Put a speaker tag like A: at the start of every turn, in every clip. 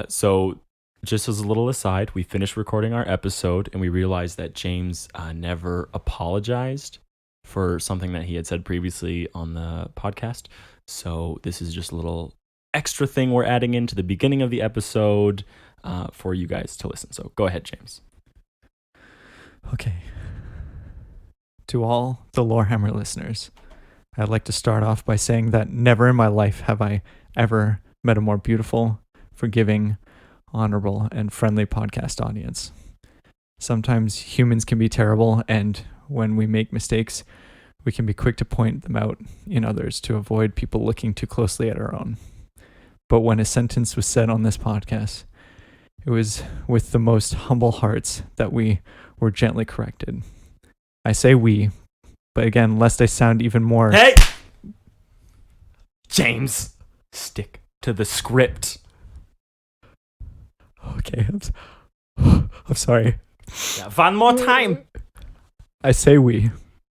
A: So just as a little aside, we finished recording our episode and we realized that James never apologized for something that he had said previously on the podcast. So this is just a little extra thing we're adding into the beginning of the episode for you guys to listen. So go ahead, James.
B: Okay. To all the Warhammer listeners, I'd like to start off by saying that never in my life have I ever met a more beautiful, forgiving, honorable, and friendly podcast audience. Sometimes humans can be terrible, and when we make mistakes, we can be quick to point them out in others to avoid people looking too closely at our own. But when a sentence was said on this podcast, it was with the most humble hearts that we were gently corrected. I say we, but again, lest I sound even more...
A: Hey! James, stick to the script.
B: Okay, I'm sorry.
A: Yeah, one more time.
B: I say we,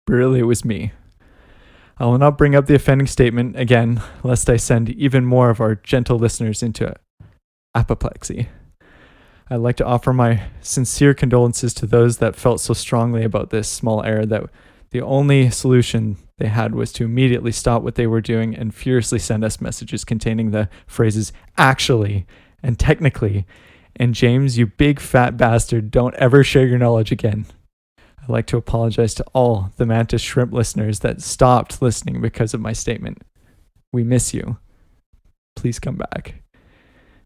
B: but really it was me. I will not bring up the offending statement again, lest I send even more of our gentle listeners into apoplexy. I'd like to offer my sincere condolences to those that felt so strongly about this small error that the only solution they had was to immediately stop what they were doing and furiously send us messages containing the phrases actually and technically, and James, you big fat bastard, don't ever share your knowledge again. I'd like to apologize to all the Mantis Shrimp listeners that stopped listening because of my statement. We miss you. Please come back.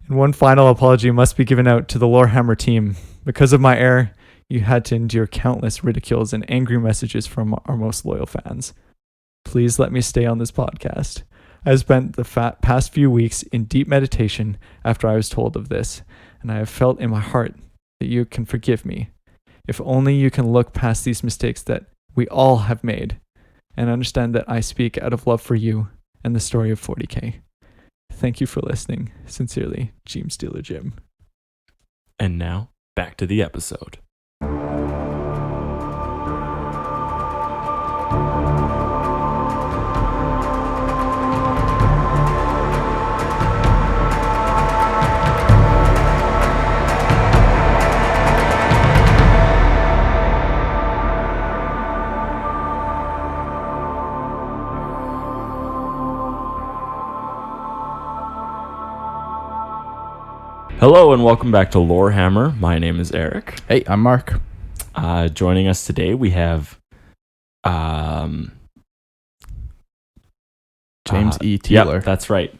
B: And one final apology must be given out to the Warhammer team. Because of my error, you had to endure countless ridicules and angry messages from our most loyal fans. Please let me stay on this podcast. I have spent the past few weeks in deep meditation after I was told of this, and I have felt in my heart that you can forgive me. If only you can look past these mistakes that we all have made and understand that I speak out of love for you and the story of 40K. Thank you for listening. Sincerely, James Steeler Jim.
A: And now, back to the episode. Hello and welcome back to Warhammer. My name is Eric.
C: Hey, I'm Mark.
A: Joining us today, we have
C: James E. Teeler.
A: Yep, that's right.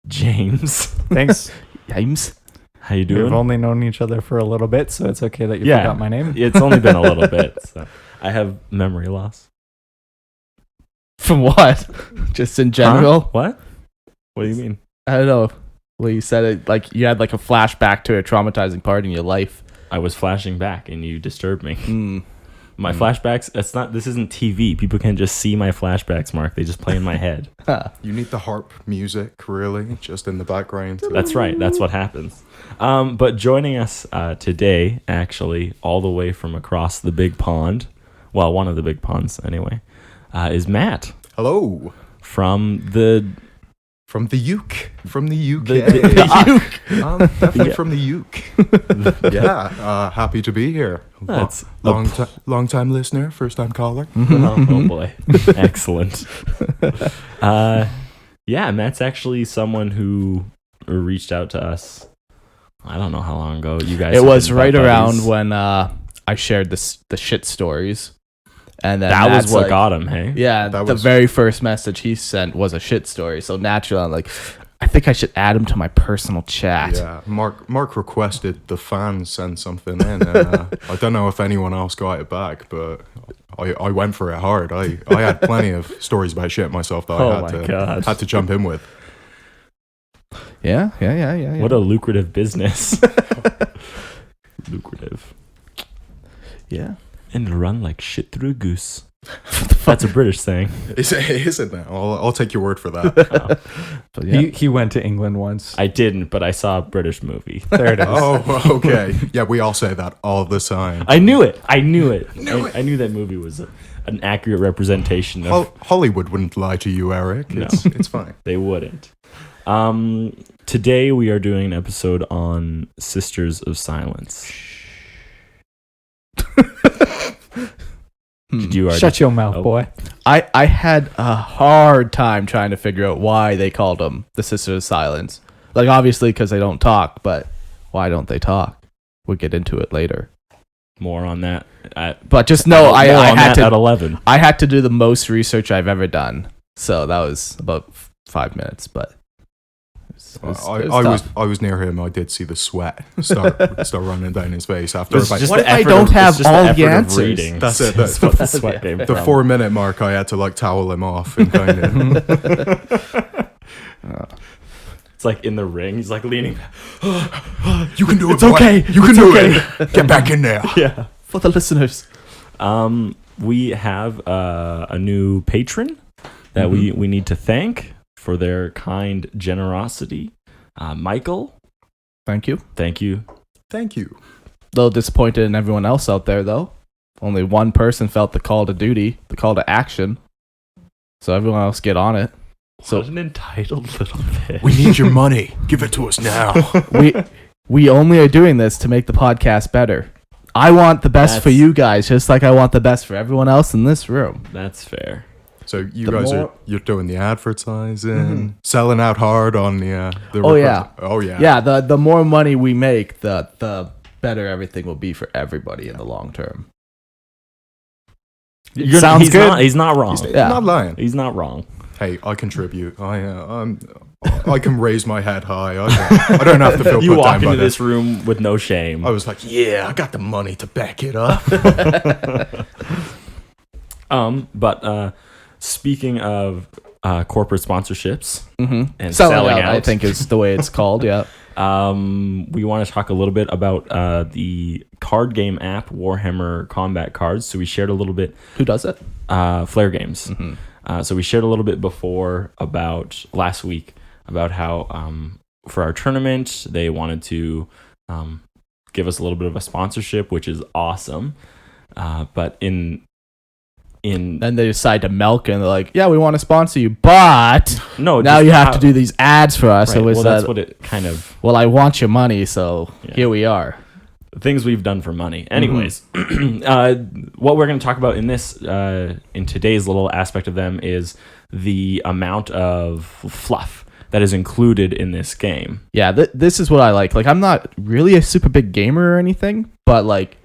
A: James.
B: Thanks.
C: James.
A: How you doing?
B: We've only known each other for a little bit, so it's okay that you forgot my name.
A: It's only been a little bit. So. I have memory loss.
C: From what? Just in general?
A: Huh? What? What do you mean?
C: I don't know. Well, you said it like you had like a flashback to a traumatizing part in your life.
A: I was flashing back and you disturbed me. My flashbacks, this isn't TV. People can't just see my flashbacks, Mark. They just play in my head.
D: You need the harp music, really, just in the background.
A: That's right. That's what happens. But joining us today, actually, all the way from across the big pond, well, one of the big ponds anyway, is Matt.
D: Hello.
A: From the
D: UK. From the UK.
A: The
D: Definitely from the UK. Yeah. Happy to be here.
A: That's
D: long time listener, first time caller.
A: Oh boy. Excellent. Yeah, Matt's actually someone who reached out to us. I don't know how long ago you guys.
C: It was right around when I shared the shit stories. And then
A: that was what got him, hey?
C: Yeah, the very first message he sent was a shit story. So naturally, I'm like, I think I should add him to my personal chat.
D: Yeah, Mark requested the fans send something in. And, I don't know if anyone else got it back, but I went for it hard. I had plenty of stories about shit myself that I had to jump in with.
C: Yeah.
A: What a lucrative business. Lucrative.
C: Yeah.
A: And run like shit through a goose. That's a British saying.
D: Is it now? I'll take your word for that.
B: But yeah. He went to England once.
A: I didn't, but I saw a British movie.
B: There it is.
D: Oh, okay. Yeah, we all say that all the time.
A: I knew it. I knew that movie was an accurate representation of...
D: Hollywood wouldn't lie to you, Eric. It's fine.
A: They wouldn't. Today we are doing an episode on Sisters of Silence. Did you already?
B: Shut your mouth, boy.
C: I had a hard time trying to figure out why they called them the Sisters of Silence. Like, obviously, because they don't talk, but why don't they talk? We'll get into it later.
A: More on that.
C: But just know, I had to
A: at 11.
C: I had to do the most research I've ever done. So that was about 5 minutes, but
D: I was near him. I did see the sweat start running down his face after about.
C: What if I don't have all the answers?
A: Reading.
D: That's it.
A: That's what the sweat came
D: The
A: from.
D: 4-minute mark, I had to like towel him off and kind of.
A: It's like in the ring. He's like leaning.
D: You can do it.
C: It's okay.
D: You can do it. Get back in there.
A: Yeah.
C: For the listeners.
A: We have a new patron that we need to thank for their kind generosity. Michael.
C: Thank you.
A: Thank you.
D: Thank you.
C: A little disappointed in everyone else out there, though. Only one person felt the call to duty, the call to action. So everyone else get on it. So
A: What an entitled little bit.
D: We need your money. Give it to us now.
C: we only are doing this to make the podcast better. I want the best for you guys, just like I want the best for everyone else in this room.
A: That's fair.
D: So you're doing the advertising, selling out hard on the
C: Oh yeah.
D: Oh yeah.
C: Yeah, the more money we make, the better everything will be for everybody in the long term. Sounds
A: he's
C: good.
A: He's not wrong.
D: He's not lying.
A: He's not wrong.
D: Hey, I contribute. I can raise my head high. I don't have to feel
A: You
D: put
A: walk
D: down by
A: into
D: this.
A: this room with no shame.
D: I was like, yeah, I got the money to back it up.
A: But speaking of corporate sponsorships and
C: Selling
A: out,
C: I think is the way it's called. Yeah.
A: we want to talk a little bit about the card game app Warhammer Combat Cards. So we shared a little bit.
C: Who does it?
A: Flare Games. So we shared a little bit before about last week about how for our tournament they wanted to give us a little bit of a sponsorship, which is awesome. But in
C: Then they decide to milk and they're like, yeah, we want to sponsor you, but
A: no,
C: now you have to do these ads for us.
A: Right.
C: So
A: Well, that's what it kind of.
C: Well, I want your money, so here we are.
A: Things we've done for money. Anyways, what we're going to talk about in this, in today's little aspect of them, is the amount of fluff that is included in this game.
C: Yeah, this is what I like. Like, I'm not really a super big gamer or anything, but like,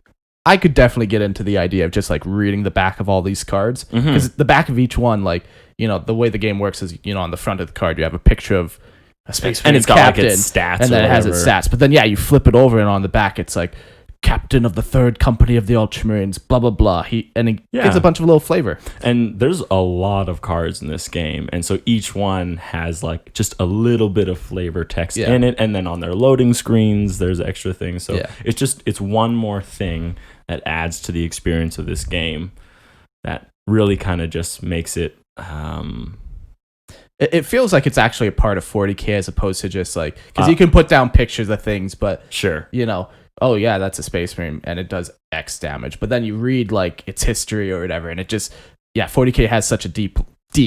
C: I could definitely get into the idea of just like reading the back of all these cards, because the back of each one, like, you know, the way the game works is, you know, on the front of the card you have a picture of a Space Marine
A: and it's got
C: captain,
A: like its stats,
C: and then it has its stats. But then you flip it over, and on the back it's like Captain of the 3rd Company of the Ultramarines, blah blah blah. He gives a bunch of little flavor.
A: And there's a lot of cards in this game, and so each one has like just a little bit of flavor text in it, and then on their loading screens there's extra things. So it's one more thing that adds to the experience of this game that really kind of just makes it.
C: It feels like it's actually a part of 40K as opposed to just like, because you can put down pictures of things, but
A: sure,
C: you know, oh yeah, that's a Space Marine and it does X damage. But then you read like its history or whatever, and it just 40K has such a deep.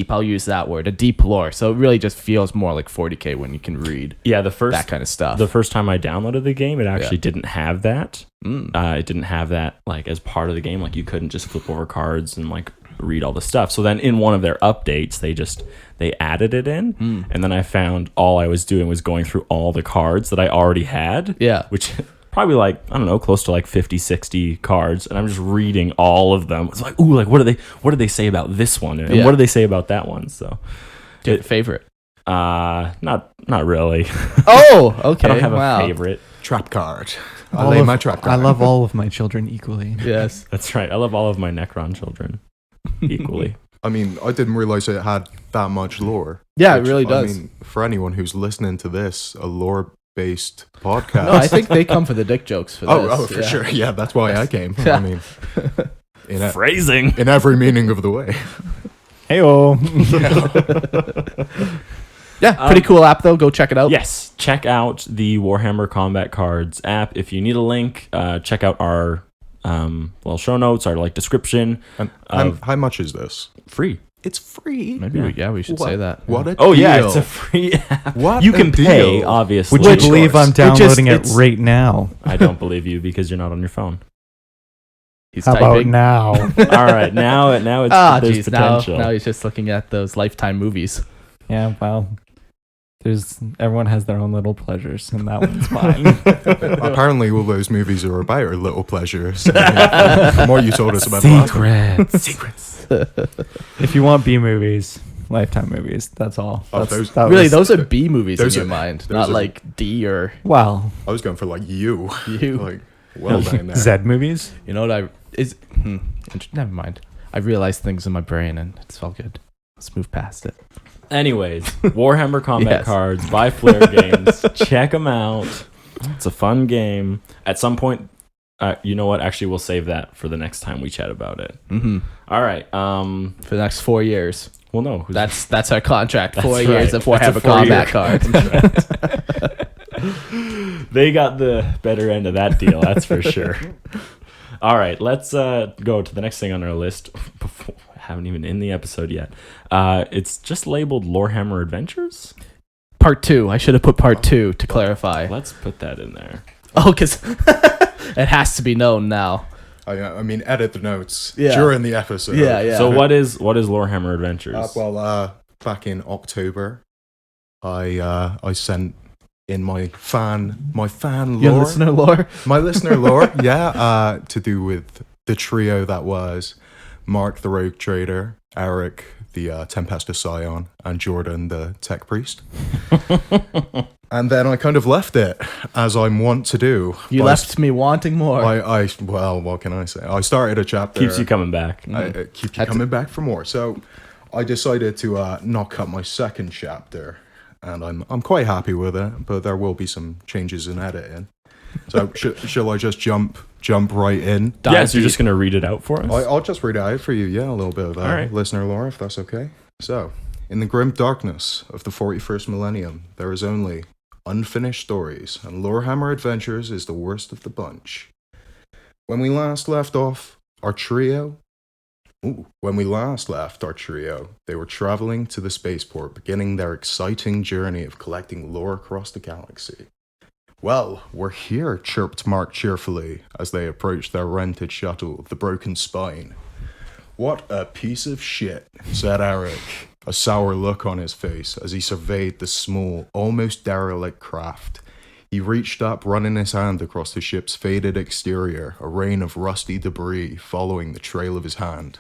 C: I'll use that word, a deep lore. So it really just feels more like 40K when you can read. That kind of stuff.
A: The first time I downloaded the game, it actually didn't have that. It didn't have that like as part of the game. Like you couldn't just flip over cards and like read all the stuff. So then in one of their updates, they added it in, and then I found all I was doing was going through all the cards that I already had.
C: Yeah,
A: which probably like, I don't know, close to like 50, 60 cards, and I'm just reading all of them. It's like, ooh, like what do they say about this one, and what do they say about that one? So,
C: do you have a favorite?
A: Not really.
C: Oh, okay.
A: I don't have a favorite.
D: Trap card. I lay my trap card.
B: I love all of my children equally.
C: Yes,
A: that's right. I love all of my Necron children equally.
D: I mean, I didn't realize it had that much lore.
C: Yeah, it really does.
D: I mean, for anyone who's listening to this, a lore-based podcast.
C: No, I think they come for the dick jokes for this.
D: Oh, for sure. Yeah, that's why I came. I mean,
A: phrasing
D: in every meaning of the way.
B: Hey-oh.
C: Yeah, pretty cool app though. Go check it out.
A: Yes, check out the Warhammer Combat Cards app. If you need a link, check out our show notes, our like description.
D: And how much is this?
A: Free.
D: It's free.
C: Maybe we should say that.
D: What a
A: Oh
D: deal.
A: yeah, it's a free app.
D: What
A: You
D: a
A: can pay,
D: deal.
A: obviously.
B: Would you
D: Which
B: believe
D: course.
B: I'm downloading it
C: it's-
B: right now?
A: I don't believe you because you're not on your phone.
C: He's
B: How about
C: typing.
B: now?
A: All right, now it's there's
C: Geez, now
A: potential.
C: he's just looking at those Lifetime movies.
B: Yeah, well, everyone has their own little pleasures, and that one's mine.
D: Apparently, all those movies are about our little pleasures. From what you told us about the last one.
B: Secrets. If you want B movies, Lifetime movies. That's all.
D: Oh,
C: Those are B movies in
D: those
C: your
D: are-
C: mind,
D: those
C: not
D: are-
C: like D or
B: Well,
D: I was going for like you.
C: you.
D: Like, well down there.
B: Z movies.
C: You know what never mind. I realized things in my brain and it's all good. Let's move past it.
A: Anyways, Warhammer Combat
C: Yes.
A: Cards by Flare Games. Check them out. It's a fun game. At some point, you know what? Actually, we'll save that for the next time we chat about it.
C: Mm-hmm.
A: All right.
C: For the next 4 years.
A: Well, no.
C: That's our contract.
A: That's
C: 4 years
A: right.
C: of
A: That's a
C: Warhammer
A: 4-year
C: Combat Cards.
A: They got the better end of that deal, that's for sure. All right, let's go to the next thing on our list. Haven't even in the episode yet. It's just labeled Lorehammer Adventures.
C: Part 2. I should have put part 2 to clarify.
A: Let's put that in there.
C: Oh, because it has to be known now.
D: I mean, edit the notes
C: Yeah.
D: during the episode.
C: Yeah.
A: So what is Lorehammer Adventures?
D: Back in October, I sent in my fan
C: Your
D: lore,
C: listener lore?
D: my listener lore, yeah, to do with the trio that was Mark the Rogue Trader, Eric the Tempestus Scion, and Jordan the Tech Priest. And then I kind of left it, as I'm wont to do.
C: You left me wanting more.
D: Well, what can I say? I started a chapter.
A: Keeps you coming back.
D: Keep you coming back for more. So I decided to knock up my second chapter, and I'm quite happy with it, but there will be some changes in editing. So shall I just jump right in?
A: Yes, you're just going to read it out for us?
D: I'll just read it out for you, yeah, a little bit of
A: All right.
D: listener lore, if that's okay. So, in the grim darkness of the 41st millennium, there is only unfinished stories, and Lorehammer Adventures is the worst of the bunch. When we last left our trio, they were traveling to the spaceport, beginning their exciting journey of collecting lore across the galaxy. Well, we're here, chirped Mark cheerfully as they approached their rented shuttle, the Broken Spine. What a piece of shit, said Eric, a sour look on his face as he surveyed the small, almost derelict craft. He reached up, running his hand across the ship's faded exterior, a rain of rusty debris following the trail of his hand.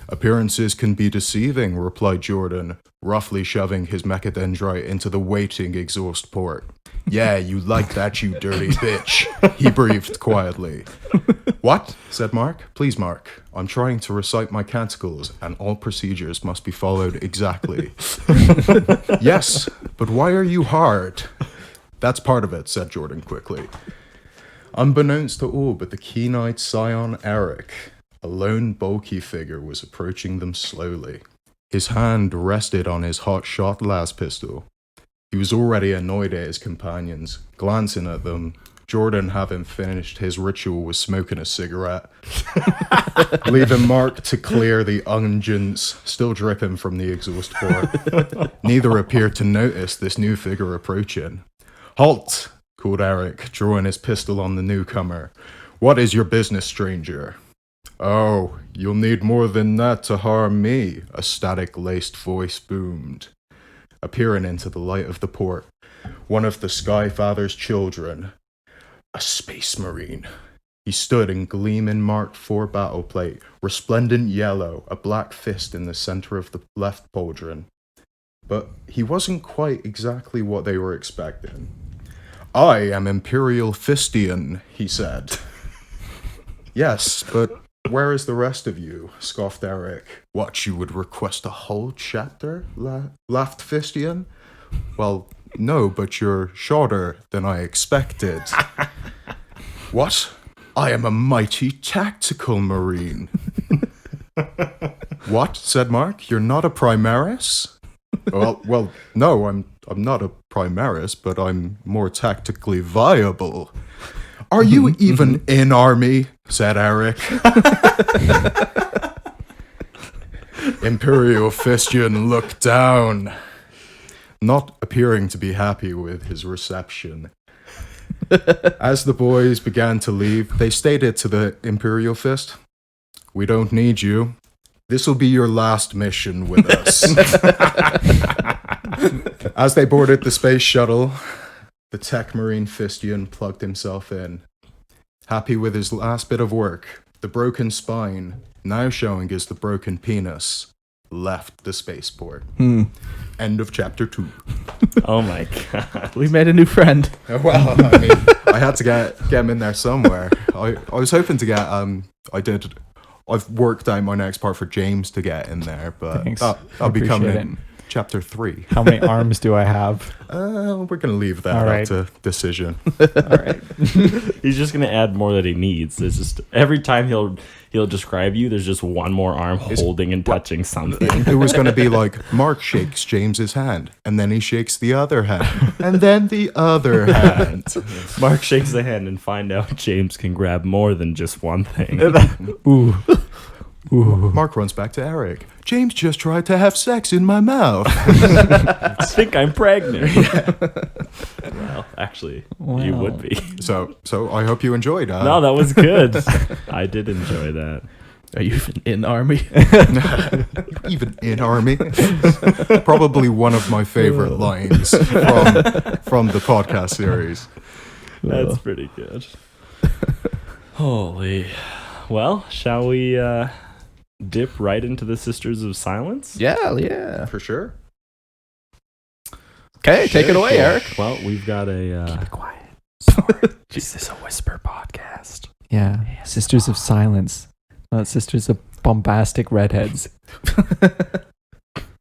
D: Appearances can be deceiving, replied Jordan, roughly shoving his mechadendrite into the waiting exhaust port. Yeah, you like that, you dirty bitch, he breathed quietly. What? Said Mark. Please, Mark. I'm trying to recite my canticles, and all procedures must be followed exactly. Yes, but why are you hard? That's part of it, said Jordan quickly. Unbeknownst to all but the keen-eyed scion Eric, a lone bulky figure was approaching them slowly. His hand rested on his hot-shot las pistol. He was already annoyed at his companions. Glancing at them, Jordan, having finished his ritual, was smoking a cigarette, leaving Mark to clear the unguents still dripping from the exhaust port. Neither appeared to notice this new figure approaching. Halt, called Eric, drawing his pistol on the newcomer. What is your business, stranger? Oh, you'll need more than that to harm me, a static-laced voice boomed. Appearing into the light of the port, one of the Skyfather's children, a space marine. He stood in gleaming Mark IV battle plate, resplendent yellow, a black fist in the center of the left pauldron. But he wasn't quite exactly what they were expecting. I am Imperial Fistian, he said. Yes, but where is the rest of you? Scoffed Eric. What, you would request a whole chapter? Laughed Fistian. Well, no, but you're shorter than I expected. What? I am a mighty tactical marine. What? Said Mark. You're not a Primaris? Well, no, I'm not a Primaris, but I'm more tactically viable. Are you even in army? Said Eric. Imperial Fistian looked down, not appearing to be happy with his reception. As the boys began to leave, they stated to the Imperial Fist, "We don't need you. This will be your last mission with us." As they boarded the space shuttle, the Tech Marine Fistian plugged himself in. Happy with his last bit of work, the broken spine, now showing as the broken penis, left the spaceport. End of chapter 2.
A: Oh my god.
C: We made a new friend.
D: Well, I mean, I had to get him in there somewhere. I was hoping to get, I've worked out my next part for James to get in there, but
B: Thanks.
D: I'll be coming
B: Appreciate
D: in chapter 3.
B: How many arms do I have?
D: We're going to leave that
B: All
D: up
B: right.
D: to decision.
B: All right.
A: He's just gonna add more that he needs. It's just every time he'll describe you, there's just one more arm holding and touching something.
D: It was going to be like, Mark shakes James's hand, and then he shakes the other hand, and then the other hand.
A: Mark shakes the hand and find out James can grab more than just one thing.
B: Ooh. Ooh.
D: Mark runs back to Eric. James just tried to have sex in my mouth.
A: I think I'm pregnant. Well, actually, you
B: Wow.
A: would be.
D: So I hope you enjoyed.
A: No, that was good. I did enjoy that.
C: Are you even in army?
D: Even in army. Probably one of my favorite lines from the podcast series.
A: That's pretty good. Holy. Well, shall we dip right into the Sisters of Silence?
C: Yeah.
D: For sure.
C: Okay, take it away, Eric.
A: Well, we've got a...
B: Keep it quiet.
A: Sorry. This is a whisper podcast.
B: Yeah. Sisters of Silence. Not Sisters of Bombastic Redheads.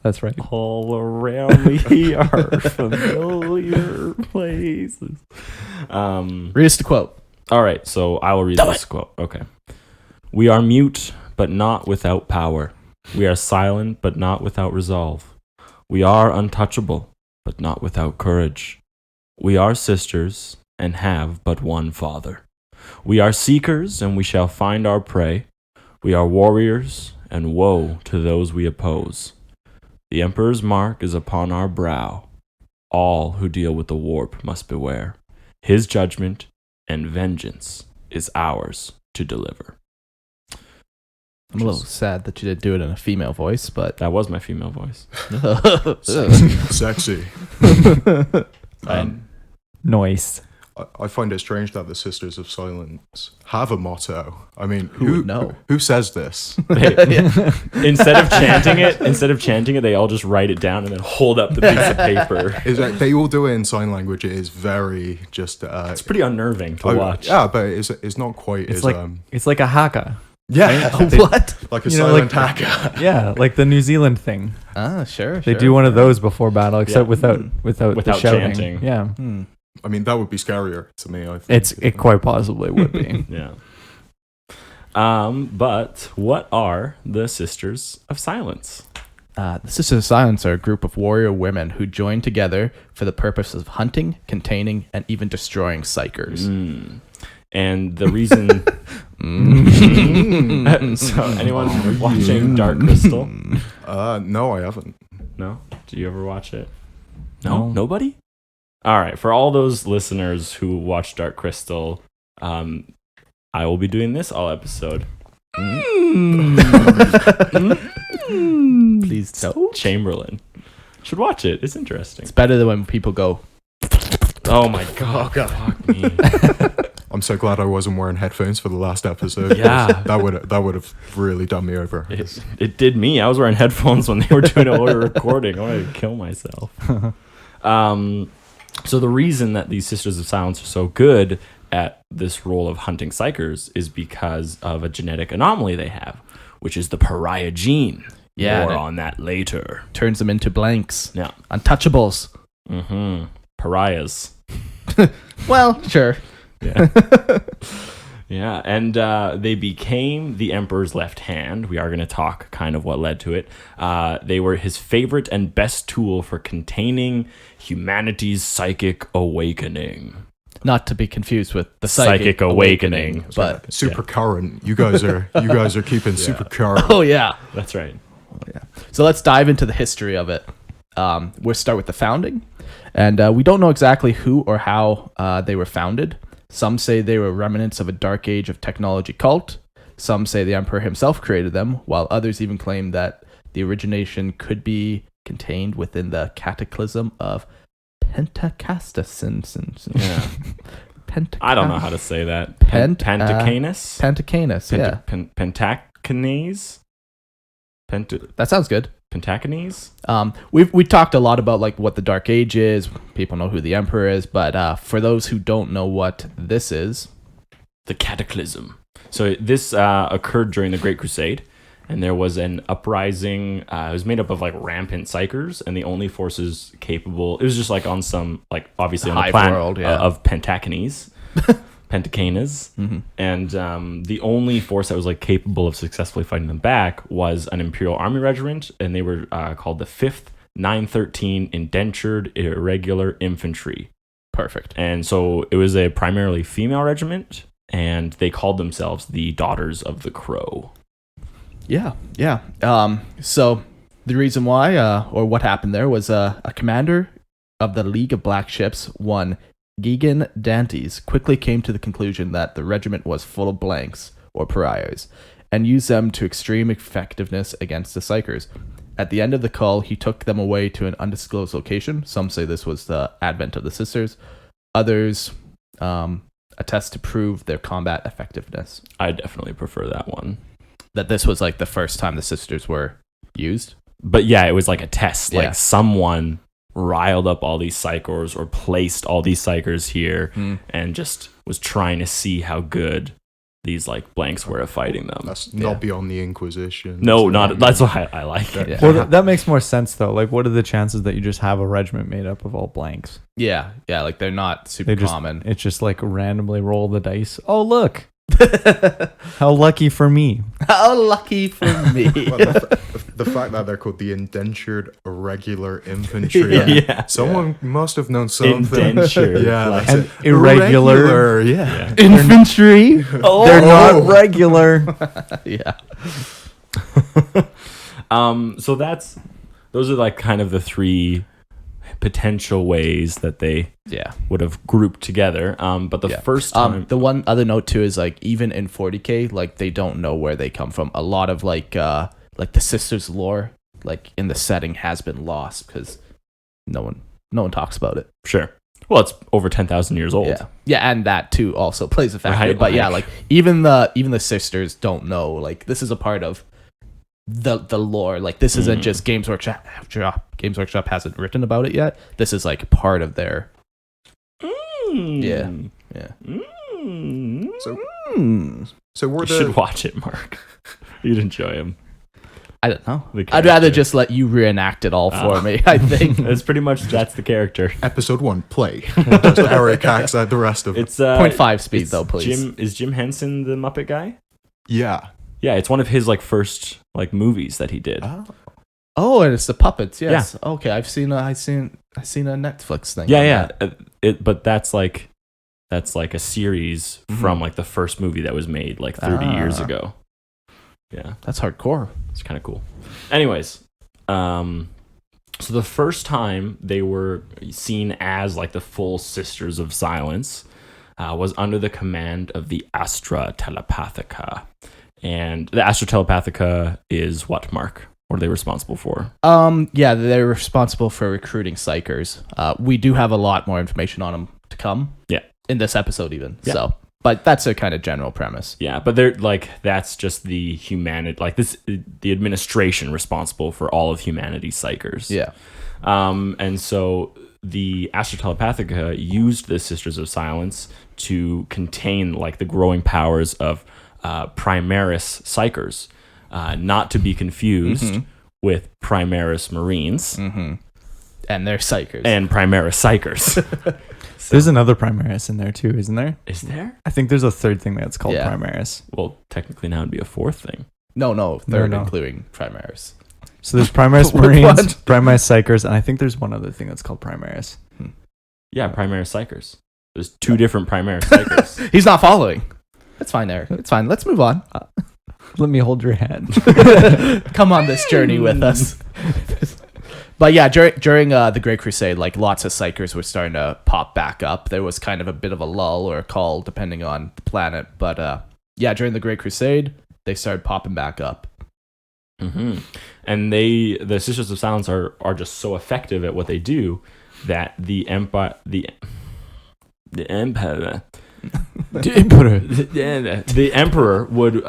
B: That's right.
A: All around me are familiar places.
C: Read us the quote.
A: All right, so I will read this quote. Okay. We are mute, but not without power. We are silent, but not without resolve. We are untouchable, but not without courage. We are sisters, and have but one father. We are seekers, and we shall find our prey. We are warriors, and woe to those we oppose. The Emperor's mark is upon our brow. All who deal with the warp must beware. His judgment and vengeance is ours to deliver.
C: I'm a little sad that you didn't do it in a female voice, but
A: That was my female voice.
D: Sexy.
B: Noise.
D: I find it strange that the Sisters of Silence have a motto. I mean,
C: Who would know?
D: Who says this?
A: Instead of chanting it, they all just write it down and then hold up the piece of paper.
D: Is that they all do it in sign language? It is very just.
A: It's pretty unnerving to watch.
D: Yeah, but it's not quite
B: It's
D: as
B: like it's like a haka.
D: yeah,
C: What?
D: like a
B: You know,
D: silent
B: like-
D: hacker.
B: Yeah, like the New Zealand thing.
C: Sure.
B: They do one of those before battle, except without the
A: Without
B: shouting.
A: chanting.
B: Yeah,
D: I mean, that would be scarier to me. I think.
B: it quite possibly would be.
A: Yeah. But what are the Sisters of Silence?
C: The Sisters of Silence are a group of warrior women who join together for the purpose of hunting, containing, and even destroying psychers.
A: And the reason... So, anyone watching Dark Crystal?
D: No, I haven't.
A: No? Do you ever watch it? No? Nobody? All right. For all those listeners who watch Dark Crystal, I will be doing this all episode.
C: Please don't.
A: Chamberlain. Should watch it. It's interesting.
C: It's better than when people go.
A: Oh my god. Fuck me.
D: I'm so glad I wasn't wearing headphones for the last episode.
A: Yeah.
D: that would have really done me over.
A: It did me. I was wearing headphones when they were doing an order recording. I wanted to kill myself. So the reason that these Sisters of Silence are so good at this role of hunting psychers is because of a genetic anomaly they have, which is the pariah gene.
C: Yeah,
A: More on that later.
C: Turns them into blanks.
A: Yeah.
C: Untouchables.
A: Pariahs.
C: Well, sure.
A: Yeah. Yeah, and they became the Emperor's left hand. We are going to talk kind of what led to it. They were his favorite and best tool for containing humanity's psychic awakening.
C: Not to be confused with the
A: Psychic awakening.
C: But
D: Super current. You guys are keeping super current.
C: oh yeah.
A: That's right.
C: Yeah. So let's dive into the history of it. We'll start with the founding. And we don't know exactly who or how they were founded. Some say they were remnants of a dark age of technology cult. Some say the emperor himself created them, while others even claim that the origination could be contained within the cataclysm of Pentacastus.
A: Yeah. I don't know how to say that. Pentacanus?
C: Pentacanus, yeah.
A: Pentacanese?
C: That sounds good.
A: Pentacanese?
C: We talked a lot about like what the Dark Age is. People know who the Emperor is, but for those who don't know what this is,
A: the Cataclysm. So this occurred during the Great Crusade, and there was an uprising. It was made up of like rampant psychers, and the only forces capable. It was just like on some like obviously on the planet
C: world,
A: of Pentacanese. Pentacanas, and the only force that was like capable of successfully fighting them back was an Imperial Army regiment, and they were called the 5th 913 Indentured Irregular Infantry.
C: Perfect.
A: And so it was a primarily female regiment, and they called themselves the Daughters of the Crow.
C: Yeah. So the reason why, or what happened there, was a commander of the League of Black Ships, one Gigan Dantes, quickly came to the conclusion that the regiment was full of blanks, or pariahs, and used them to extreme effectiveness against the psychers. At the end of the call, he took them away to an undisclosed location. Some say this was the advent of the sisters. Others attest to prove their combat effectiveness.
A: I definitely prefer that one.
C: That this was like the first time the sisters were used?
A: But yeah, it was like a test.
C: Yeah.
A: Like someone riled up all these psychers or placed all these psychers here and just was trying to see how good these like blanks were at fighting them.
D: That's not beyond the Inquisition.
A: No, not. That's why I like it.
C: Yeah.
B: Well, that makes more sense though. Like, what are the chances that you just have a regiment made up of all blanks?
C: Yeah, like they're not super common.
B: It's just like randomly roll the dice. Oh, look. How lucky for me.
C: How lucky for me.
D: Well, the fact that they're called the Indentured Irregular Infantry.
A: Yeah.
D: Someone must have known something.
A: Indentured.
D: Yeah.
A: Like,
B: And irregular.
D: Yeah.
C: Infantry?
B: They're not regular.
C: Yeah.
A: So those are like kind of the three potential ways that they would have grouped together. But the first time,
C: the one other note too is like even in 40K, like they don't know where they come from. A lot of like the sisters lore, like in the setting, has been lost because no one talks about it.
A: sure. Well, it's over 10,000 years old.
C: Yeah, and that too also plays a factor.
A: Right,
C: But yeah, like even the sisters don't know. Like this is a part of the lore. Like this isn't just Games Workshop. Games Workshop hasn't written about it yet. This is like part of their. Yeah.
D: So were
A: You should watch it, Mark. You'd enjoy him.
C: I don't know.
A: The
C: I'd rather
A: character.
C: just let you reenact it all for me. I think
A: It's pretty much that's the character.
D: Episode 1, play. Just Eric acts out the rest of it.
A: It's
C: 0.5 speed
A: it's
C: though, please.
A: Is Jim Henson the Muppet guy?
D: Yeah.
A: Yeah, it's one of his like first like movies that he did.
C: Oh, and it's the puppets. Yes. Yeah. Okay, I've seen a Netflix thing.
A: Yeah. But that's like a series from like the first movie that was made like 30 years ago. Yeah,
C: That's hardcore.
A: it's kind of cool. Anyways, so the first time they were seen as like the full Sisters of Silence was under the command of the Astra Telepathica. And the Astra Telepathica is what, Mark? What are they responsible for?
C: Yeah, they're responsible for recruiting psychers. We do have a lot more information on them to come.
A: Yeah.
C: In this episode even.
A: Yeah.
C: So, but that's a kind of general premise.
A: Yeah, but they're like that's just the humanity, like this, the administration responsible for all of humanity's psychers.
C: Yeah.
A: And so the Astra Telepathica used the Sisters of Silence to contain like the growing powers of Primaris psychers, not to be confused with Primaris Marines
C: And they're psychers.
A: and Primaris psychers.
B: There's another Primaris in there too, isn't there?
A: Is there?
B: I think there's a third thing that's called
C: Yeah.
B: Primaris.
A: Well, technically now it'd be a fourth thing.
C: No, they're
B: No.
C: including Primaris.
B: So there's Primaris
C: What?
B: Marines, Primaris Psychers, and I think there's one other thing that's called Primaris.
A: Yeah, Primaris psychers. There's two different Primaris psychers.
C: He's not following. It's fine, Eric. It's fine. Let's move on.
B: Let me hold your hand.
C: Come on this journey with us. But yeah, during the Great Crusade, like lots of psychers were starting to pop back up. There was kind of a bit of a lull or a call, depending on the planet. But yeah, during the Great Crusade, they started popping back up.
A: Mm-hmm. And the Sisters of Silence are just so effective at what they do that the emperor would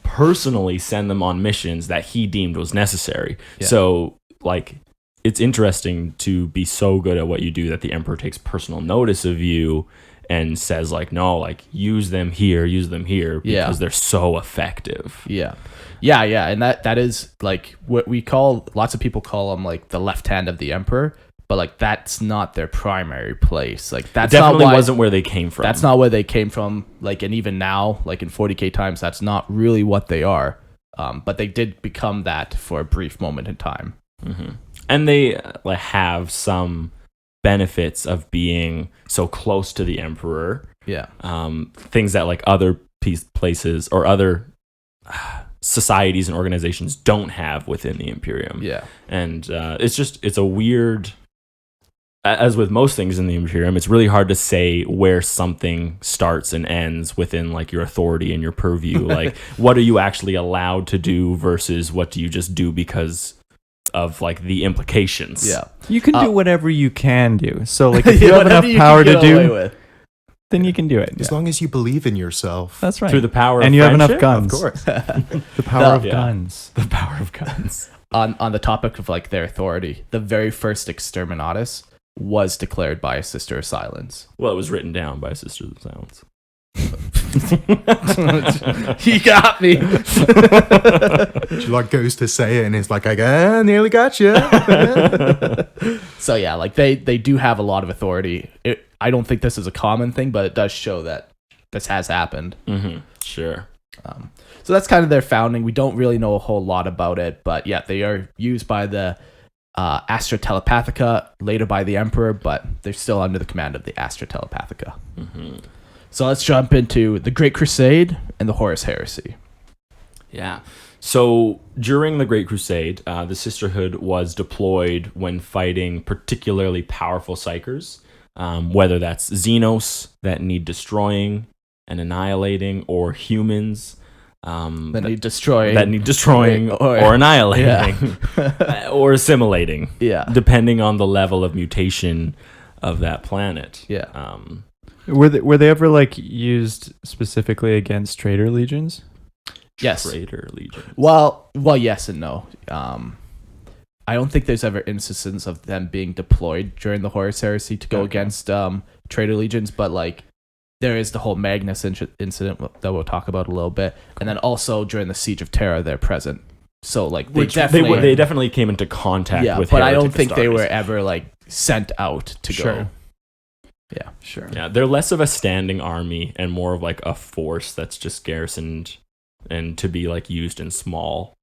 A: personally send them on missions that he deemed was necessary. Yeah. So like, it's interesting to be so good at what you do that the emperor takes personal notice of you and says like, no, like use them here because they're so effective.
C: Yeah. And that is like what we call, lots of people call them like the left hand of the emperor, but like that's not their primary place. Like that's
A: definitely wasn't where they came from.
C: That's not where they came from. Like, and even now, like in 40K times, that's not really what they are. But they did become that for a brief moment in time.
A: Mm-hmm. And they have some benefits of being so close to the emperor.
C: Yeah.
A: Things that like other places or other societies and organizations don't have within the Imperium.
C: Yeah.
A: And it's a weird, as with most things in the Imperium, it's really hard to say where something starts and ends within like your authority and your purview. Like, what are you actually allowed to do versus what do you just do because of like the implications?
C: Yeah.
B: You can do whatever you can do. So like if you have enough power to do, then you can do it.
D: As long as you believe in yourself.
B: That's right.
A: Through the power of
B: and you have
A: friendship?
B: enough guns.
C: Of course.
B: The power of guns.
A: The power of guns.
C: On the topic of like their authority, the very first exterminatus was declared by a Sister of Silence.
A: Well, it was written down by Sisters of Silence.
C: He got me.
D: She like goes to say it and it's like, nearly got you.
C: So yeah, like they do have a lot of authority. I don't think this is a common thing, but it does show that this has happened.
A: Mm-hmm. Sure.
C: So that's kind of their founding. We don't really know a whole lot about it, but yeah, they are used by the Astra Telepathica, later by the Emperor, but they're still under the command of the Astra Telepathica.
A: Mm-hmm.
C: So let's jump into the Great Crusade and the Horus Heresy.
A: Yeah. So during the Great Crusade, the Sisterhood was deployed when fighting particularly powerful psychers, whether that's Xenos that need destroying and annihilating, or humans
C: that need destroying
A: or annihilating or assimilating, depending on the level of mutation of that planet.
C: Yeah.
B: Were they ever like used specifically against traitor legions?
C: Yes.
A: Traitor legions.
C: Well, yes and no. I don't think there's ever instances of them being deployed during the Horus Heresy to go against traitor legions, but like there is the whole Magnus incident that we'll talk about a little bit, and then also during the Siege of Terra, they're present. So like they
A: definitely came into contact with.
C: But I don't think they were ever like sent out to go. Yeah, sure.
A: Yeah, they're less of a standing army and more of like a force that's just garrisoned and to be like used in small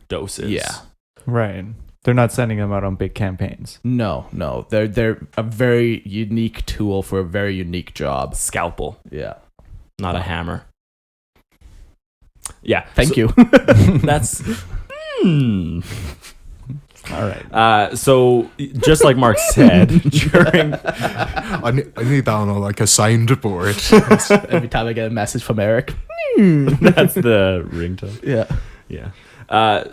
A: doses.
C: Yeah,
B: right. They're not sending them out on big campaigns.
C: No. They're a very unique tool for a very unique job.
A: Scalpel.
C: Yeah.
A: Not a hammer. Yeah.
C: Thank you.
A: That's...
B: All right.
A: So just like Mark said, during...
D: I need that on like a soundboard.
C: Every time I get a message from Eric.
A: That's the ringtone.
C: Yeah.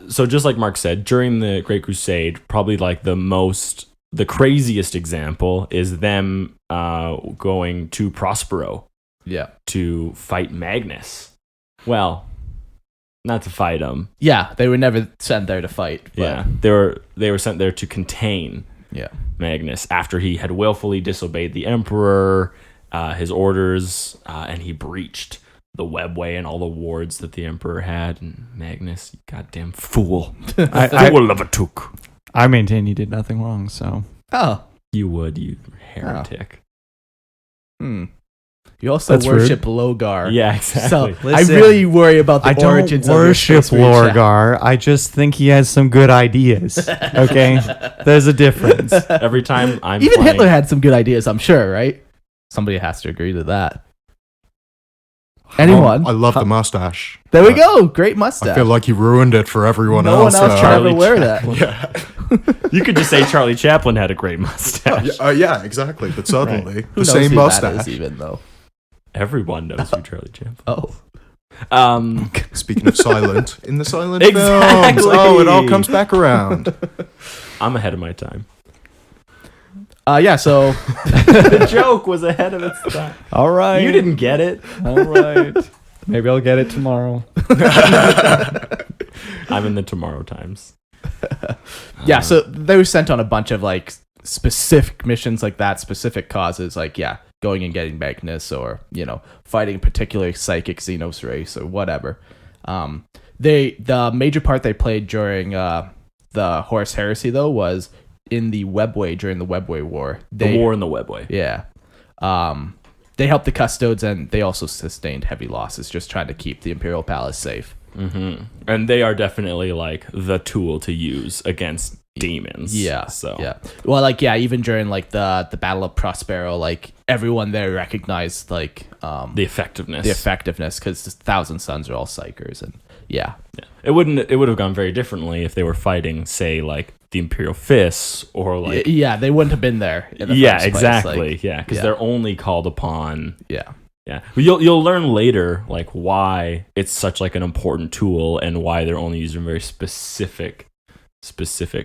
A: So just like Mark said, during the Great Crusade, probably like the craziest example is them going to Prospero to fight Magnus. Well, not to fight him.
C: Yeah, they were never sent there to fight. But...
A: Yeah, they were sent there to contain Magnus after he had willfully disobeyed the Emperor, his orders, and he breached the webway and all the wards that the Emperor had. And Magnus, you goddamn fool. Fool of a took.
B: I maintain you did nothing wrong, so.
C: Oh.
A: You would, you heretic.
C: You also worship Logar.
A: Yeah, exactly.
C: So
B: listen,
C: I really worry about the origins of your space marine.
B: I don't worship Logar. I just think he has some good ideas. Okay? There's a difference.
A: Every time I'm
C: Even
A: playing...
C: Hitler had some good ideas, I'm sure, right? Somebody has to agree to that. Anyone?
D: I love the mustache.
C: There we go. Great mustache.
D: I feel like he ruined it for everyone
C: no
D: else.
C: one else can ever
A: Charlie
C: wear that.
D: Yeah.
A: You could just say Charlie Chaplin had a great mustache.
D: Yeah, exactly. But suddenly,
C: Who
D: the
C: knows
D: same
C: who
D: mustache.
C: that is even though?
A: Everyone knows who Charlie Chaplin.
C: Oh,
D: Speaking of silent, in the silent
A: Exactly.
D: films. Oh, it all comes back around.
A: I'm ahead of my time.
C: yeah. So
A: The joke was ahead of its time.
B: All right.
A: You didn't get it.
B: All right. Maybe I'll get it tomorrow.
A: I'm in the tomorrow times.
C: yeah. So they were sent on a bunch of like specific missions like that, specific causes, like going and getting Magnus, or fighting a particular psychic Xenos race or whatever. The major part they played during the Horus Heresy though was in the Webway during the Webway War.
A: The war in the Webway.
C: Yeah. They helped the Custodes, and they also sustained heavy losses just trying to keep the Imperial Palace safe.
A: Mm-hmm. And they are definitely like the tool to use against demons.
C: Yeah.
A: So
C: yeah. Well, even during like the Battle of Prospero, like everyone there recognized like
A: the effectiveness.
C: Because the Thousand Sons are all psychers, and yeah.
A: It would have gone very differently if they were fighting, say, like the Imperial Fists or like
C: they wouldn't have been there. In the first
A: exactly.
C: Place. Like,
A: Because they're only called upon.
C: Yeah.
A: Yeah, you'll learn later like why it's such like an important tool and why they're only used in very specific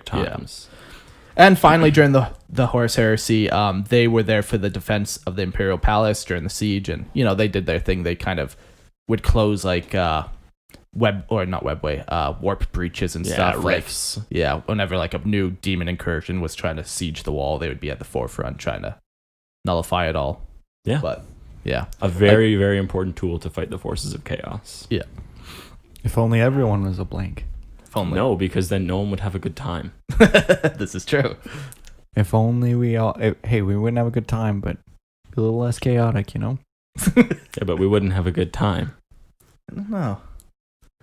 A: times.
C: Yeah. And finally, during the Horus Heresy, they were there for the defense of the Imperial Palace during the siege, and they did their thing. They kind of would close like warp breaches and stuff.
A: Rifts.
C: Like, whenever like a new demon incursion was trying to siege the wall, they would be at the forefront trying to nullify it all.
A: Yeah.
C: But yeah.
A: A very, very important tool to fight the forces of chaos.
C: Yeah.
B: If only everyone was a blank.
C: If only.
A: No, because then no one would have a good time.
C: This is true.
B: If only we all... Hey, we wouldn't have a good time, but be a little less chaotic,
A: Yeah, but we wouldn't have a good time.
C: No.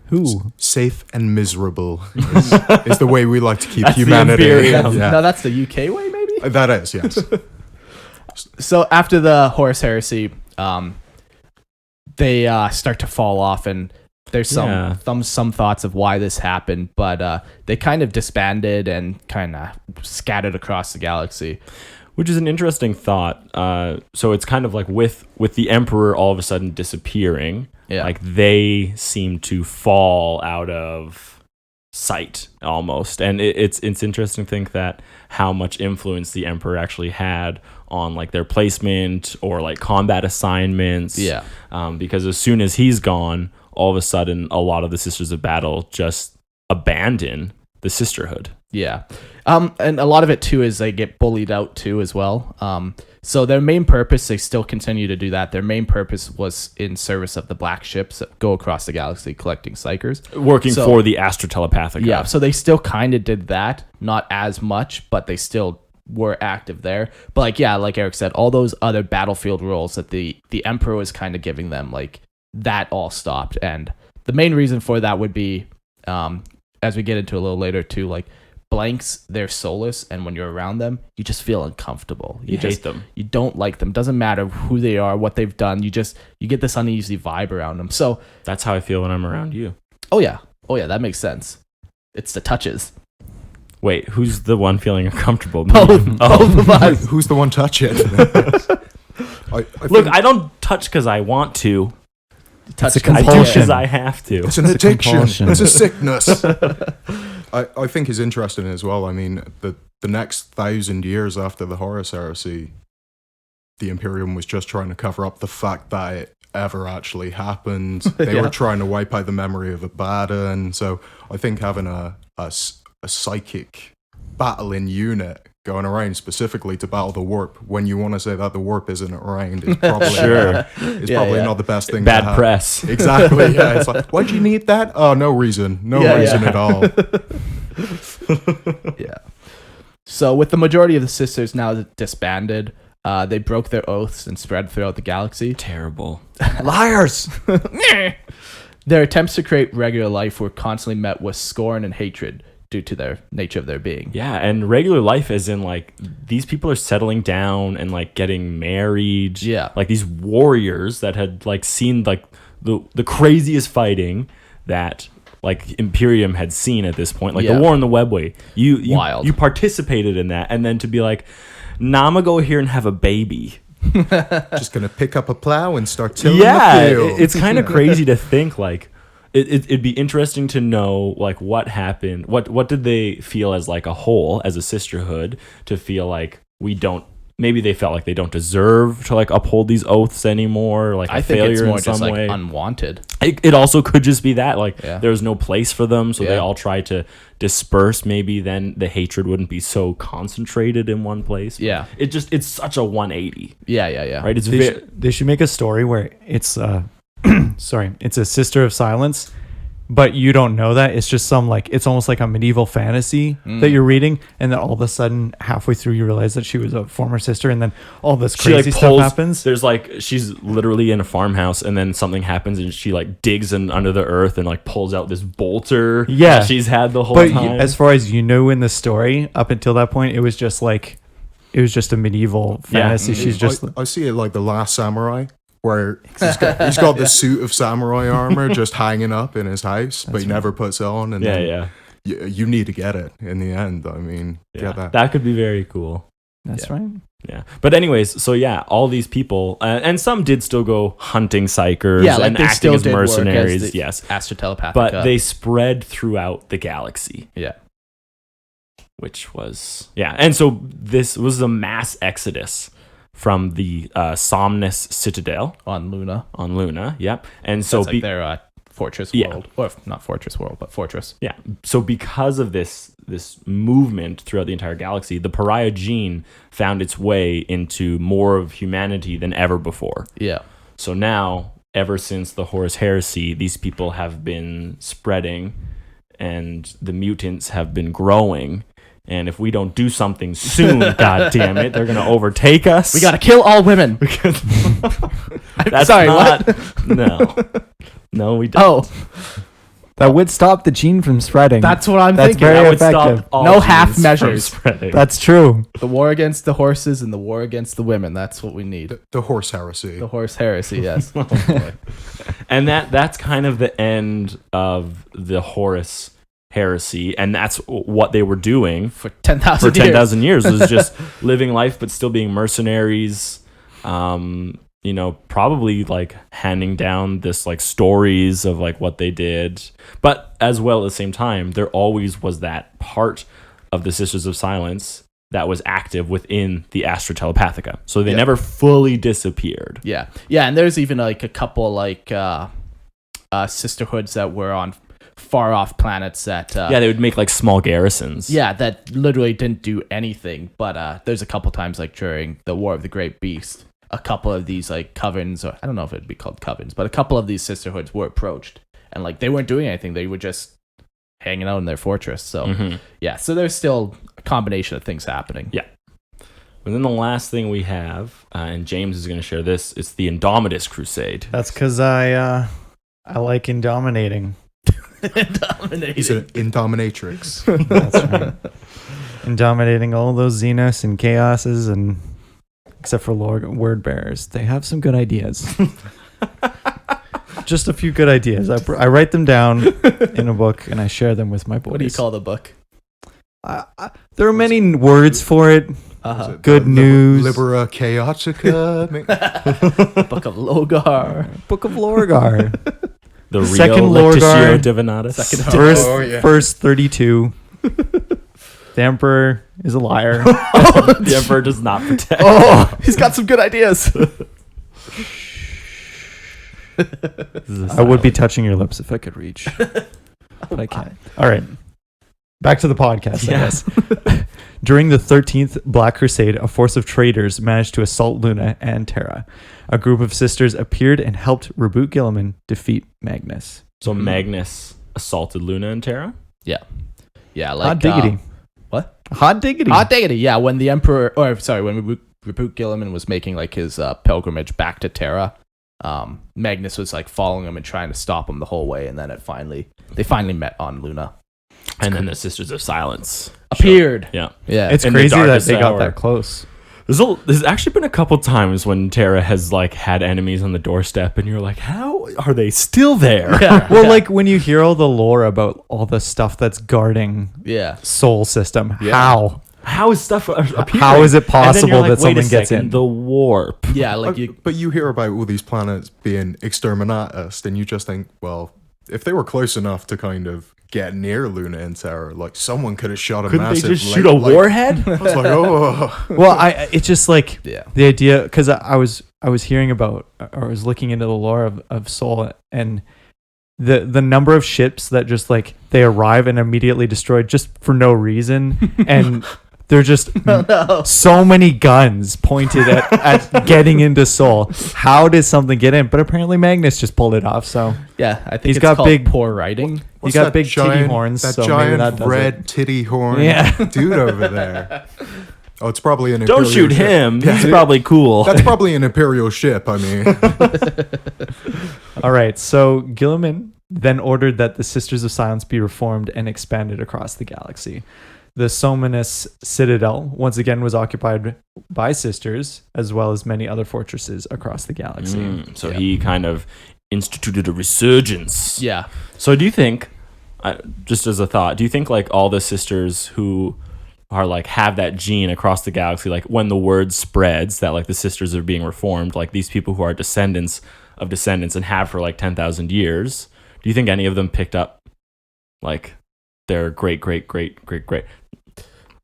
B: Who?
D: Safe and miserable is the way we like to keep
A: That's the
D: humanity.
A: Immaterium.
C: No, that's the UK way, maybe?
D: That is, yes.
C: So after the Horus Heresy, they start to fall off, and there's some thoughts of why this happened, but they kind of disbanded and kind of scattered across the galaxy.
A: Which is an interesting thought. So it's kind of like with the Emperor all of a sudden disappearing, like they seem to fall out of sight almost. And it's interesting to think that how much influence the Emperor actually had on like their placement or like combat assignments.
C: Yeah.
A: Because as soon as he's gone, all of a sudden a lot of the Sisters of Battle just abandon the sisterhood.
C: Yeah. And a lot of it too is they get bullied out too as well. So their main purpose, they still continue to do that. Their main purpose was in service of the black ships that go across the galaxy collecting psychers.
A: Working for the Astrotelepathica.
C: Yeah, so they still kind of did that. Not as much, but they still were active there. But like Eric said, all those other battlefield roles that the Emperor was kind of giving them, like that all stopped. And the main reason for that would be, as we get into a little later too, like blanks, they're soulless, and when you're around them, you just feel uncomfortable.
A: You hate them.
C: You don't like them. Doesn't matter who they are, what they've done. You get this uneasy vibe around them. So
A: that's how I feel when I'm around you.
C: Oh yeah, that makes sense. It's the touches.
A: Wait, who's the one feeling uncomfortable?
C: Both of us.
D: Who's the one touching?
A: Look, I don't touch because I want to.
C: Touch
B: a
A: I do
B: compulsion.
A: because I have to.
D: It's an addiction.
B: compulsion.
D: It's a sickness. I think is interesting as well. I mean, the next 1,000 years after the Horus Heresy, the Imperium was just trying to cover up the fact that it ever actually happened. They were trying to wipe out the memory of Abaddon. So I think having a psychic battling unit going around specifically to battle the warp when you want to say that the warp isn't around is probably probably not the best thing.
A: Bad press.
D: Exactly. Yeah. It's like, why'd you need that? Oh, no reason. No reason at all.
C: Yeah. So with the majority of the sisters now disbanded, they broke their oaths and spread throughout the galaxy.
A: Terrible.
B: Liars!
C: Their attempts to create regular life were constantly met with scorn and hatred due to their nature of their being.
A: Yeah, and regular life as in like these people are settling down and like getting married.
C: Yeah.
A: Like these warriors that had like seen like the craziest fighting that like Imperium had seen at this point, like
C: Yeah.
A: the war in the Webway.
C: Wild.
A: You participated in that, and then to be like, nah, I'm gonna go here and have a baby.
D: Just gonna pick up a plow and start tilling
A: Yeah,
D: the field.
A: it's kind of crazy to think like. It'd be interesting to know like what happened. What did they feel as like a whole, as a sisterhood, to feel like we don't. Maybe they felt like they don't deserve to like uphold these oaths anymore. Like
C: I
A: a
C: think
A: failure
C: it's more
A: in some
C: just like
A: way.
C: unwanted.
A: It also could just be that like
C: Yeah.
A: there was no place for them, so they
C: Yeah.
A: all tried to disperse. Maybe then the hatred wouldn't be so concentrated in one place.
C: Yeah.
A: It's such a 180,
C: Yeah.
A: right? It's
B: They should make a story where it's it's a sister of silence, but you don't know that. It's just some like it's almost like a medieval fantasy that you're reading, and then all of a sudden halfway through you realize that she was a former sister, and then all this
A: she
B: crazy
A: like
B: stuff
A: pulls,
B: happens.
A: There's like she's literally in a farmhouse, and then something happens, and she like digs in under the earth and like pulls out this bolter.
B: Yeah.
A: that she's had the whole
B: But
A: time.
B: as far as you know in the story, up until that point, it was just a medieval fantasy. She's just
D: I see it like The Last Samurai, where he's got the suit of samurai armor just hanging up in his house, but he never puts it on. And then you need to get it in the end. I mean, get that.
A: That could be very cool.
B: that's right.
A: Yeah, but anyways, so yeah, all these people, and some did still go hunting psychers
C: Yeah, like
A: and
C: they
A: acting
C: still
A: as
C: did work
A: mercenaries.
C: as the
A: Yes,
C: Astro Telepathica.
A: but they spread throughout the galaxy.
C: Yeah.
A: Which was and so this was a mass exodus from the Somnus Citadel
C: on Luna.
A: on Luna. Yep, and so
C: That's like their fortress
A: Yeah.
C: world. Or not fortress world, but fortress.
A: yeah, so because of this movement throughout the entire galaxy, the pariah gene found its way into more of humanity than ever before.
C: Yeah.
A: So now, ever since the Horus Heresy, these people have been spreading, and the mutants have been growing. And if we don't do something soon, god damn it, they're gonna overtake us.
C: We gotta kill all women.
A: That's
C: sorry,
A: not,
C: what?
A: No, we don't.
C: Oh,
B: That would stop the gene from spreading.
C: that's what I'm
B: That's
C: thinking.
B: very
A: That would
B: effective.
A: stop all
C: No
A: genes
C: half
A: from
C: measures.
A: spreading.
B: That's true.
C: The war against the horses and the war against the women. That's what we need.
D: The horse heresy.
C: The horse heresy, yes.
A: And that's kind of the end of the Horus Heresy, and that's what they were doing
C: For 10,000
A: for 10,000 years was just living life but still being mercenaries, probably like handing down this like stories of like what they did, but as well at the same time there always was that part of the Sisters of Silence that was active within the Astra Telepathica, so they never fully disappeared.
C: Yeah. Yeah, and there's even like a couple like sisterhoods that were on far off planets that
A: They would make like small garrisons.
C: that literally didn't do anything. But there's a couple times like during the War of the Great Beast, a couple of these like covens, or I don't know if it'd be called covens, but a couple of these sisterhoods were approached, and like they weren't doing anything. They were just hanging out in their fortress. So so there's still a combination of things happening.
A: Yeah. And then the last thing we have, and James is going to share this, it's the Indominus Crusade.
B: That's because I like indominating.
D: He's an indominatrix.
B: That's right. Indominating all those Xenos and Chaoses, and except for word bearers, they have some good ideas. Just a few good ideas. I write them down in a book and I share them with my boys.
C: What do you call the book?
B: There are many words for it.
C: Uh-huh.
B: Good news.
D: Libera Chaotica.
C: Book of Logar.
B: Book of Lorgar.
A: The real
B: Second
A: Lectitio
B: Lorgar.
A: Divinatus.
C: Second
B: First 32. The Emperor is a liar.
A: The Emperor does not protect.
C: Oh, he's got some good ideas.
B: I would be touching your lips if I could reach. But I can't. All right. Back to the podcast, I guess. During the 13th Black Crusade, a force of traitors managed to assault Luna and Terra. A group of sisters appeared and helped Reboot Gilliman defeat Magnus.
A: So Magnus assaulted Luna and Terra?
C: Yeah, like
B: Hot diggity.
C: what?
B: Hot diggity.
C: Hot diggity. Yeah, when the Emperor, when Reboot Gilliman was making like his pilgrimage back to Terra, Magnus was like following him and trying to stop him the whole way, and then they finally met on Luna.
A: And then the Sisters of Silence
C: Appeared.
A: Yeah.
B: It's
A: In the
B: crazy that
A: darkest
B: they got
A: hour.
B: that close.
A: There's actually been a couple times when Terra has like had enemies on the doorstep, and you're like, how are they still there?
B: Well, like when you hear all the lore about all the stuff that's guarding Sol system,
A: How is stuff appearing?
B: How is it possible that
A: someone
B: gets in?
A: The warp.
C: Yeah,
D: but you hear about all these planets being exterminatus, and you just think, well, if they were close enough to kind of get near Luna and Terra, like someone could have shot a
A: Couldn't
D: massive.
A: they just shoot a warhead?
D: I was like, oh.
B: Well, it's just like the idea, because I was hearing about, or I was looking into the lore of Sol, and the number of ships that just like they arrive and immediately destroyed just for no reason, and they're just so many guns pointed at getting into Sol. How did something get in? But apparently Magnus just pulled it off. So
C: I think
B: he's
C: it's
B: got
C: called
B: big
C: poor writing.
D: What's
B: he got
D: that
B: big
D: giant,
B: titty horns.
D: That
B: so
D: giant
B: maybe that does
D: red titty horn dude over there. Oh, it's probably an
A: Don't
D: Imperial
A: shoot
D: ship.
A: him.
D: Yeah.
A: He's probably cool.
D: That's probably an Imperial ship. I mean,
B: All right. So Gilliman then ordered that the Sisters of Silence be reformed and expanded across the galaxy. The Sominus Citadel once again was occupied by sisters, as well as many other fortresses across the galaxy.
A: So he kind of instituted a resurgence.
C: Yeah.
A: So do you think, just as a thought, do you think like all the sisters who are like have that gene across the galaxy, like when the word spreads that like the sisters are being reformed, like these people who are descendants of descendants and have for like 10,000 years, do you think any of them picked up like their great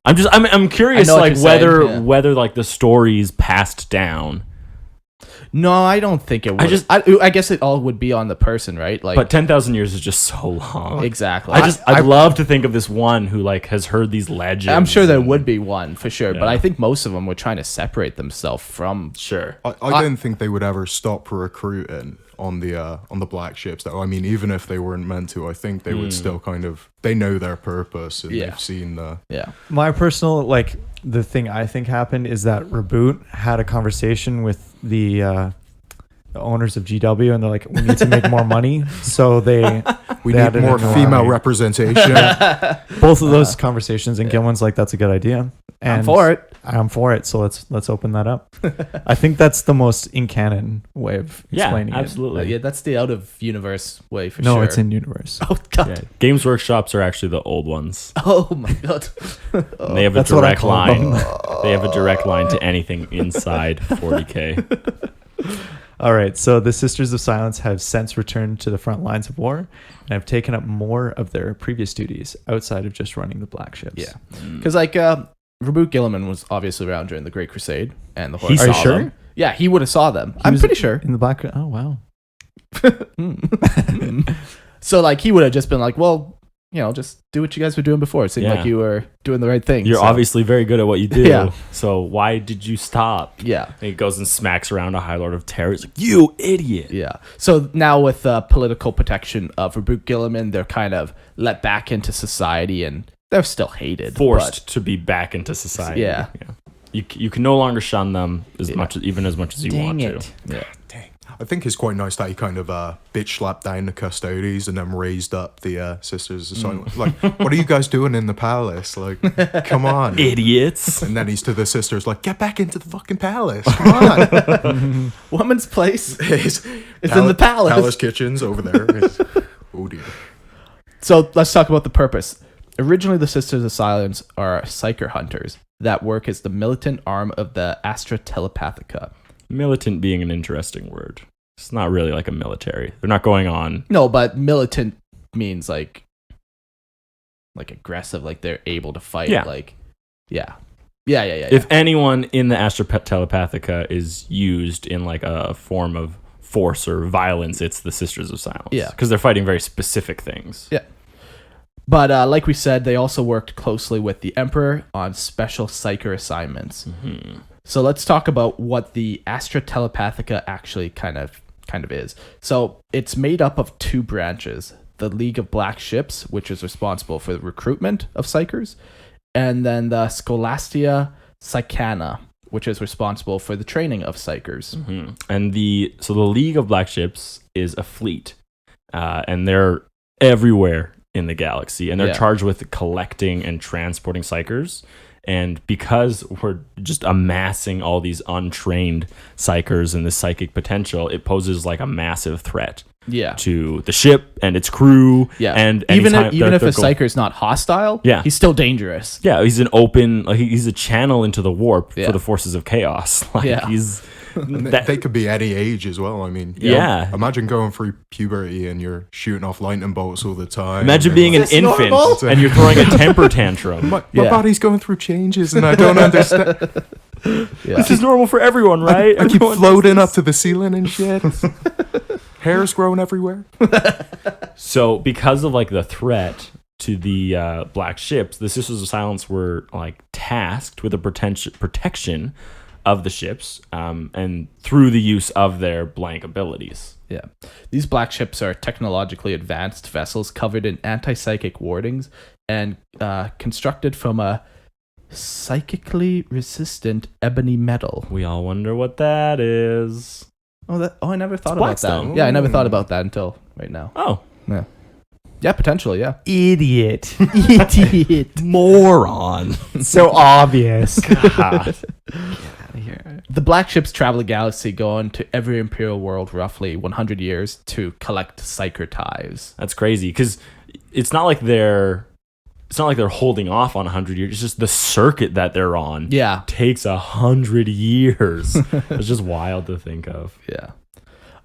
A: I'm curious like whether like the stories passed down.
C: No, I don't think it would. I guess it all would be on the person, right? Like,
A: but 10,000 years is just so long.
C: Exactly.
A: I'd love to think of this one who like has heard these legends.
C: I'm sure there would be one for sure, but I think most of them were trying to separate themselves from.
A: Sure.
D: I don't think they would ever stop recruiting on the black ships. Though I mean, even if they weren't meant to, I think they would still kind of they know their purpose and they've seen the.
C: Yeah.
B: My personal the thing I think happened is that Reboot had a conversation with the owners of GW, and they're like, we need to make more money, so we
D: need more female representation.
B: Both of those conversations, and Gilman's like, that's a good idea. And I'm for it. So let's open that up. I think that's the most in canon way of explaining it.
A: Absolutely.
C: Yeah, that's the out of universe way for
B: sure.
C: No,
B: it's in universe.
C: Oh god.
A: Yeah. Games Workshops are actually the old ones.
C: Oh my god.
A: And they have a direct line. They have a direct line to anything inside 40K.
B: All right, so the Sisters of Silence have since returned to the front lines of war and have taken up more of their previous duties outside of just running the black ships.
C: Yeah, because Reboot Gilliman was obviously around during the Great Crusade and the
B: Are you sure?
C: Them. Yeah, he would have saw them. I'm pretty sure
B: in the black. Oh wow.
C: So he would have just been like, well, just do what you guys were doing before. It seemed like you were doing the right thing.
A: You're obviously very good at what you do.
C: Yeah.
A: So why did you stop?
C: Yeah.
A: And he goes and smacks around a High Lord of Terror. He's like, you idiot.
C: Yeah. So now with political protection of Reboot Gilliman, they're kind of let back into society and they're still hated.
A: Forced to be back into society.
C: Yeah.
A: You can no longer shun them as much as you want to.
C: Yeah.
D: I think it's quite nice that he kind of bitch slapped down the custodies and then raised up the Sisters of Silence. Like, what are you guys doing in the palace? Like, come on.
A: Idiots.
D: And then he's to the sisters like, get back into the fucking palace. Come on.
C: Woman's place is in
D: the
C: palace.
D: Palace kitchens over there. Oh dear.
C: So let's talk about the purpose. Originally, the Sisters of Silence are psyker hunters that work as the militant arm of the Astra Telepathica.
A: Militant being an interesting word. It's not really like a military. They're not going on.
C: No, but militant means like aggressive, like they're able to fight.
A: Yeah.
C: Yeah.
A: If anyone in the Astra Telepathica is used in like a form of force or violence, it's the Sisters of Silence.
C: Yeah.
A: Because they're fighting very specific things.
C: Yeah. But like we said, they also worked closely with the Emperor on special psyker assignments.
A: Mm-hmm.
C: So let's talk about what the Astra Telepathica actually kind of is. So it's made up of two branches: the League of Black Ships, which is responsible for the recruitment of psychers, and then the Scholastia Psychana, which is responsible for the training of psychers.
A: Mm-hmm. And the League of Black Ships is a fleet, and they're everywhere in the galaxy, and they're charged with collecting and transporting psychers. And because we're just amassing all these untrained psychers and this psychic potential, it poses like a massive threat to the ship and its crew.
C: Yeah.
A: And
C: even if a psyker's not hostile, he's still dangerous.
A: Yeah, he's an open, like he's a channel into the warp for the forces of chaos. Like he's
D: they could be any age as well. I mean, imagine going through puberty and you're shooting off lightning bolts all the time.
A: Imagine being an infant and you're throwing a temper tantrum.
D: My body's going through changes and I don't understand.
A: This is normal for everyone, right?
D: I keep floating up to the ceiling and shit. Hair's growing everywhere.
A: So because of like the threat to the black ships, the Sisters of Silence were like tasked with the protection of the ships, and through the use of their blank abilities.
C: Yeah. These black ships are technologically advanced vessels covered in anti-psychic wardings and constructed from a psychically resistant ebony metal.
A: We all wonder what that is.
C: I never thought about that. Yeah, I never thought about that until right now.
A: Oh.
C: Yeah. Yeah, potentially, yeah.
B: Idiot.
A: Moron.
B: So obvious.
A: God.
B: Get out of here.
C: The black ships travel the galaxy, going to every imperial world roughly 100 years to collect psyker ties.
A: That's crazy, because it's not like they're holding off on 100 years. It's just the circuit that they're on takes 100 years. It's just wild to think of.
C: Yeah.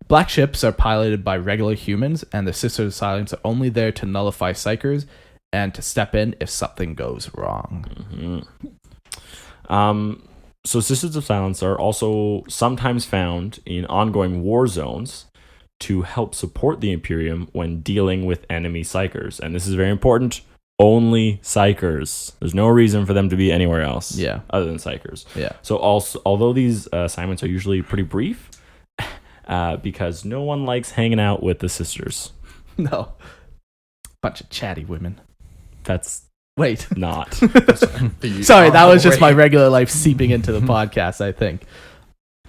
C: Black ships are piloted by regular humans, and the Sisters of Silence are only there to nullify psychers and to step in if something goes wrong.
A: So Sisters of Silence are also sometimes found in ongoing war zones to help support the Imperium when dealing with enemy psychers. And this is very important. Only psychers. There's no reason for them to be anywhere else other than psychers.
C: Yeah.
A: So also, although these assignments are usually pretty brief, because no one likes hanging out with the sisters.
C: No. Bunch of chatty women.
A: That's
C: Wait.
A: not.
C: Sorry, that was just my regular life seeping into the podcast, I think.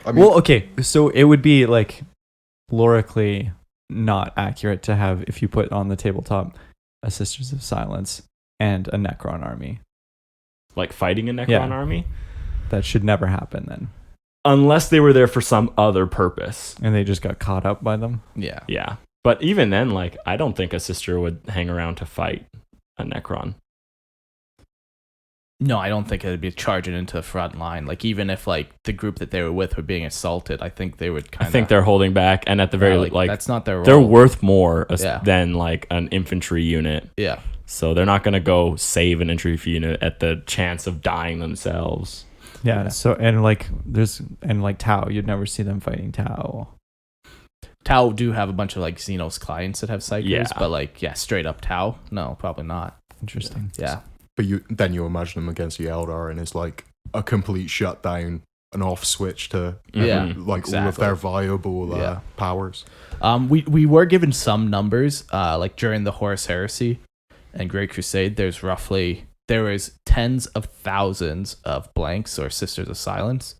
B: I mean, well, okay. So it would be like lorically not accurate to have, if you put on the tabletop, a Sisters of Silence and a Necron army.
A: Like fighting a Necron army?
B: That should never happen then.
A: Unless they were there for some other purpose.
B: And they just got caught up by them?
C: Yeah.
A: Yeah. But even then, like, I don't think a sister would hang around to fight a Necron.
C: No, I don't think it'd be charging into the front line. Like, even if, like, the group that they were with were being assaulted, I think they would kind of...
A: I think they're holding back, and at the very, like...
C: That's not their role.
A: They're worth more than, like, an infantry unit.
C: Yeah.
A: So they're not going to go save an infantry unit at the chance of dying themselves.
B: Yeah, so and like Tau, you'd never see them fighting Tau.
C: Tau do have a bunch of like Xenos clients that have psychers, but like straight up Tau, no, probably not.
B: Interesting.
C: Yeah.
D: But you imagine them against the Eldar and it's like a complete shutdown, an off switch to all of their viable powers.
C: We were given some numbers like during the Horus Heresy and Great Crusade. There is tens of thousands of blanks or Sisters of Silence.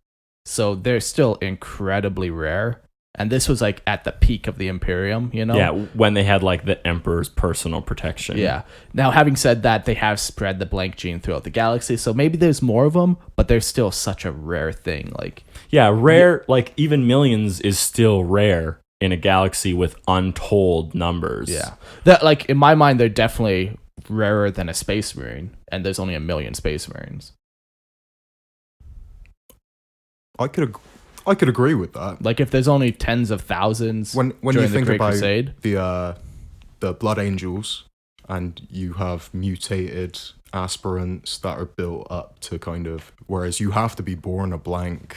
C: So they're still incredibly rare. And this was like at the peak of the Imperium, you know?
A: Yeah, when they had like the Emperor's personal protection.
C: Yeah. Now, having said that, they have spread the blank gene throughout the galaxy. So maybe there's more of them, but they're still such a rare thing. Like,
A: yeah, rare, like even millions is still rare in a galaxy with untold numbers.
C: Yeah. That, like, in my mind, they're definitely rarer than a Space Marine, and there's only 1 million Space Marines.
D: I could agree with that.
C: Like, if there's only tens of thousands
D: when
C: during
D: you think
C: the Great
D: about
C: Crusade,
D: the Blood Angels, and you have mutated aspirants that are built up to kind of, whereas you have to be born a blank.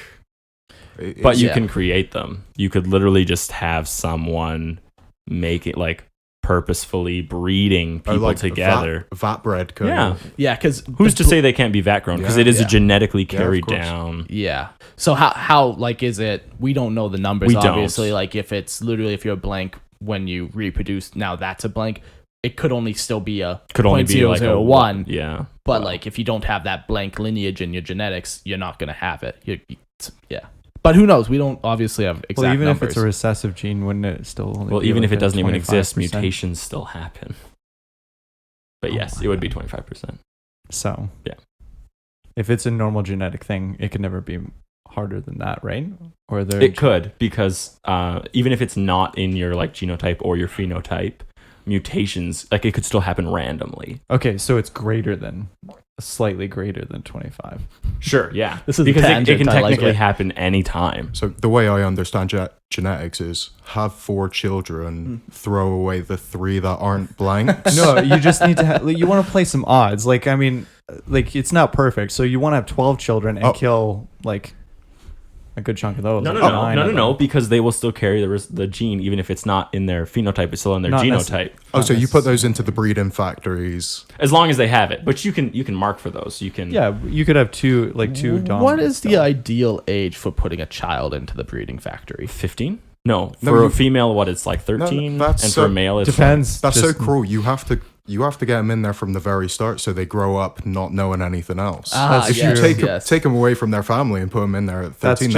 A: But you can create them. You could literally just have someone make it like purposefully breeding people like together.
D: Vat bred kind of.
C: Yeah, because
A: who's to say they can't be vat grown? Because it is a genetically carried down.
C: Yeah. So how like is it? We don't know the numbers. Obviously, like if it's literally if you're a blank when you reproduce, now that's a blank. It could only still be a
A: like a
C: 1.
A: Yeah.
C: But like if you don't have that blank lineage in your genetics, you're not gonna have it. Yeah. But who knows? We don't obviously have exact
B: Well, even
C: numbers.
B: if it's a recessive gene, wouldn't it still only
A: Well,
B: be
A: even
B: like
A: if it doesn't even exist,
B: 25%?
A: mutations still happen. But yes, it would be 25%.
B: So,
A: yeah.
B: if it's a normal genetic thing, it could never be harder than that, right? Or
A: it could, because even if it's not in your like genotype or your phenotype, mutations, like it could still happen randomly.
B: Okay, so it's slightly greater than 25.
A: Sure, yeah.
C: This is
A: because it
C: tangent,
A: can
C: I like
A: technically
C: it.
A: happen anytime.
D: So the way I understand genetics is have 4 children, throw away the 3 that aren't blanks.
B: No, you just need to you want to play some odds. Like, I mean, like it's not perfect. So you want to have 12 children and kill like a good chunk of those.
A: No, because they will still carry the gene, even if it's not in their phenotype, it's still in their genotype.
D: So you put those into the breeding factories.
A: As long as they have it. But you can mark for those. You can.
B: Yeah, you could have two dominant.
C: What is the ideal age for putting a child into the breeding factory?
A: 15? No, for a female, it's like 13, and for a male, it's
B: depends.
D: That's so cruel. You have to get them in there from the very start, so they grow up not knowing anything else. If you take them away from their family and put them in there at 13,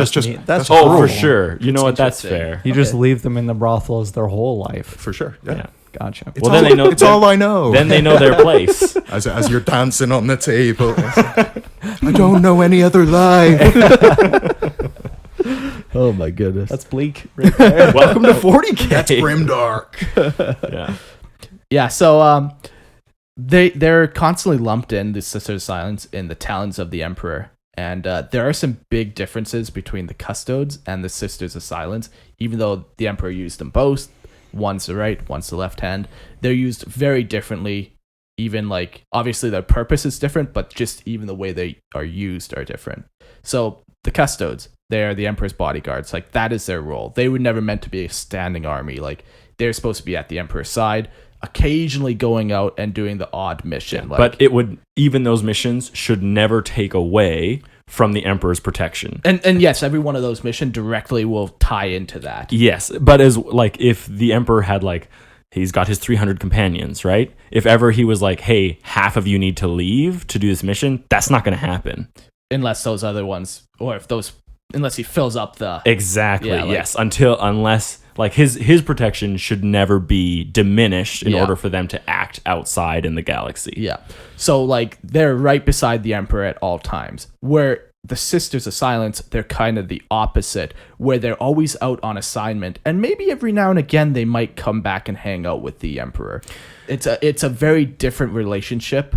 D: that's
A: cruel. For sure. You know what? That's fair.
B: You just leave them in the brothels their whole life.
D: For sure. Yeah.
B: Gotcha.
A: Then they know.
D: It's all I know.
A: Then they know their place.
D: As you're dancing on the table, I don't know any other life.
C: Oh my goodness.
B: That's bleak right there.
A: Welcome to 40K.
D: That's grimdark.
A: Yeah.
C: Yeah, so they're constantly lumped in, the Sisters of Silence, in the talons of the Emperor. And there are some big differences between the Custodes and the Sisters of Silence, even though the Emperor used them both. One's the right, one's the left hand. They're used very differently. Even like, obviously their purpose is different, but just even the way they are used are different. So the Custodes, they're the Emperor's bodyguards. Like, that is their role. They were never meant to be a standing army. Like, they're supposed to be at the Emperor's side, occasionally going out and doing the odd mission.
A: Yeah, but even those missions should never take away from the Emperor's protection.
C: And yes, every one of those missions directly will tie into that.
A: Yes, but as like if the Emperor had like, he's got his 300 companions, right? If ever he was like, hey, half of you need to leave to do this mission, that's not going to happen.
C: Unless those other ones, unless he fills up the...
A: Exactly, yes. Unless like his protection should never be diminished in order for them to act outside in the galaxy.
C: Yeah. So like they're right beside the Emperor at all times. Where the Sisters of Silence, they're kind of the opposite, where they're always out on assignment, and maybe every now and again they might come back and hang out with the Emperor. It's a very different relationship.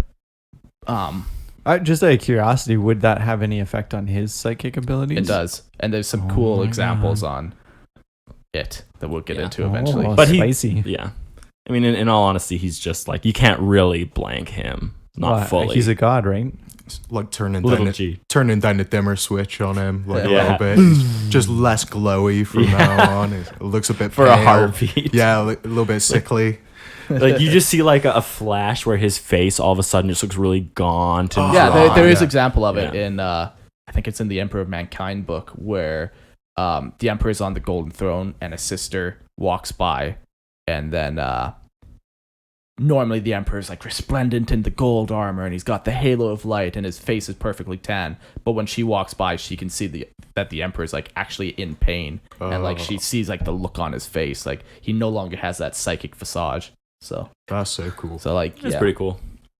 B: Just out of curiosity, would that have any effect on his psychic abilities?
C: It does, and there's some cool examples on it that we'll get into eventually.
B: But spicy.
A: Yeah. I mean, in all honesty, he's just like, you can't really blank him. Not fully.
B: He's a god, right?
D: It's like turning down the dimmer switch on him like a little bit. Just less glowy from now on. It looks a bit
A: for
D: pale.
A: A heartbeat.
D: Yeah, a little bit sickly.
A: Like you just see like a flash where his face all of a sudden just looks really gaunt. And
C: there is example of it in I think it's in the Emperor of Mankind book where the Emperor is on the golden throne and a sister walks by, and then normally the Emperor is like resplendent in the gold armor and he's got the halo of light and his face is perfectly tan, but when she walks by she can see that the Emperor is like actually in pain, and like she sees like the look on his face, like he no longer has that psychic visage. So
D: that's so cool.
C: So like
A: that's pretty cool.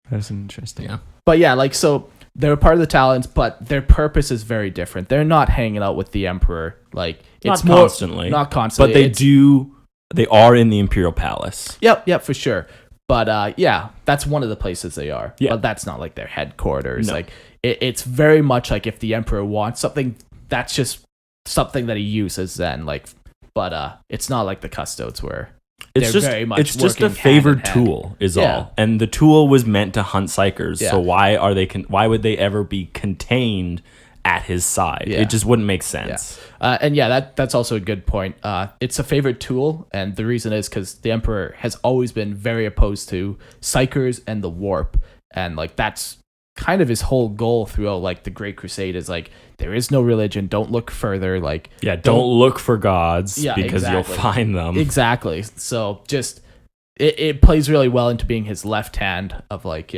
B: That's interesting.
A: Yeah.
C: But yeah, like so they're part of the Talons, but their purpose is very different. They're not hanging out with the Emperor like it's
A: not constantly.
C: Not constantly.
A: But they are in the Imperial Palace.
C: Yep, for sure. But that's one of the places they are.
A: Yeah.
C: But that's not like their headquarters.
A: No.
C: Like it's very much like if the Emperor wants something, that's just something that he uses then. Like, but it's not like the Custodes where
A: it's just a favored tool is all, and the tool was meant to hunt psychers. So why would they ever be contained at his side? It just wouldn't make sense.
C: That's also a good point. It's a favorite tool, and the reason is because the Emperor has always been very opposed to psychers and the warp, and like that's kind of his whole goal throughout like the Great Crusade is like there is no religion, don't look further, like
A: don't look for gods because you'll find them.
C: Exactly. So just it plays really well into being his left hand of like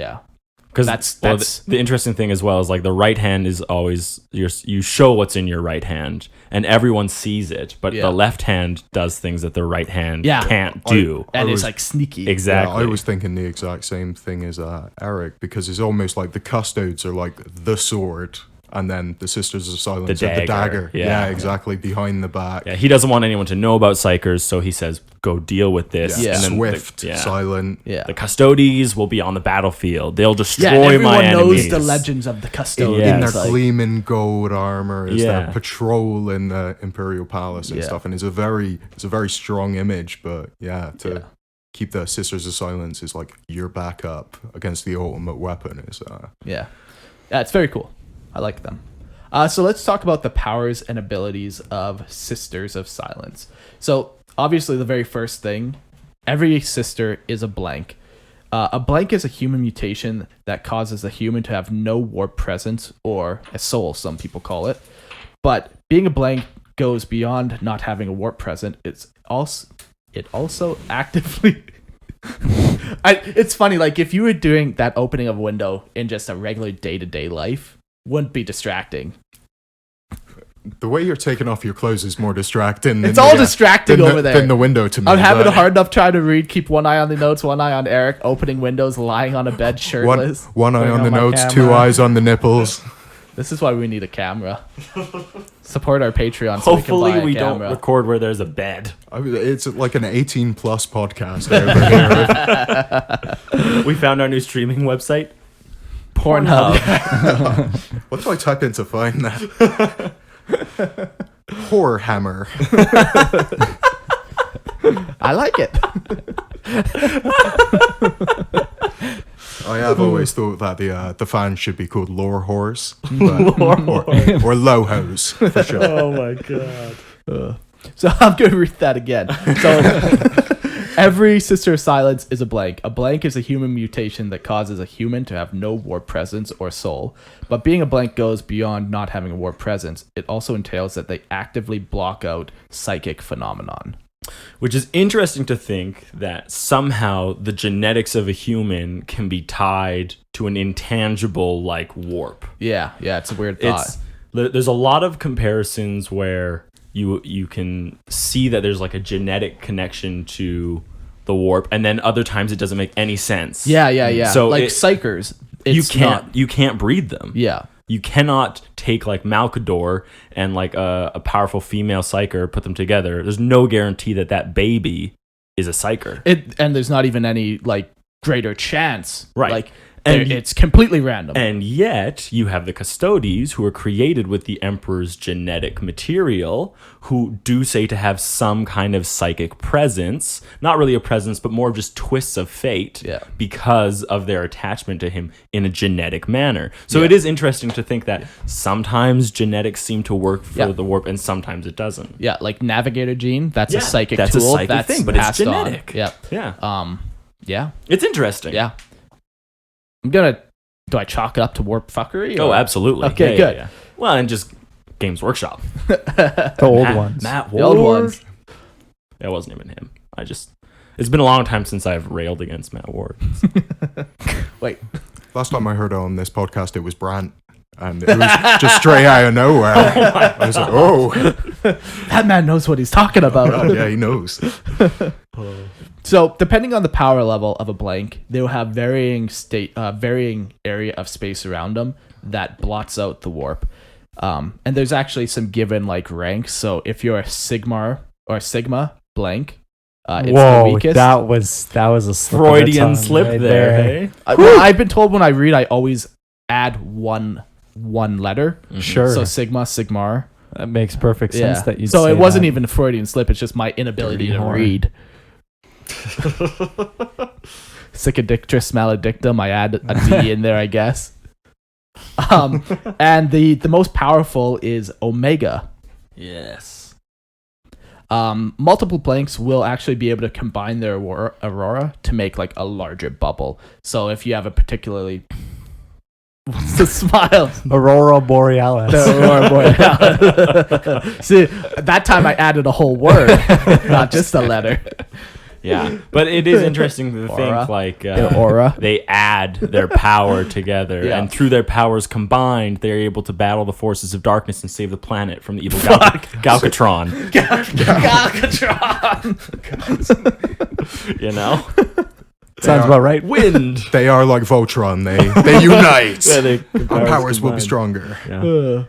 A: Because
C: that's
A: the interesting thing as well is like the right hand is always you show what's in your right hand, and everyone sees it, but the left hand does things that the right hand can't do,
C: and it's like sneaky.
A: Exactly.
D: Yeah, I was thinking the exact same thing as Eric, because it's almost like the custodes are like the sword, and then the Sisters of Silence are the dagger. Yeah, exactly, behind the back.
A: Yeah, he doesn't want anyone to know about psychers, so he says, "Go deal with this."
D: Yeah.
A: And then
D: Swift, silent.
C: Yeah.
A: The Custodes will be on the battlefield. They'll destroy
C: everyone
A: my enemies.
C: knows the legends of the Custodes.
A: Yeah.
D: In their
C: like,
D: gleaming gold armor, as
A: Yeah.
D: their patrol in the Imperial Palace and stuff, and it's a very strong image. But keep the Sisters of Silence is like your backup against the ultimate weapon. Is
C: yeah, it's very cool. I like them. So let's talk about the powers and abilities of Sisters of Silence. So obviously the very first thing, every sister is a blank. A blank is a human mutation that causes the human to have no warp presence, or a soul, some people call it. But being a blank goes beyond not having a warp present. It also actively... it's funny, like if you were doing that opening of a window in just a regular day-to-day life, wouldn't be distracting.
D: the way you're taking off your clothes is more distracting.
C: It's all distracting over there.
D: Than the window to me.
C: I'm having a hard enough trying to read, keep one eye on the notes, one eye on Eric, opening windows, lying on a bed shirtless.
D: One eye on the notes,
B: camera.
D: 2 eyes on the nipples.
C: This is why we need a camera. Support our Patreon so
A: Hopefully
C: we can buy a
A: we
C: camera.
A: don't record where there's a bed.
D: It's like an 18+ podcast over here.
A: We found our new streaming website.
C: Pornhub.
D: What do I type in to find that? Warhammer.
C: I like it.
D: I have always thought that the fans should be called lore whores, or low hose for sure.
A: Oh my god.
C: So I'm going to read that again. So every Sister of Silence is a blank. A blank is a human mutation that causes a human to have no warp presence or soul. But being a blank goes beyond not having a warp presence. It also entails that they actively block out psychic phenomenon.
A: Which is interesting to think that somehow the genetics of a human can be tied to an intangible like warp.
C: Yeah, it's a weird thought.
A: There's a lot of comparisons where you can see that there's like a genetic connection to the warp, and then other times it doesn't make any sense.
C: Yeah.
A: So
C: like psychers,
A: you can't breed them.
C: Yeah.
A: You cannot take like Malkador and like a powerful female psyker, put them together. There's no guarantee that baby is a psyker.
C: And there's not even any like greater chance.
A: Right.
C: Like
A: And
C: it's completely random.
A: And yet you have the Custodes who are created with the Emperor's genetic material, who do say to have some kind of psychic presence, not really a presence, but more of just twists of fate because of their attachment to him in a genetic manner. So it is interesting to think that sometimes genetics seem to work for the warp and sometimes it doesn't.
C: Yeah, like Navigator gene, that's a psychic
A: that's
C: tool.
A: A psychic
C: that's
A: thing, but it's
C: passed
A: genetic.
C: on. Yeah.
A: Yeah.
C: Yeah.
A: It's interesting.
C: Yeah. Do I chalk it up to warp fuckery?
A: Oh, absolutely.
C: Okay, good.
A: Yeah. Well, and just Games Workshop.
B: The old ones.
A: Matt
C: The old ones.
A: It wasn't even him. It's been a long time since I've railed against Matt Ward.
C: Wait.
D: Last time I heard on this podcast, it was Brant. And it was just straight out of nowhere. I was like, oh.
C: That man knows what he's talking about.
D: Yeah, he knows.
C: So, depending on the power level of a blank, they will have varying area of space around them that blots out the warp. And there's actually some given like ranks. So, if you're a Sigma blank, it's the weakest.
B: that was a
A: Freudian slip
B: right
A: there. Hey?
C: I've been told when I read, I always add one letter.
B: Mm-hmm. Sure.
C: So Sigmar.
B: That makes perfect sense that you.
C: So it wasn't even a Freudian slip. It's just my inability to read. Siccadictrus maledictum. I add a D in there, I guess. And the most powerful is Omega.
A: Yes.
C: Multiple blanks will actually be able to combine their aurora to make like a larger bubble. So if you have a particularly what's the smile?
B: Aurora Borealis.
C: The Aurora Borealis. See, that time I added a whole word, not just a letter.
A: Yeah, but it is interesting to
C: Aura.
A: think like
C: Their aura.
A: they add their power together,
C: Yeah.
A: and through their powers combined, they're able to battle the forces of darkness and save the planet from the evil Galcatron.
C: Galcatron.
A: You know,
B: Sounds about right.
A: wind.
D: They are like Voltron. They unite.
A: Yeah,
D: Our powers will be
A: combined.
D: stronger.
A: Yeah.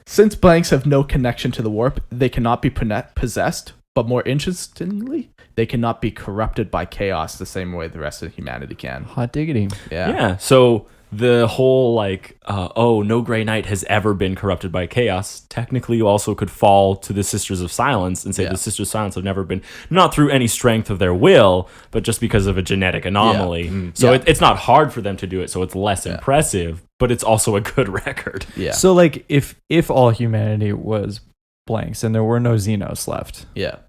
C: Since blanks have no connection to the warp, they cannot be possessed, but more interestingly, they cannot be corrupted by chaos the same way the rest of humanity can.
B: Hot diggity.
A: Yeah. So the whole like, no Grey Knight has ever been corrupted by chaos. Technically, you also could fall to the Sisters of Silence and say the Sisters of Silence have never been, not through any strength of their will, but just because of a genetic anomaly. So it's not hard for them to do it. So it's less impressive, but it's also a good record.
C: Yeah.
B: So like if all humanity was blanks and there were no Xenos left,
C: Yeah.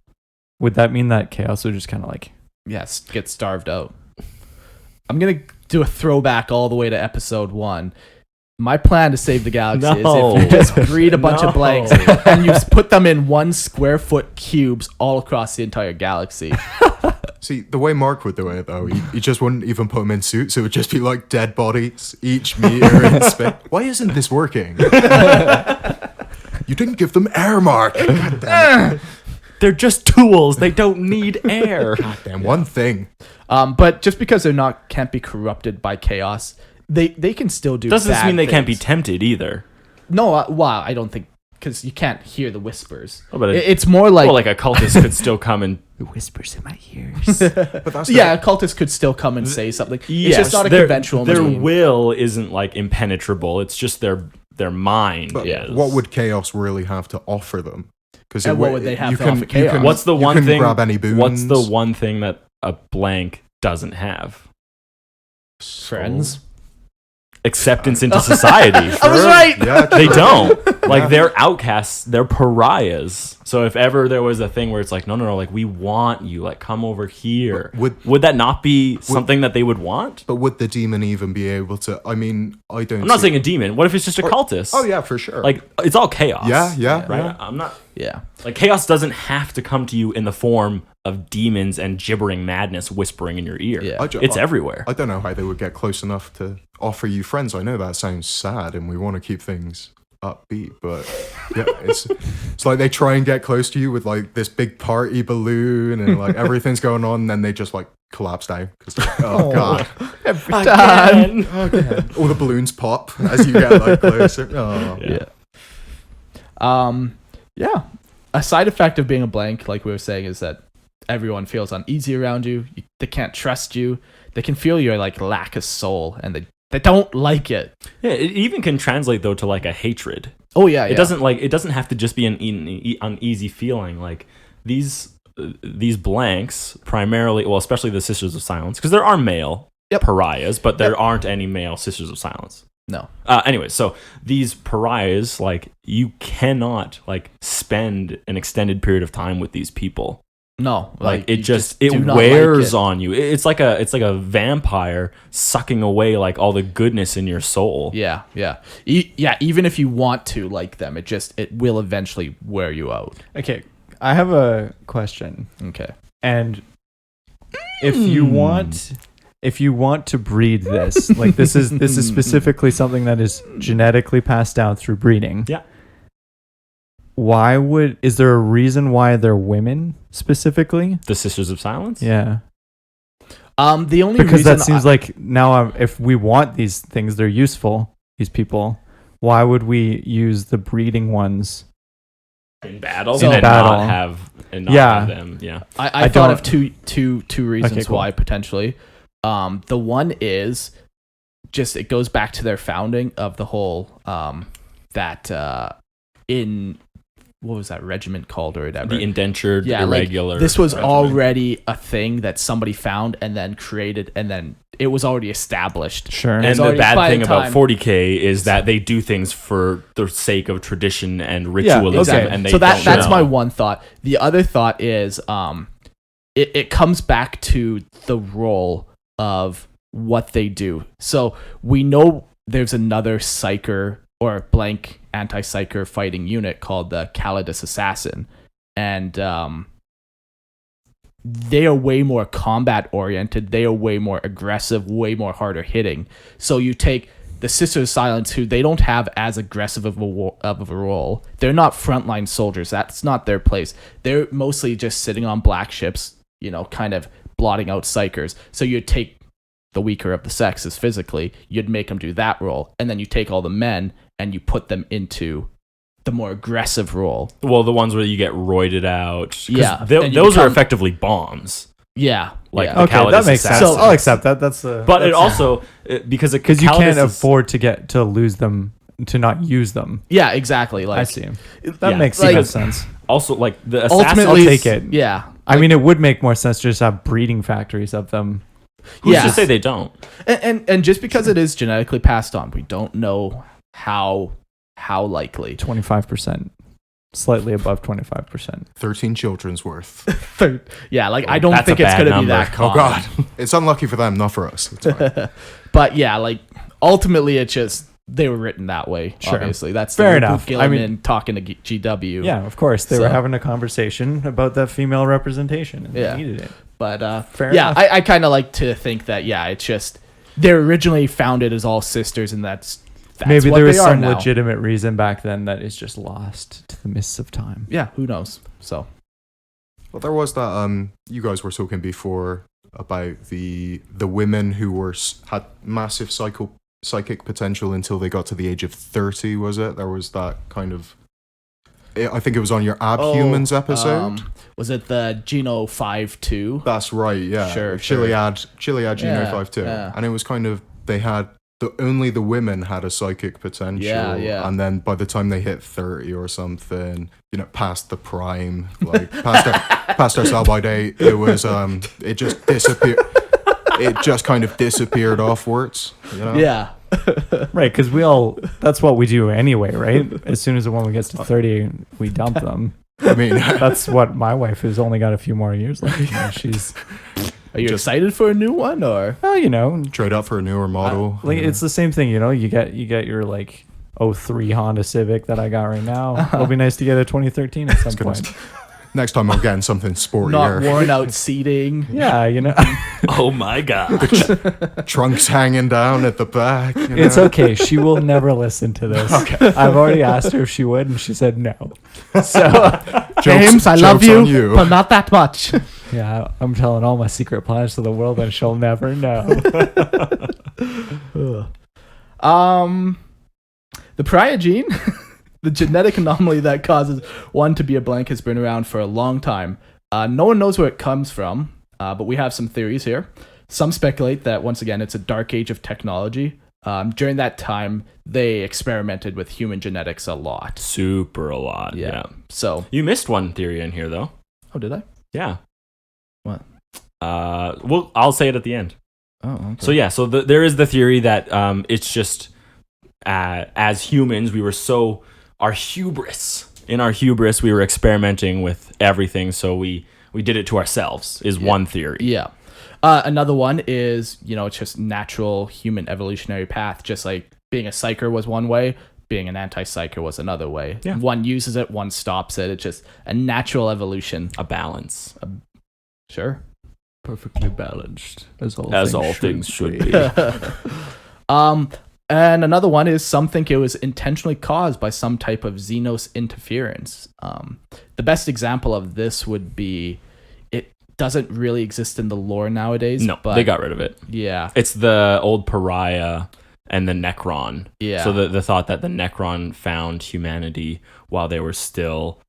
B: would that mean that chaos would just kind of like
C: Yes, get starved out. I'm going to do a throwback all the way to episode 1. My plan to save the galaxy is if you just breed a bunch of blanks and you put them in 1 square foot cubes all across the entire galaxy.
D: See, the way Mark would do it, though, he just wouldn't even put them in suits. It would just be like dead bodies, each meter in space. Why isn't this working? You didn't give them air, Mark. God damn it.
A: They're just tools. They don't need air.
D: God damn, one thing.
C: But just because they're can't be corrupted by chaos, they can still do
A: Doesn't
C: bad
A: mean they can't be
C: things.
A: tempted either.
C: No, I don't think, because you can't hear the whispers.
A: Oh, but
C: It's more like...
A: Well, like a cultist could still come and
B: whispers in my ears?
D: But that's
C: yeah, a cultist could still come and say something. It's
A: Yes,
C: just not a
A: their-
C: conventional
A: Their
C: machine.
A: will isn't like impenetrable. It's just their mind.
D: But
A: is.
D: what would chaos really have to offer them? Because
C: And what would they have to offer chaos?
A: What's the one thing?
D: Grab any boons.
A: What's the one thing that a blank doesn't have?
C: Friends?
A: Acceptance into society.
C: I was right!
D: Yeah,
A: They
D: true.
A: don't. Like, they're outcasts. They're pariahs. So if ever there was a thing where it's like, no, like, we want you. Like, come over here. Would that not be something that they would want?
D: But would the demon even be able to? I mean, I don't.
A: I'm not
D: see-
A: saying a demon. What if it's just a cultist?
D: Oh yeah, for sure.
A: Like, it's all chaos.
D: yeah,
A: Right? I'm not...
C: Yeah.
A: Like, chaos doesn't have to come to you in the form of demons and gibbering madness whispering in your ear.
C: Yeah.
A: It's everywhere.
D: I don't know how they would get close enough to offer you friends. I know that sounds sad, and we want to keep things upbeat, but yeah, it's like they try and get close to you with like this big party balloon, and like everything's going on, and then they just like collapse down. Oh god,
C: Every time.
A: Again.
D: all the balloons pop as you get like closer. Oh.
C: Yeah. A side effect of being a blank, like we were saying, is that everyone feels uneasy around you. They can't trust you. They can feel your like lack of soul, and they don't like it.
A: Yeah, it even can translate though to like a hatred.
C: Oh yeah,
A: It doesn't have to just be an uneasy feeling. Like these blanks primarily, well, especially the Sisters of Silence, because there are male pariahs, but there aren't any male Sisters of Silence.
C: No.
A: Anyway, so these pariahs, like, you cannot like spend an extended period of time with these people.
C: No,
A: Like
C: you
A: it just
C: do
A: it
C: not
A: wears
C: like it.
A: on you. It's like a vampire sucking away like all the goodness in your soul.
C: Yeah. Yeah. Even if you want to like them, it will eventually wear you out.
B: Okay, I have a question.
C: Okay.
B: And if you want to breed this, like this is specifically something that is genetically passed down through breeding.
A: Yeah.
B: Is there a reason why they're women specifically?
A: The Sisters of Silence?
B: Yeah.
C: The only
B: Because
C: reason
B: that seems like now if we want these things, they're useful, these people. Why would we use the breeding ones?
A: In battle?
C: So-
A: and
B: In battle.
A: not have them. Yeah.
C: I thought of
B: don't-
C: two reasons
B: Okay, cool.
C: why potentially. The one is just it goes back to their founding of the whole in what was that regiment called or whatever.
A: The indentured, irregular.
C: This was
A: regiment.
C: already a thing that somebody found and then created, and then it was already established.
B: Sure.
A: And
C: It's
A: the
C: already-
A: bad
C: by
A: thing
C: the
A: about
C: time-
A: 40K is that they do things for the sake of tradition and
B: Yeah,
A: ritualism,
B: okay.
A: and they
C: So
A: don't
C: that's
A: know.
C: my one thought. The other thought is it comes back to the role of what they do. So we know there's another psyker or blank anti-psyker fighting unit called the Calidus Assassin, and they are way more combat oriented. They are way more aggressive, way more harder hitting. So you take the Sisters of Silence, who they don't have as aggressive of a role. They're not frontline soldiers. That's not their place. They're mostly just sitting on black ships, kind of blotting out psychers. So you'd take the weaker of the sexes physically, you'd make them do that role, and then you take all the men and you put them into the more aggressive role.
A: Well, the ones where you get roided out.
C: Yeah.
A: Those are effectively bombs.
C: Yeah.
A: Like
C: yeah.
B: Okay, that makes sense.
C: So,
B: I'll accept that. That's
A: but it also because
B: you can't afford to lose them, to not use them.
C: Yeah, exactly. Like
B: I see. That makes sense.
A: Also, like the
C: ultimately,
A: assassins,
B: I'll take it.
C: Yeah.
B: I mean, it would make more sense to just have breeding factories of them.
A: Who's to say they don't?
C: And just because it is genetically passed on, we don't know how likely.
B: 25%. Slightly above 25%.
D: 13 children's worth.
C: Yeah, like I don't think it's going to be that common.
D: Oh God, it's unlucky for them, not for us. It's fine.
C: But yeah, like ultimately, it's just they were written that way.
B: Sure.
C: Obviously, that's
B: fair enough.
C: Gilliman talking to GW.
B: Yeah, of course, they were having a conversation about that female representation, and they needed it.
C: But
B: fair enough.
C: I kind of like to think that it's just they're originally founded as all sisters, and that's
B: maybe
C: what
B: there was
C: they are
B: some
C: now.
B: legitimate reason back then that is just lost to the mists of time.
C: Yeah, who knows? So,
D: well, there was that. You guys were talking before about the women who had massive psychic potential until they got to the age of 30. Was it? There was that kind of. I think it was on your Abhumans episode.
C: Was it the Geno 5-2?
D: That's right. Yeah.
C: Sure.
D: Chiliad Geno 5-2,
C: yeah.
D: and it was kind of they had. Only the women had a psychic potential, and then by the time they hit 30 or something, past the prime, like past our sell by date, it was it just disappeared. It just kind of disappeared offwards.
C: Yeah.
B: Right, because that's what we do anyway, right? As soon as a woman gets to 30, we dump them.
D: I mean,
B: that's what my wife has only got a few more years left. She's.
C: Are you excited for a new one, or?
B: Well,
D: trade up for a newer model.
B: It's the same thing, You get your like 03 Honda Civic that I got right now. It'll be nice to get a 2013 at some point.
D: Next time I'm getting something sportier.
C: Not worn out seating.
B: Yeah,
A: Oh my God.
D: Trunks hanging down at the back.
B: It's okay. She will never listen to this. Okay. I've already asked her if she would, and she said no. So,
C: James, I love you, but not that much.
B: Yeah, I'm telling all my secret plans to the world, and she'll never know.
C: The pariah gene, the genetic anomaly that causes one to be a blank, has been around for a long time. No one knows where it comes from, but we have some theories here. Some speculate that, once again, it's a dark age of technology. During that time, they experimented with human genetics a lot.
A: Super a lot. Yeah.
C: So
A: you missed one theory in here, though.
C: Oh, did I?
A: Yeah.
C: What?
A: Well, I'll say it at the end.
C: Oh, okay.
A: So yeah, there is the theory that it's just as humans, our hubris. In our hubris, we were experimenting with everything, so we did it to ourselves, is one theory.
C: Yeah. Another one is, it's just natural human evolutionary path, just like being a psyker was one way, being an anti-psyker was another way.
A: Yeah.
C: One uses it, one stops it. It's just a natural evolution.
A: A balance.
C: Sure.
B: Perfectly balanced, as all things should be.
C: And another one is some think it was intentionally caused by some type of Xenos interference. The best example of this would be, it doesn't really exist in the lore nowadays.
A: No,
C: but
A: they got rid of it.
C: Yeah.
A: It's the old pariah and the Necron.
C: Yeah.
A: So the thought that the Necron found humanity while they were still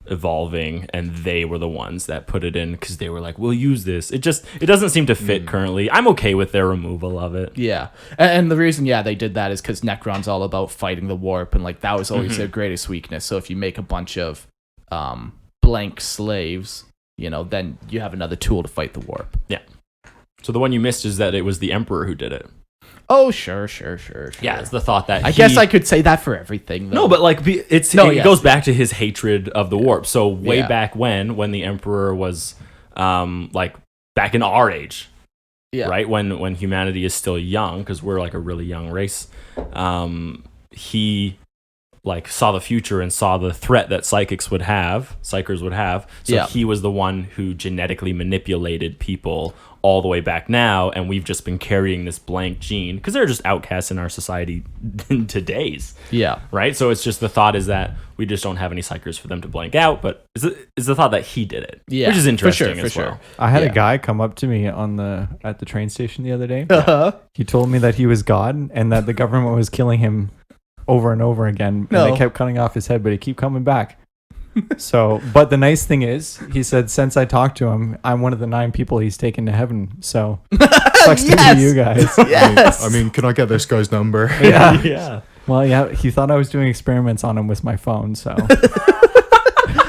A: evolving, and they were the ones that put it in because they were like, we'll use this. It doesn't seem to fit currently. I'm okay with their removal of it.
C: Yeah. And the reason they did that is because Necron's all about fighting the warp, and like that was always their greatest weakness. So if you make a bunch of blank slaves, then you have another tool to fight the warp.
A: Yeah. So the one you missed is that it was the Emperor who did it.
C: Oh, sure.
A: Yeah, it's the thought that
C: I guess I could say that for everything, though.
A: No, but like it goes back to his hatred of the warp. So way back when the Emperor was like back in our age, right? When humanity is still young, because we're like a really young race, he like saw the future and saw the threat that psychers would have. So he was the one who genetically manipulated people all the way back now, and we've just been carrying this blank gene because they're just outcasts in our society in today's.
C: Yeah.
A: Right? So it's just the thought is that we just don't have any psychers for them to blank out, but is the thought that he did it.
C: Yeah.
A: Which is interesting
C: for
A: as
C: sure.
A: well.
B: I had
C: Yeah.
B: a guy come up to me at the train station the other day.
C: Uh-huh.
B: He told me that he was God and that the government was killing him over and over again.
C: No.
B: And they kept cutting off his head, but he kept coming back. So, but the nice thing is, he said, since I talked to him, I'm one of the 9 people he's taken to heaven. So, sucks to be you guys.
C: Yes.
D: I mean, can I get this guy's number?
B: Yeah.
A: Yeah.
B: Well, yeah, he thought I was doing experiments on him with my phone. So,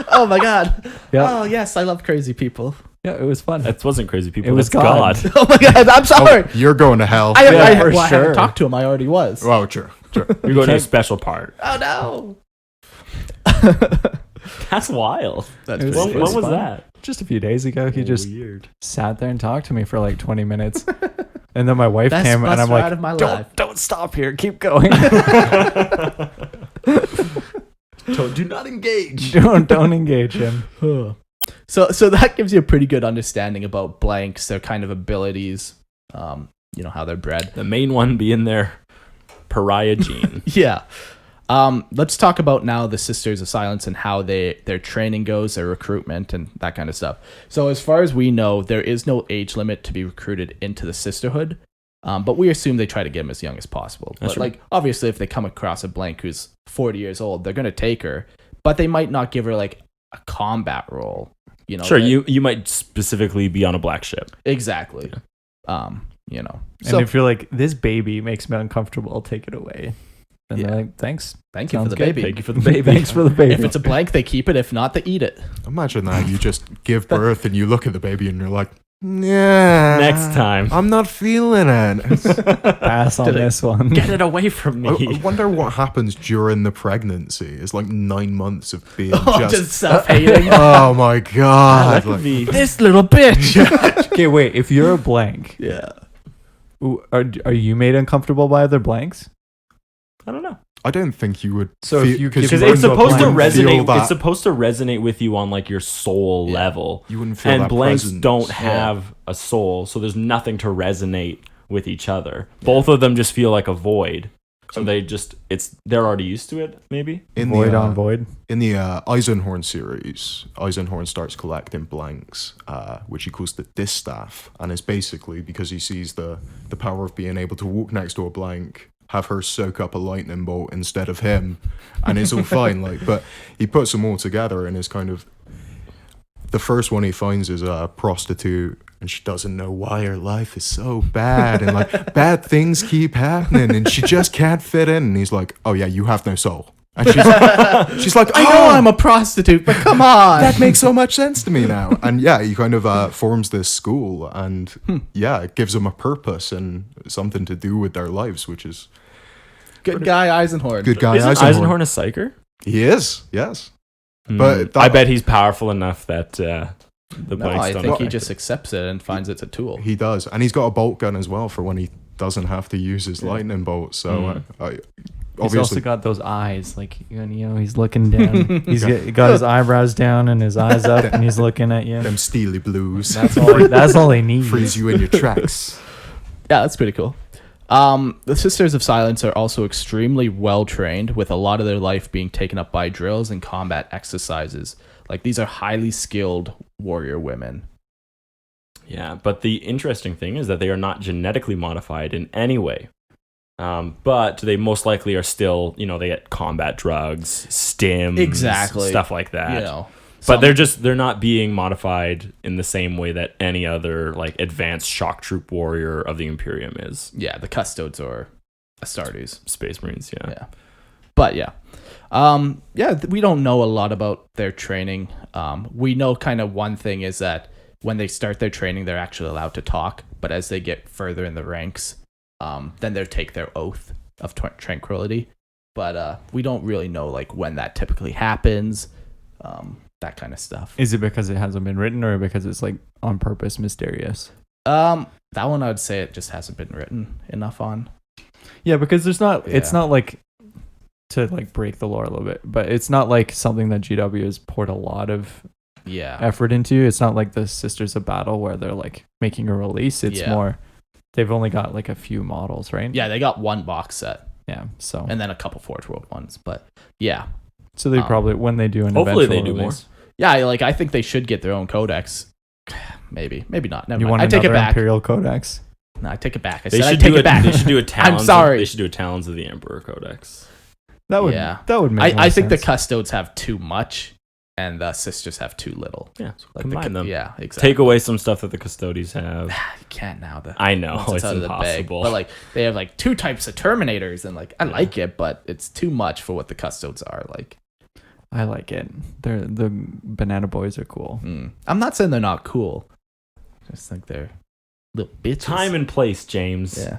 C: Oh my God.
B: yeah,
C: Oh yes, I love crazy people.
B: yeah, it was fun.
A: That wasn't crazy people.
B: It was
A: That's God.
C: Oh my God, I'm sorry.
D: Oh, you're going to hell.
C: I
B: for
C: haven't
B: sure.
C: talked to him. I already was.
D: Oh, sure.
A: You're going to a special part.
C: Oh no.
A: That's wild.
C: That's
B: It was-
C: pretty
A: When
B: it
A: was
B: fun.
A: that?
B: Just a few days ago, he just
A: Weird.
B: sat there and talked to me for like 20 minutes. And then my wife
C: Best
B: came and
C: bus
B: I'm
C: ride
B: like,
C: of my life.
B: don't stop here. Keep going.
A: Do not engage.
B: don't engage him.
C: So that gives you a pretty good understanding about blanks, their kind of abilities, how they're bred.
A: The main one being their pariah gene.
C: Yeah. Let's talk about now the Sisters of Silence and how their training goes, their recruitment, and that kind of stuff. So as far as we know, there is no age limit to be recruited into the sisterhood, but we assume they try to get them as young as possible.
A: That's
C: But
A: right.
C: like obviously, if they come across a blank who's 40 years old, they're gonna take her, but they might not give her like a combat role.
A: Sure, you might specifically be on a black ship.
C: exactly.
B: And
C: So
B: if you're like, this baby makes me uncomfortable, I'll take it away. And
C: Yeah.
B: they're like, thanks.
C: thank you for
B: Sounds
C: the
B: good.
C: baby.
A: Thank you for the baby.
B: Thanks for the baby.
C: If it's a blank, they keep it. If not, they eat it.
D: Imagine that. You just give birth and you look at the baby and you're like, yeah.
A: Next time.
D: I'm not feeling it.
B: Pass on
C: Did it-
B: this one.
A: Get it away from me.
D: I wonder what happens during the pregnancy. It's like 9 months of being
C: Just
D: just.
C: self-hating.
D: Oh my god!
A: that could
D: Like,
A: be.
C: This little bitch.
B: Okay, wait. If you're a blank,
C: Yeah.
B: are you made uncomfortable by other blanks?
A: I don't know.
D: I don't think you would.
B: So if you-
A: Because
B: you
A: it's
B: wouldn't
A: supposed to
B: blank
A: resonate.
D: that.
A: It's supposed to resonate with you on like your soul level.
D: You wouldn't feel
A: And
D: that
A: blanks
D: presence.
A: don't have a soul, so there's nothing to resonate with each other. Both of them just feel like a void. So they're already used to it, maybe.
D: In
B: Void
D: the,
B: on void.
D: In the Eisenhorn series, Eisenhorn starts collecting blanks, which he calls the distaff, and it's basically because he sees the power of being able to walk next to a blank, have her soak up a lightning bolt instead of him, and it's all fine. But he puts them all together, and it's kind of the first one he finds is a prostitute, and she doesn't know why her life is so bad, and like bad things keep happening, and she just can't fit in. And he's like, "Oh yeah, you have no soul." And she's like,
C: I know I'm a prostitute, but come on.
D: that makes so much sense to me now. And yeah, he kind of forms this school, and yeah, it gives them a purpose and something to do with their lives, which is
C: Good guy Eisenhorn.
D: good guy.
A: Isn't Eisenhorn a psyker?
D: He is, yes. But
A: I bet he's powerful enough that the
C: No,
A: blanks
C: I
A: don't
C: think he
A: affect
C: just
A: it.
C: accepts it and finds it's a tool.
D: he does, and he's got a bolt gun as well for when he doesn't have to use his lightning bolt. So
B: He's
D: obviously,
B: also got those eyes, like he's looking down. He's got his eyebrows down and his eyes up, and he's looking at you.
D: them steely blues
B: That's all he needs.
D: freeze you in your tracks.
C: Yeah, that's pretty cool. The Sisters of Silence are also extremely well trained, with a lot of their life being taken up by drills and combat exercises. Like, these are highly skilled warrior women.
A: Yeah, but the interesting thing is that they are not genetically modified in any way. But they most likely are still, they get combat drugs, stims,
C: Exactly.
A: stuff like that.
C: You know,
A: But they're not being modified in the same way that any other like advanced shock troop warrior of the Imperium is.
C: yeah, the Custodes or Astartes.
A: Space Marines, yeah.
C: Yeah. But yeah. We don't know a lot about their training. We know kind of one thing is that when they start their training, they're actually allowed to talk. But as they get further in the ranks, then they take their oath of tranquility. But we don't really know like when that typically happens, that kind of stuff.
B: Is it because it hasn't been written, or because it's like on purpose mysterious?
C: That one I would say it just hasn't been written enough on.
B: Yeah, because there's not. It's
C: Yeah.
B: not like to like break the lore a little bit, but it's not like something that GW has poured a lot of effort into. It's not like the Sisters of Battle where they're like making a release. It's more they've only got like a few models, right?
C: Yeah, they got one box set.
B: Yeah, so
C: and then a couple Forge World ones, but yeah.
B: So they probably when they do an
A: hopefully
B: eventual
A: they do
B: release,
A: more.
C: Yeah, like I think they should get their own codex. Maybe not. Never
B: you
C: mind.
B: want
C: I take it
B: another
C: back.
B: Imperial Codex?
C: No, I take it back. I
A: They
C: said I
A: should
C: take
A: do
C: it back.
A: They should do a Talons.
C: I'm sorry.
A: They should do a Talons of the Emperor Codex.
B: That would make more
C: I think the
B: sense.
C: Custodes have too much, and the Sisters have too little.
A: Yeah,
C: Like
A: combine them.
C: Yeah, exactly.
A: Take away some stuff that the Custodies have.
C: You can't now.
A: I know
C: once
A: it's
C: out of the bag.
A: impossible.
C: But like they have like 2 types of Terminators, and like I like it, but it's too much for what the Custodes are. Like
B: I like it. The Banana Boys are cool.
C: I'm not saying they're not cool. I just think they're little bitches.
A: Time and place, James.
C: Yeah.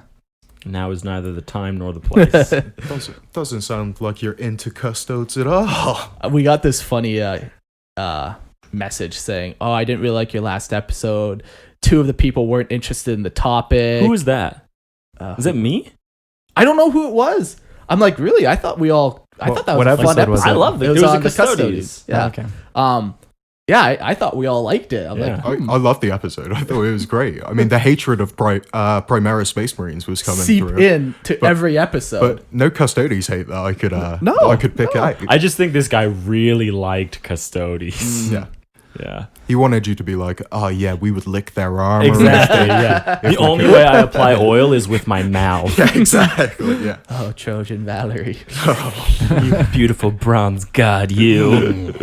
A: Now is neither the time nor the place.
D: Doesn't sound like you're into custodes at all.
C: We got this funny message saying, "Oh, I didn't really like your last episode. 2 of the people weren't interested in the topic."
A: Who is that? Is it me?
C: I don't know who it was. I'm like, really? I thought we all. I thought that was
B: what
C: a fun
B: episode was
C: episode.
B: it?
A: I love it.
C: It was
A: There was
C: on
A: a
C: the
A: Custodies.
C: Custodies. Yeah.
B: Okay.
C: Yeah, I thought we all liked it. I'm like,
D: I loved the episode. I thought it was great. I mean, the hatred of Primera Space Marines was coming
C: seep
D: through.
C: into every episode.
D: But no Custodes hate that I could pick out.
A: I just think this guy really liked Custodies.
D: Yeah.
A: Yeah.
D: He wanted you to be like, oh yeah, we would lick their armor.
A: Exactly. Yeah. The only way I apply oil is with my mouth.
D: Yeah, exactly. Yeah.
C: Oh, Trojan Valerie.
A: You beautiful bronze god, you.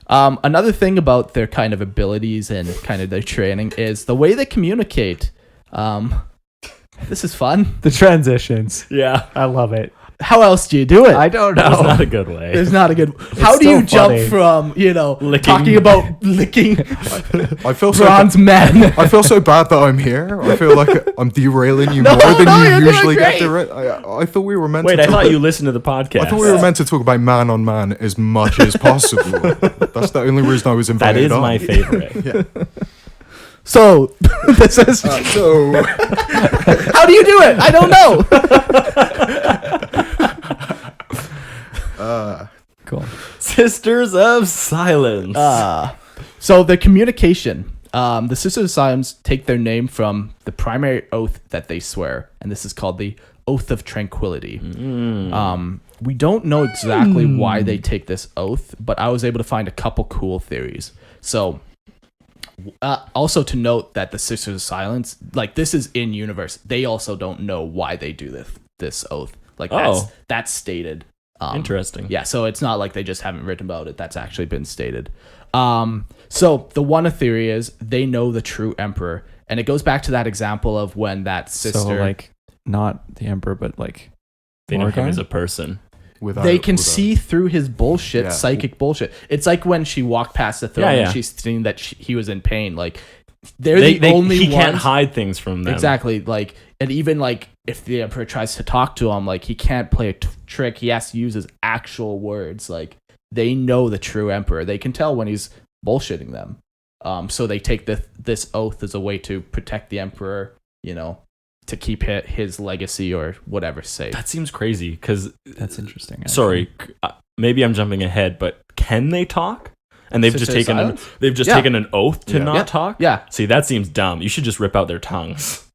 C: Another thing about their kind of abilities and kind of their training is the way they communicate. This is fun.
B: The transitions.
A: Yeah.
B: I love it.
C: How else do you do it?
B: I don't
A: That was
B: know.
A: not a good way.
C: It's not a good. How do
B: still
C: you jump
B: funny.
C: from
A: Licking.
C: talking about licking
D: I feel so
C: bronze men?
D: I feel so bad that I'm here. I feel like I'm derailing you more than
C: you're
D: you
C: doing
D: usually get
C: great.
D: I thought we were meant
A: Wait,
D: to
A: I
D: talk
A: thought you listened to the podcast.
D: I thought we were meant to talk about man on man as much as possible. That's the only reason I was
A: That
D: invited
A: is
D: on.
A: my favorite.
C: So this is.
D: So
C: How do you do it? I don't know.
B: Cool.
A: Sisters of Silence.
C: So the communication. The Sisters of Silence take their name from the primary oath that they swear, and this is called the Oath of Tranquility. We don't know exactly why they take this oath, but I was able to find a couple cool theories. So, also to note that the Sisters of Silence, like this is in universe, they also don't know why they do this oath. Like that's stated.
A: Interesting.
C: Yeah, so it's not like they just haven't written about it. That's actually been stated. So the one theory is they know the true emperor, and it goes back to that example of when that sister.
B: So like not the emperor, but like
A: They know him
B: Morgan?
A: as a person.
C: They can see through his bullshit, psychic bullshit. It's like when she walked past the throne and she's seen that he was in pain. Like they're the only
A: he
C: ones.
A: can't hide things from them.
C: Exactly. Like, and even like if the emperor tries to talk to him, like he can't play a trick. He has to use his actual words. Like they know the true emperor. They can tell when he's bullshitting them. So they take this oath as a way to protect the emperor. You know, to keep his legacy or whatever safe.
A: That seems crazy because
B: that's interesting. Actually.
A: Sorry, maybe I'm jumping ahead, but can they talk? And they've just taken taken an oath to not talk.
C: Yeah.
A: See, that seems dumb. You should just rip out their tongues.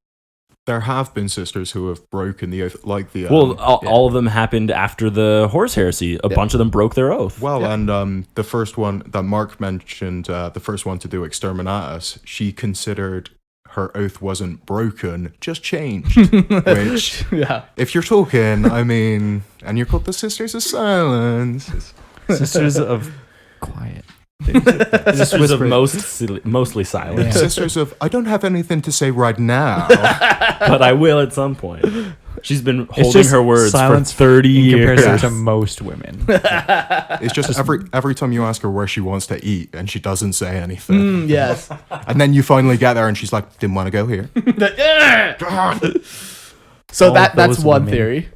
D: There have been sisters who have broken the oath, like the
A: all of them happened after the horse heresy. A bunch of them broke their oath.
D: Well, and the first one that Mark mentioned, the first one to do Exterminatus, she considered her oath wasn't broken, just changed. Which, if you're talking, I mean, and you're called the Sisters of Silence.
B: Sisters of Quiet.
A: Sisters of mostly silent.
B: Yeah.
D: Sisters of, I don't have anything to say right now.
A: But I will at some point. She's been holding
B: just
A: her words for
B: silence
A: 30
B: in
A: years.
B: comparison to most women.
D: It's just every time you ask her where she wants to eat and she doesn't say anything.
C: Yes.
D: And then you finally get there and she's like, didn't want to go here.
C: So
B: All
C: that's
B: those
C: one
B: women.
C: theory.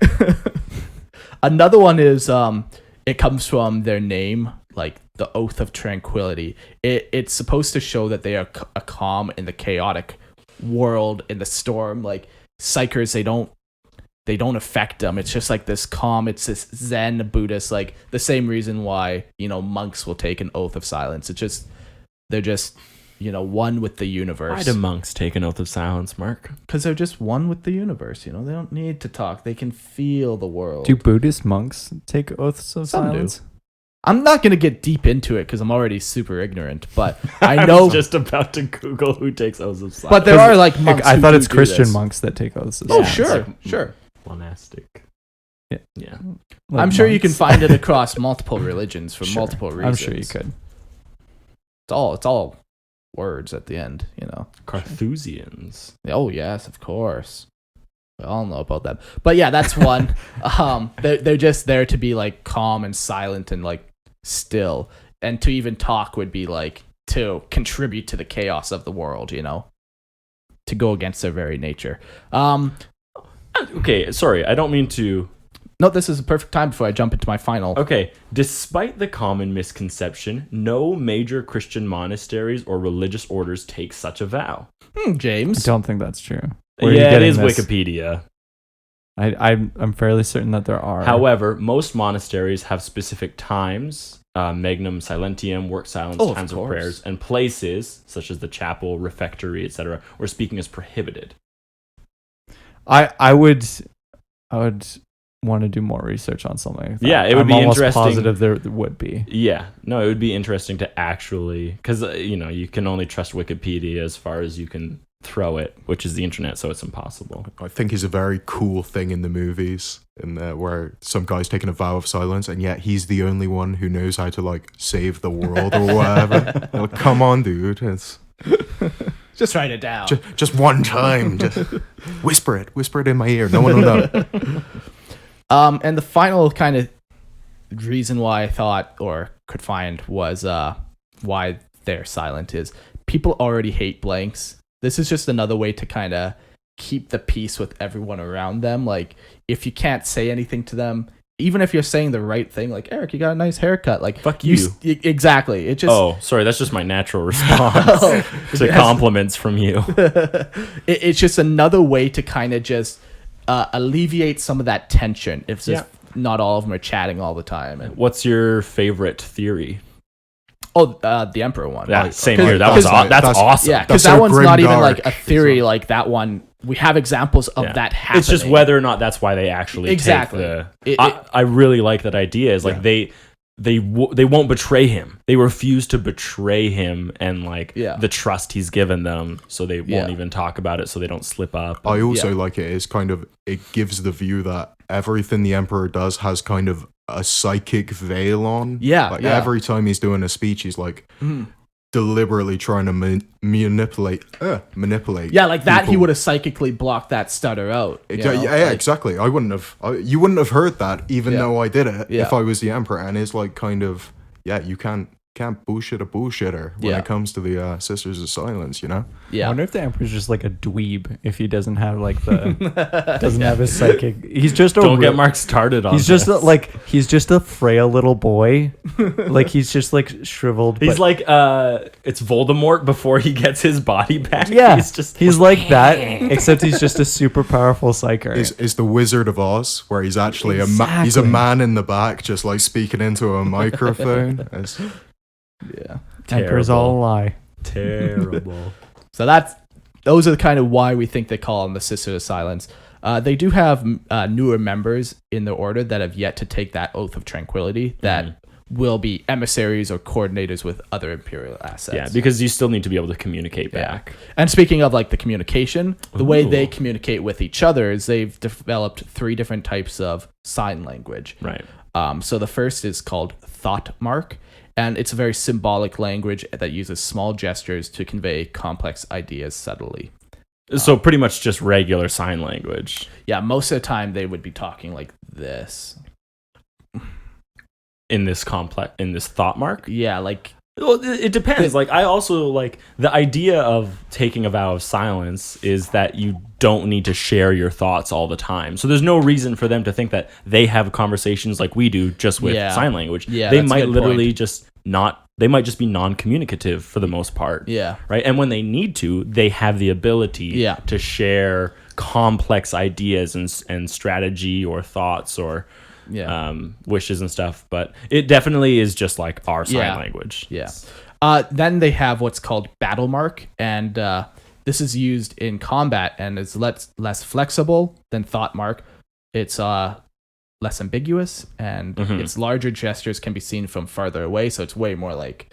C: Another one is it comes from their name, like the Oath of Tranquility. It's supposed to show that they are a calm in the chaotic world, in the storm. Like psychers, they don't they don't affect them. It's just like this calm. It's this Zen Buddhist, like the same reason why, monks will take an oath of silence. It's just, they're just, one with the universe.
A: Why do monks take an oath of silence, Mark?
C: Because they're just one with the universe. They don't need to talk. They can feel the world.
B: Do Buddhist monks take oaths of
C: Some
B: silence?
C: do. I'm not going to get deep into it because I'm already super ignorant, but I
A: I
C: know.
A: was just about to Google who takes oaths of silence.
C: But there are like monks.
B: I
C: who
B: thought it's
C: do
B: Christian
C: this.
B: monks that take oaths of
C: Oh,
B: silence.
C: sure,
A: it's like
C: sure.
A: Monastic.
B: Yeah.
A: Yeah.
B: Like
C: I'm sure you can
B: monks.
C: find it across multiple religions for
B: Sure.
C: multiple reasons.
B: I'm sure you could.
C: It's all words at the end,
A: Carthusians.
C: Oh yes, of course. We all know about them. But yeah, that's one. They're just there to be like calm and silent and like still, and to even talk would be like to contribute to the chaos of the world, to go against their very nature.
A: Okay, sorry, I don't mean to.
C: No, this is a perfect time before I jump into my final.
A: Okay, despite the common misconception, no major Christian monasteries or religious orders take such a vow.
B: I
C: James.
B: don't think that's true. Where are you
A: Yeah, it
B: getting
A: is
B: this?
A: Wikipedia.
B: I'm fairly certain that there are.
A: However, most monasteries have specific times, magnum silentium, work silence,
C: Oh, of
A: times of
C: course.
A: prayers, and places, such as the chapel, refectory, etc., where speaking is prohibited.
B: I would want to do more research on something like that.
A: Yeah, it would
B: I'm
A: be
B: almost
A: interesting.
B: positive there would be.
A: Yeah, no, it would be interesting to actually, because, you can only trust Wikipedia as far as you can throw it, which is the internet, so it's impossible.
D: I think is a very cool thing in the movies, where some guy's taking a vow of silence, and yet he's the only one who knows how to like save the world or whatever. Like, come on, dude, it's
C: Just write it down.
D: just one time. Just whisper it in my ear. No one will know.
C: And the final kind of reason why I thought or could find was why they're silent is people already hate blanks. This is just another way to kind of keep the peace with everyone around them. Like, if you can't say anything to them, even if you're saying the right thing, like, Eric, you got a nice haircut. Like,
A: Fuck you.
C: Exactly. It just...
A: Oh, sorry, that's just my natural response to compliments from you.
C: It's just another way to kind of just alleviate some of that tension if just not all of them are chatting all the time. And
A: What's your favorite theory?
C: the Emperor one.
A: Yeah,
C: Like,
A: same
C: 'cause-
A: here. That's awesome.
C: Yeah, because
D: That's
C: that
D: so
C: one's not even
D: grimdark.
C: like a theory like that one. We have examples of
A: Yeah.
C: that happening.
A: It's just whether or not that's why they actually
C: Exactly.
A: take the... I really like that idea. Is like they won't betray him. They refuse to betray him and the trust he's given them, so they won't even talk about it, so they don't slip up.
D: I also like it is kind of, it gives the view that everything the Emperor does has kind of a psychic veil on. Every time he's doing a speech, he's like deliberately trying to manipulate.
C: Yeah, like that.
D: people.
C: He would have psychically blocked that stutter out.
D: Exactly. I wouldn't have. You wouldn't have heard that, even though I did it.
C: Yeah.
D: If I was the Emperor, and it's like kind of, you can't bullshit a bullshitter when it comes to the Sisters of Silence.
B: I
C: Yeah.
B: wonder if the Emperor's just like a dweeb if he doesn't have doesn't have his psychic. He's just
A: Don't get Mark started on
B: He's just
A: this.
B: he's just a frail little boy. He's just shriveled.
A: He's like it's Voldemort before he gets his body back.
B: Yeah,
A: he's
B: like that, except he's just a super powerful psyker.
D: Is the Wizard of Oz, where he's actually he's a
B: Exactly.
D: man in the back, just like speaking into a microphone.
C: Yeah.
B: Emperor's all a lie.
A: terrible.
C: So those are kind of why we think they call them the Sisters of Silence. They do have newer members in the order that have yet to take that oath of tranquility that will be emissaries or coordinators with other imperial assets.
A: Yeah, because you still need to be able to communicate back.
C: And speaking of the communication, the way they
A: Ooh.
C: communicate with each other is they've developed 3 different types of sign language.
A: Right.
C: So the first is called thought mark, and it's a very symbolic language that uses small gestures to convey complex ideas subtly.
A: So pretty much just regular sign language.
C: Yeah, most of the time they would be talking like this.
A: In this thought mark.
C: Yeah, like
A: Well, it depends. I also the idea of taking a vow of silence is that you don't need to share your thoughts all the time. So there's no reason for them to think that they have conversations like we do just with sign language.
C: Yeah,
A: they
C: that's a
A: might
C: good
A: literally
C: point.
A: just not. They might just be non-communicative for the most part.
C: Yeah.
A: Right. And when they need to, they have the ability
C: Yeah.
A: to share complex ideas and strategy or thoughts or wishes and stuff. But it definitely is just like our sign language.
C: Yeah. Then they have what's called battle mark, and this is used in combat and is less flexible than thought mark. It's less ambiguous, and its larger gestures can be seen from farther away, so it's way more like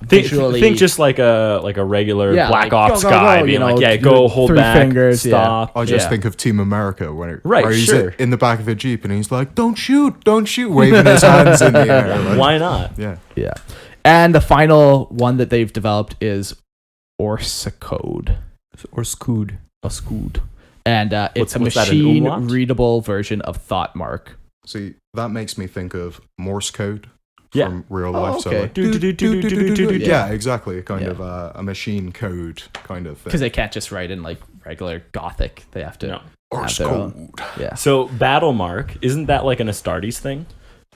C: visually.
A: Think just like a regular Black
C: like,
A: Ops
C: go,
A: guy
C: go,
A: being
C: you know,
A: like, go, hold
C: three
A: back,
C: fingers,
A: stop.
D: I just think of Team America where he's in the back of a Jeep and he's like, don't shoot, waving his hands in the air. Like,
A: why not?
C: Yeah. And the final one that they've developed is Orsacode.
B: Or Scood.
C: A Scood. And it's a
A: what's that, an umlaut?
C: machine-readable version of thought mark.
D: See, that makes me think of Morse code from real life. So
C: okay.
D: like, yeah, exactly. Kind of a machine code kind of thing.
C: Because they can't just write in like regular Gothic. They have to
D: Morse
C: have their
D: code.
C: own. Yeah.
A: So battle mark, isn't that like an Astartes thing?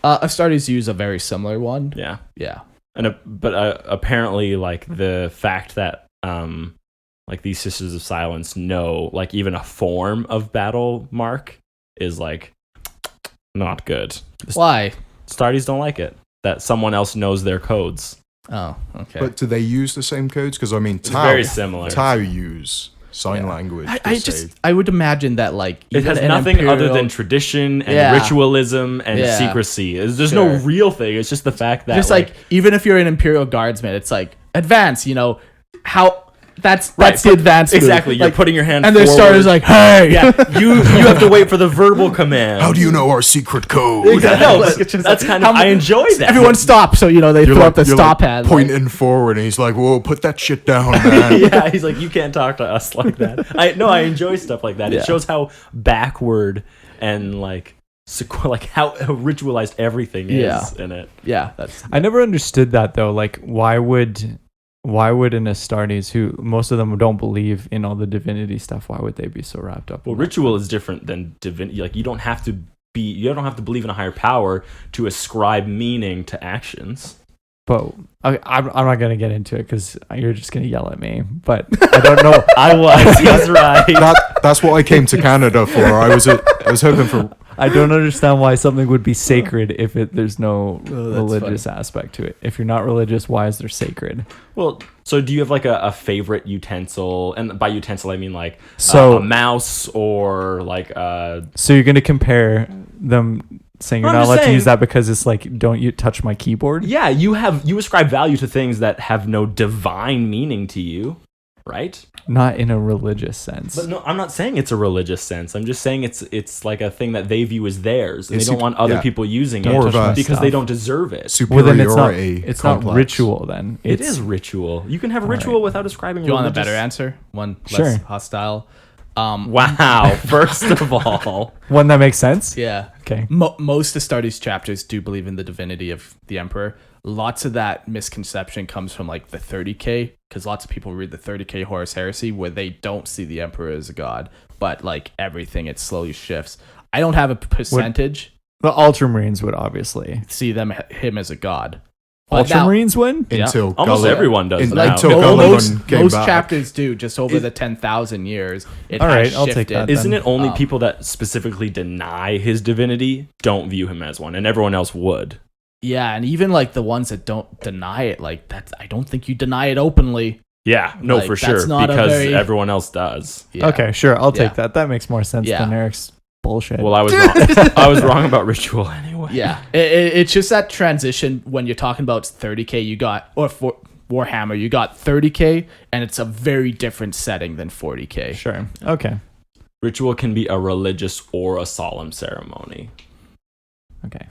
C: Astartes use a very similar one.
A: Yeah.
C: Yeah.
A: But apparently, like the fact that like these Sisters of Silence know like even a form of battle mark is like not good.
C: Why?
A: Astartes don't like it that someone else knows their codes.
C: Oh, okay.
D: But do they use the same codes? Because I mean,
A: It's very similar.
D: Tau use sign language.
C: I would imagine that like
A: It has nothing other than tradition and ritualism and secrecy. There's no real thing. It's just the fact that
C: just like even if you're an Imperial Guardsman, it's like advance. You know how that's the advance.
A: Exactly.
C: Move.
A: You're
C: like,
A: putting your hand
C: and
A: forward.
C: their starter's like, hey,
A: you have to wait for the verbal command.
D: How do you know our secret code?
A: Exactly. No, but that's kind of I enjoy that.
C: Everyone stop. So you know they throw up the stop hand,
D: pointing forward, and he's like, "Whoa, put that shit down, man."
A: Yeah, he's like, you can't talk to us like that. I enjoy stuff like that. It shows how backward and like how ritualized everything is in it.
C: Yeah, that's.
B: I never understood that though. Like, why would an Astartes, who most of them don't believe in all the divinity stuff, why would they be so wrapped up?
A: Well, ritual is different than divinity. Like you don't have to believe in a higher power to ascribe meaning to actions.
B: But I'm not gonna get into it because you're just gonna yell at me. But I don't know.
A: He's right.
D: That's what I came to Canada for. I was hoping for.
B: I don't understand why something would be sacred if there's no religious aspect to it. If you're not religious, why is there sacred?
A: Well, so do you have like a favorite utensil? And by utensil, I mean like a mouse or like
B: So you're going to compare them saying you're not allowed to use that because it's like, don't you touch my keyboard?
A: Yeah, you ascribe value to things that have no divine meaning to you, right?
B: Not in a religious sense.
A: But no, I'm not saying it's a religious sense. I'm just saying it's like a thing that they view as theirs, and they don't want other people using it because they don't deserve it.
D: Superiority.
B: Well, then it's not ritual. Then
A: it is ritual. You can have ritual without ascribing.
C: Do you want a better answer? One less hostile.
A: Wow. First of all,
B: one that makes sense.
C: Yeah.
B: Okay.
C: Most Astartes chapters do believe in the divinity of the Emperor. Lots of that misconception comes from like the 30K, because lots of people read the 30K Horus Heresy where they don't see the Emperor as a god, but like everything, it slowly shifts. I don't have a percentage.
B: The Ultramarines would obviously
C: see him as a god.
B: Ultramarines win?
D: Until
A: almost everyone does now.
C: Most chapters do, just over the 10,000 years.
B: All right, I'll take that.
A: Isn't it only people that specifically deny his divinity don't view him as one, and everyone else would?
C: Yeah, and even like the ones that don't deny it, like that's, I don't think you deny it openly.
A: Yeah, no, like, for sure, because everyone else does.
B: Yeah. Okay, sure, I'll take that. That makes more sense than Eric's bullshit.
A: Well, I was wrong. I was wrong about ritual anyway.
C: Yeah, it's just that transition when you're talking about 30K, you got, or for Warhammer, you got 30K, and it's a very different setting than 40K.
B: Sure. Okay.
A: Ritual can be a religious or a solemn ceremony.
B: Okay.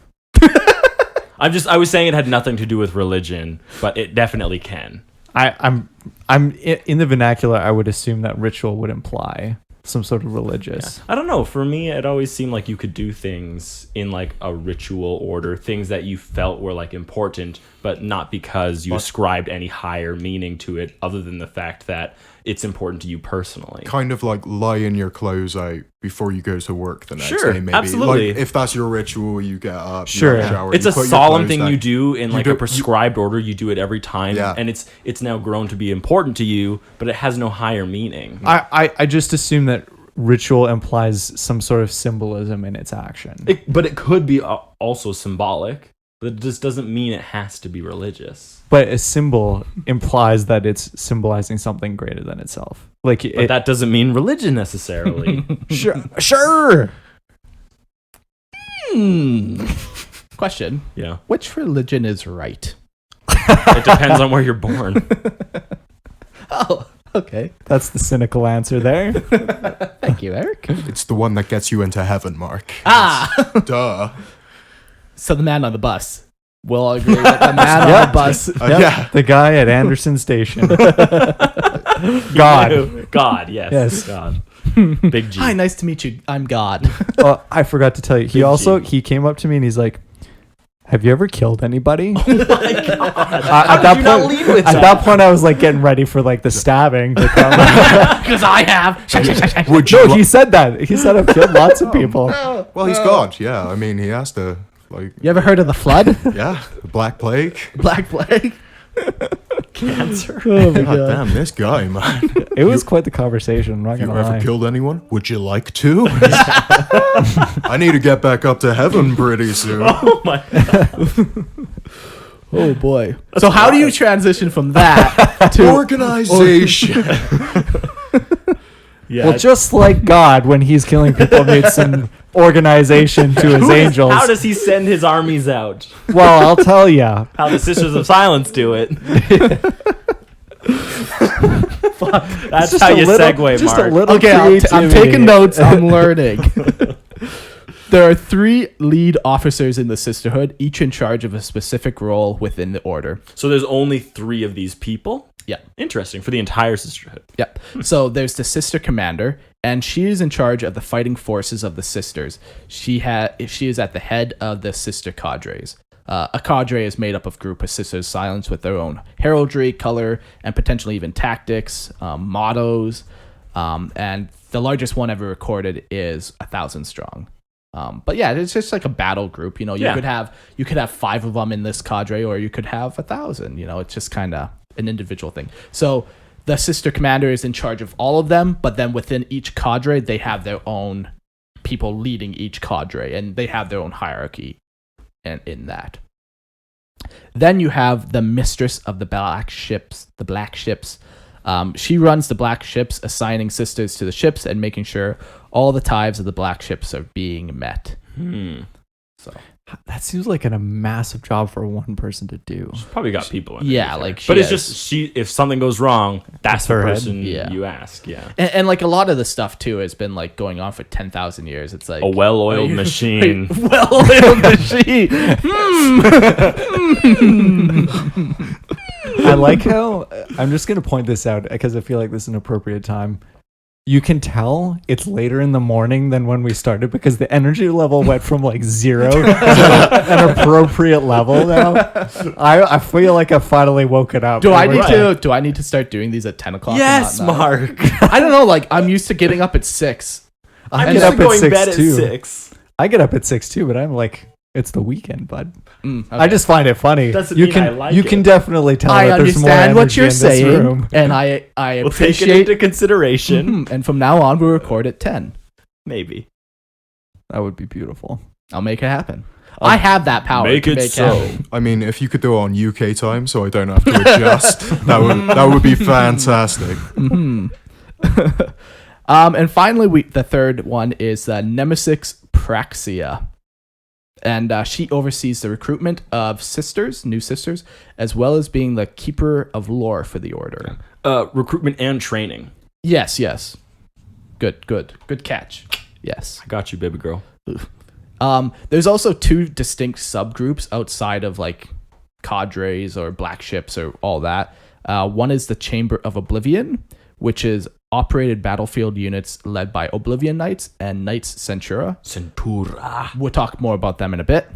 A: I was saying it had nothing to do with religion, but it definitely can.
B: I'm in the vernacular. I would assume that ritual would imply some sort of religious.
A: Yeah. I don't know. For me, it always seemed like you could do things in like a ritual order, things that you felt were like important, but not because you ascribed any higher meaning to it, other than the fact that it's important to you personally.
D: Kind of like lying your clothes out before you go to work the next day, maybe.
A: Absolutely.
D: Like, if that's your ritual, you get up,
B: sure.
D: you shower,
A: it's
D: you
A: a
D: put
A: solemn thing you do in like a prescribed order. You do it every time,
D: yeah.
A: and it's now grown to be important to you, but it has no higher meaning.
B: I just assume that ritual implies some sort of symbolism in its action.
A: But it could be also symbolic. But it just doesn't mean it has to be religious.
B: But a symbol implies that it's symbolizing something greater than itself. Like,
A: But that doesn't mean religion necessarily.
B: Sure.
C: Question.
A: Yeah.
C: Which religion is right?
A: It depends on where you're born.
C: Oh, okay.
B: That's the cynical answer there.
C: Thank you, Eric.
D: It's the one that gets you into heaven, Mark.
C: Duh. So the man on the bus. We'll all agree that the man on the bus.
D: Yeah.
B: The guy at Anderson Station.
A: God, yes.
B: Yes.
A: God. Big G.
C: Hi, nice to meet you. I'm God.
B: Oh, I forgot to tell you. He came up to me and he's like, "Have you ever killed anybody?"
A: Oh my God.
B: At that point, I was like getting ready for like the stabbing to come.
C: Because I have.
B: No, he said that. He said I've killed lots of people.
D: Well, he's God. Yeah, I mean, he has to. Like,
C: You ever heard of the flood?
D: yeah, the Black Plague.
C: Black Plague?
A: Cancer.
B: Oh my
D: God
B: God.
D: damn, this guy, man.
B: It was quite the conversation. I'm not
D: You
B: gonna
D: ever
B: lie.
D: killed anyone? Would you like to? I need to get back up to heaven pretty soon.
A: Oh my God.
C: Oh, boy. So how do you transition from that to...
D: Organization.
A: Yeah.
B: Well, just like God, when he's killing people, made some organization to his angels.
A: How does he send his armies out?
B: Well, I'll tell ya.
A: How the Sisters of Silence do it. That's
B: Just
A: how
B: a
A: you
B: little-
A: segue,
B: just
A: Mark.
B: a little
C: Okay, I'm
B: creativity.
C: taking notes. I'm learning. There are 3 lead officers in the sisterhood, each in charge of a specific role within the order.
A: So there's only 3 of these people?
C: Yeah.
A: Interesting. For the entire sisterhood.
C: Yep. So there's the sister commander, and she is in charge of the fighting forces of the sisters. She is at the head of the sister cadres. A cadre is made up of a group of sisters of silence with their own heraldry, color, and potentially even tactics, mottos. And the largest one ever recorded is 1,000 strong. But yeah, it's just like a battle group. You know, you could have 5 of them in this cadre, or you could have 1,000. You know, it's just kind of an individual thing. So the sister commander is in charge of all of them, but then within each cadre, they have their own people leading each cadre, and they have their own hierarchy and in that. Then you have the mistress of the black ships. She runs the black ships, assigning sisters to the ships and making sure all the tithes of the black ships are being met. So
B: That seems like a massive job for one person to do.
A: She's probably got people in it.
C: Yeah, like
A: but it's just if something goes wrong, that's the
B: her head.
A: person
C: Yeah.
A: you ask. Yeah.
C: and like a lot of the stuff too has been like going on for 10,000 years. It's like
A: A well-oiled machine.
C: well-oiled machine.
B: I like how I'm just going to point this out because I feel like this is an appropriate time. You can tell it's later in the morning than when we started because the energy level went from like 0 to an appropriate level now. I feel like I finally woken up.
C: Do I need to start doing these at 10 o'clock?
A: Yes,
C: and not now?
A: Mark.
C: I don't know. Like I'm used to getting up at 6.
A: I'm
B: get
A: used
B: up
A: to
B: at
A: going
B: 6
A: bed
B: too.
A: at 6.
B: I get up at 6 too, but I'm like, it's the weekend, bud.
C: Okay.
B: I just find it funny.
A: Doesn't
B: you
A: mean
B: can
A: I like
B: you
A: it.
B: can definitely tell
C: I
B: that there's more
C: understand
B: energy
C: what you're
B: in this
C: saying,
B: room.
C: and I
A: We'll take it
C: appreciate.
A: into consideration.
C: And from now on, we'll record at 10.
A: Maybe.
B: That would be beautiful.
C: I'll make it happen. I have that power.
A: Make
C: to
A: it
C: make
A: so.
C: happen.
D: I mean, if you could do it on UK time, so I don't have to adjust, that would be fantastic.
C: And finally, the third one is Nemesis Praxia. And she oversees the recruitment of new sisters, as well as being the keeper of lore for the order.
A: Recruitment and training.
C: Yes. Good catch. Yes.
A: I got you, baby girl.
C: There's also 2 distinct subgroups outside of like cadres or black ships or all that. One is the Chamber of Oblivion, which is operated battlefield units led by Oblivion Knights and Knights Centura. We'll talk more about them in a bit.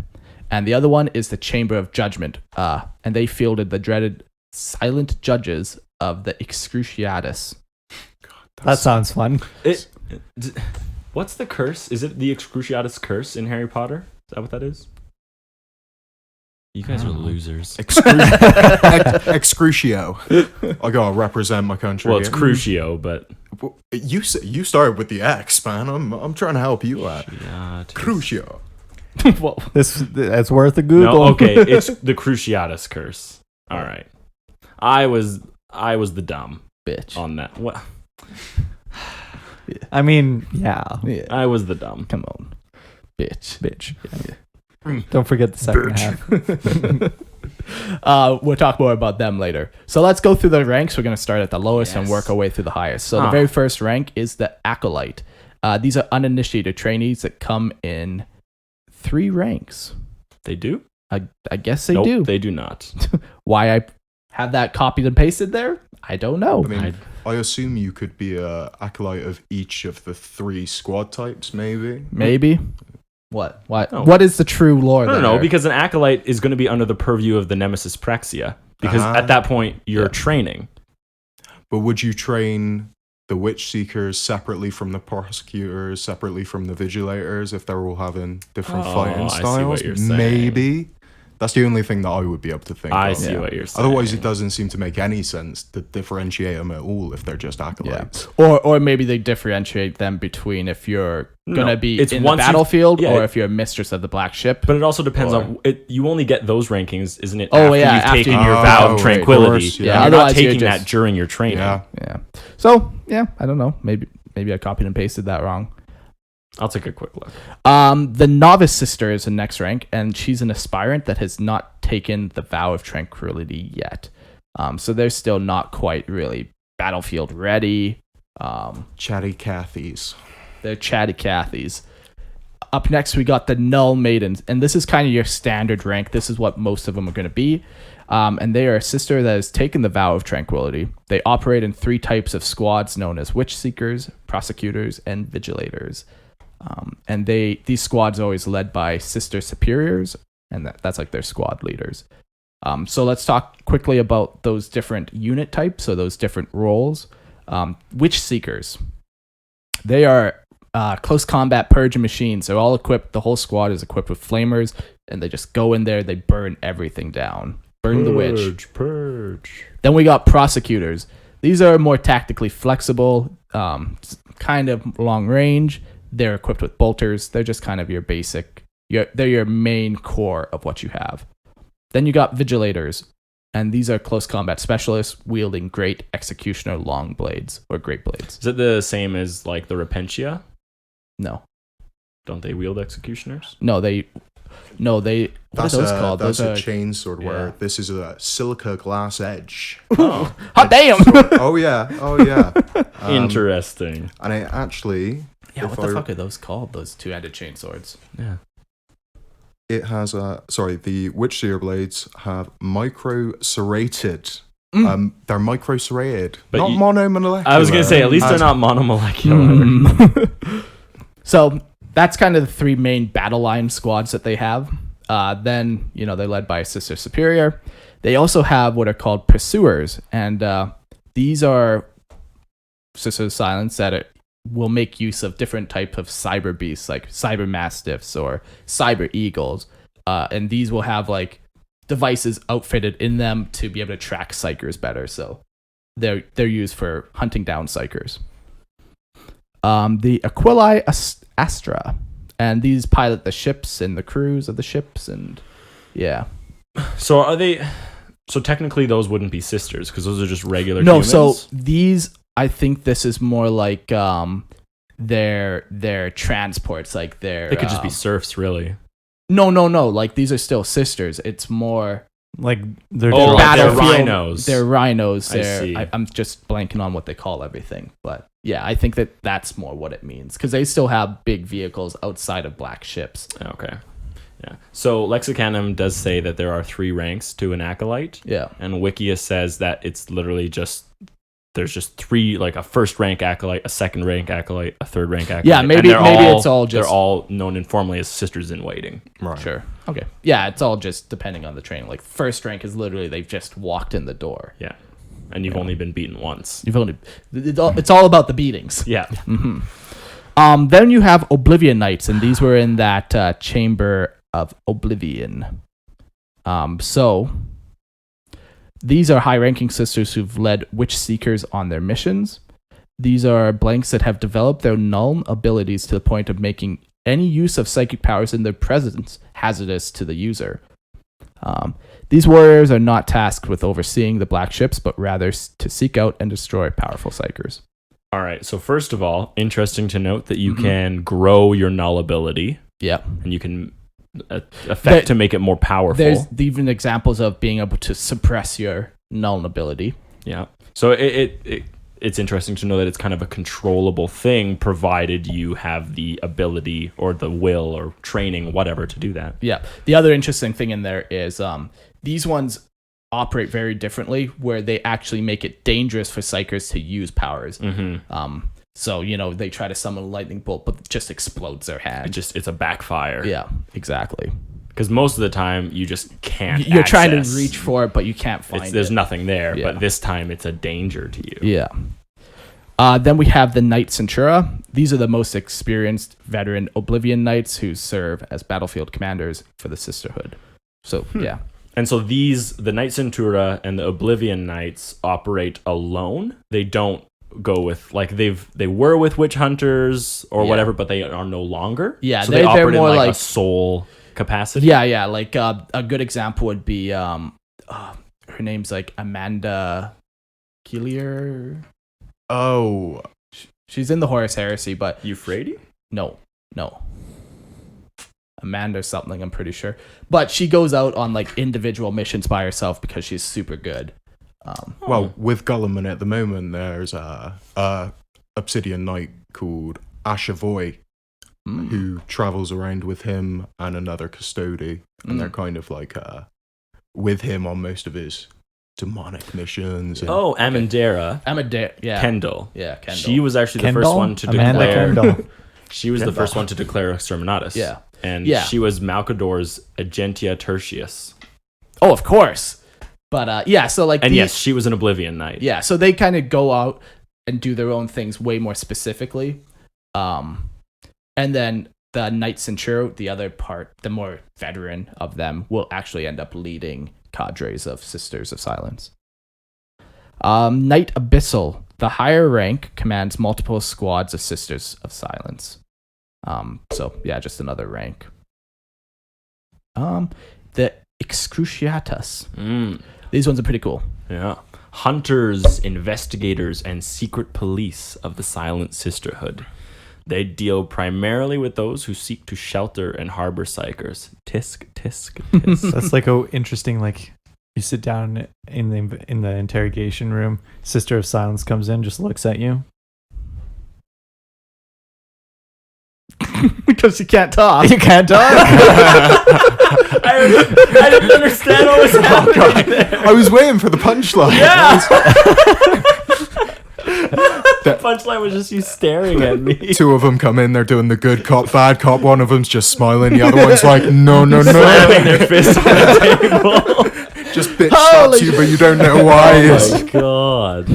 C: And the other one is the Chamber of Judgment, and they fielded the dreaded silent judges of the Excruciatus.
B: That sounds fun.
A: What's the curse? Is it the Excruciatus curse in Harry Potter? Is that what that is? You guys are losers.
D: Excrucio. I gotta represent my country.
A: Well, it's
D: here.
A: Crucio, but
D: You started with the X, man. I'm trying to help you out. Crucio.
C: Whoa.
B: That's worth a Google.
A: No, okay, it's the Cruciatus curse. All right. I was the dumb
C: Bitch.
A: on that. What?
B: I mean, yeah.
A: I was the dumb.
C: Come on. Bitch.
B: Yeah. Don't forget the second half.
C: We'll talk more about them later. So let's go through the ranks. We're going to start at the lowest and work our way through the highest. So the very first rank is the Acolyte. These are uninitiated trainees that come in 3 ranks.
A: They do?
C: I guess they
A: Nope,
C: do.
A: they do not.
C: Why I have that copied and pasted there? I don't know.
D: I mean, I assume you could be a acolyte of each of the 3 squad types, maybe.
C: Maybe. What?
A: No.
C: What is the true lore?
A: No, because an acolyte is going to be under the purview of the Nemesis Praxia. Because at that point, you're training.
D: But would you train the Witch Seekers separately from the Prosecutors, separately from the Vigilators, if they're all having different fighting styles?
A: I see what you're saying.
D: Maybe. That's the only thing that I would be able to think
A: I
D: of.
A: see what you're saying.
D: Otherwise, it doesn't seem to make any sense to differentiate them at all if they're just acolytes.
C: Or maybe they differentiate them between if you're going to be in the battlefield or if you're a mistress of the Black Ship.
A: But it also depends on it. You only get those rankings, isn't it?
C: After
A: you've taken your vow of tranquility.
D: Course,
A: You're not taking that during your training.
C: Yeah. So, I don't know. Maybe I copied and pasted that wrong.
A: I'll take a quick look.
C: The Novice Sister is the next rank, and she's an aspirant that has not taken the vow of tranquility yet. So they're still not quite really battlefield ready.
D: Chatty Cathies.
C: They're chatty Cathies. Up next, we got the Null Maidens, and this is kind of your standard rank. This is what most of them are going to be. And they are a sister that has taken the vow of tranquility. They operate in 3 types of squads known as Witch Seekers, Prosecutors, and Vigilators. And these squads are always led by sister superiors, and that's like their squad leaders. So let's talk quickly about those different unit types, so those different roles. Witch Seekers. They are close combat purging machines. They're all equipped. The whole squad is equipped with flamers, and they just go in there. They burn everything down. Burn the witch.
A: Purge.
C: Then we got Prosecutors. These are more tactically flexible, kind of long range. They're equipped with bolters. They're just kind of your basic. They're your main core of what you have. Then you got Vigilators, and these are close combat specialists wielding great executioner long blades or great blades.
A: Is it the same as like the Repentia?
C: No.
A: Don't they wield executioners?
C: No, they. What are those called?
D: That's a chain sword where this is a silica glass edge.
C: Oh, hot damn!
D: Oh yeah.
A: Interesting.
D: And it actually.
C: Yeah, what the fuck are those called? Those 2-handed chain swords.
A: Yeah.
D: It has the Witch Seer blades have micro-serrated. They're micro-serrated,
A: but
D: not monomolecular.
A: I was gonna say at least they're not monomolecular.
C: So that's kind of the 3 main battle line squads that they have. Then they're led by a sister superior. They also have what are called pursuers, and these are sisters of silence that will make use of different type of cyber beasts like cyber mastiffs or cyber eagles, and these will have like devices outfitted in them to be able to track psychers better. So they're used for hunting down psychers. The Aquili Astra, and these pilot the ships and the crews of the ships, and
A: So are they? So technically, those wouldn't be sisters because those are just regular.
C: No,
A: humans?
C: so these. I think this is more like their transports, like their.
A: They could just be serfs, really.
C: No. Like these are still sisters. It's more
B: like they're
A: they're rhinos.
C: They're rhinos.
A: I see.
C: I'm just blanking on what they call everything, but yeah, I think that's more what it means because they still have big vehicles outside of black ships.
A: Okay. Yeah. So Lexicanum does say that there are 3 ranks to an acolyte.
C: Yeah.
A: And Wikia says that it's literally there's just 3, like a first rank acolyte, a second rank acolyte, a third rank acolyte.
C: Yeah, maybe it's all just...
A: They're all known informally as sisters in waiting.
D: Right.
C: Sure. Okay. Yeah, it's all just depending on the training. Like first rank is literally they've just walked in the door.
A: Yeah. And you've only been beaten once.
C: It's all about the beatings.
A: Yeah.
C: Mm-hmm. Then you have Oblivion Knights, and these were in that Chamber of Oblivion. So these are high-ranking sisters who've led Witch Seekers on their missions. These are blanks that have developed their null abilities to the point of making any use of psychic powers in their presence hazardous to the user. These warriors are not tasked with overseeing the black ships, but rather to seek out and destroy powerful psychers.
A: All right. So first of all, interesting to note that you can grow your null ability.
C: Yep.
A: And you can affect to make it more powerful.
C: There's even examples of being able to suppress your null ability.
A: Yeah. So it's interesting to know that it's kind of a controllable thing, provided you have the ability or the will or training, whatever, to do that.
C: Yeah. The other interesting thing in there is these ones operate very differently, where they actually make it dangerous for psychers to use powers. So, they try to summon a lightning bolt, but it just explodes their hand.
A: It's a backfire.
C: Yeah, exactly.
A: Because most of the time, you just can't
C: You're trying to reach for it, but you can't find it.
A: There's nothing there, but this time it's a danger to you.
C: Yeah. Then we have the Knight Centura. These are the most experienced veteran Oblivion Knights who serve as battlefield commanders for the Sisterhood. So, yeah.
A: And so the Knight Centura and the Oblivion Knights operate alone. They don't go with, like, they were with witch hunters or whatever, but they are no longer.
C: Yeah,
A: so they operate more in like a soul capacity.
C: Yeah. Like a good example would be her name's like Amanda Killier.
D: Oh,
C: she's in the Horus Heresy, but
A: Euphrates?
C: No. Amanda something, I'm pretty sure. But she goes out on like individual missions by herself because she's super good.
D: Well, with Gulliman at the moment, there's a Obsidian Knight called Ashavoy who travels around with him and another custody, and they're kind of like with him on most of his demonic missions. And
A: Amandera.
C: Yeah.
A: Kendall.
C: Yeah, Kendall.
A: She was actually the first one to declare. She was the first one to declare Exterminatus.
C: Yeah.
A: And she was Malcador's Agentia Tertius.
C: Oh, of course. But so like,
A: and yes, she was an Oblivion Knight.
C: Yeah, so they kind of go out and do their own things way more specifically. And then the Knight Centura, the other part, the more veteran of them, will actually end up leading cadres of Sisters of Silence. Knight Abyssal, the higher rank, commands multiple squads of Sisters of Silence. So yeah, just another rank. The Excruciatus. These ones are pretty cool.
A: Yeah. Hunters, investigators, and secret police of the Silent Sisterhood. They deal primarily with those who seek to shelter and harbor psychers. Tisk, tisk, tisk.
B: That's like a interesting, like, you sit down in the interrogation room, Sister of Silence comes in, just looks at you.
C: Because you can't talk.
B: You can't talk.
A: I didn't understand what was happening there.
D: I was waiting for the punchline.
A: Yeah. The punchline was just you staring at me.
D: Two of them come in, they're doing the good cop, bad cop. One of them's just smiling. The other one's like, no.
A: Slamming their fist on the table.
D: Just bitch slaps you, but you don't know why.
A: Oh my god.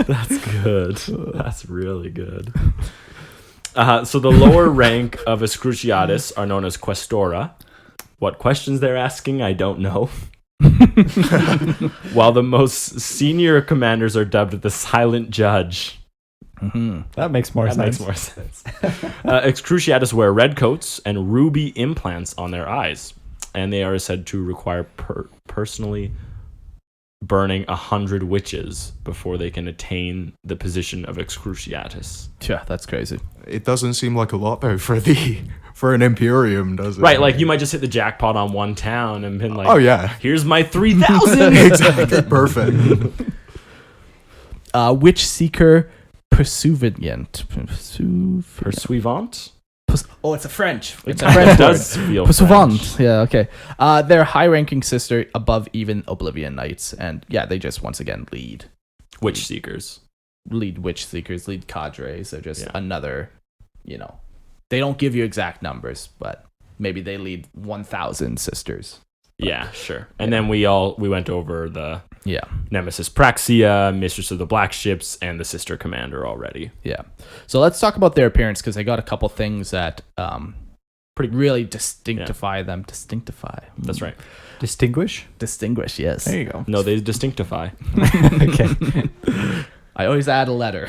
A: That's good. That's really good. So the lower rank of Excruciatus are known as Questora. What questions they're asking, I don't know. While the most senior commanders are dubbed the Silent Judge.
B: That makes more sense.
A: Excruciatus wear red coats and ruby implants on their eyes, and they are said to require personally burning 100 witches before they can attain the position of Excruciatus.
C: Yeah, that's crazy.
D: It doesn't seem like a lot though for an Imperium, does it?
A: Right, like you might just hit the jackpot on one town and been like,
D: oh yeah,
A: here's my 3,000.
D: Exactly, perfect.
C: Witch Seeker Pursuivant.
A: Pursuivant?
C: Oh, it's a French.
A: It's a French. It does feel French.
C: Yeah, okay. They're high-ranking sister above even Oblivion Knights, and yeah, they just once again lead
A: Witch Seekers.
C: Lead Witch Seekers, lead cadres. They're just another, they don't give you exact numbers, but maybe they lead 1,000 sisters.
A: Yeah, sure. And then we went over the Nemesis Praxia, Mistress of the Black Ships, and the Sister Commander already.
C: Yeah. So let's talk about their appearance, because I got a couple things that really distinctify them. Distinctify.
A: That's right.
B: Distinguish,
C: yes.
B: There you go.
A: No, they distinctify.
B: Okay.
C: I always add a letter.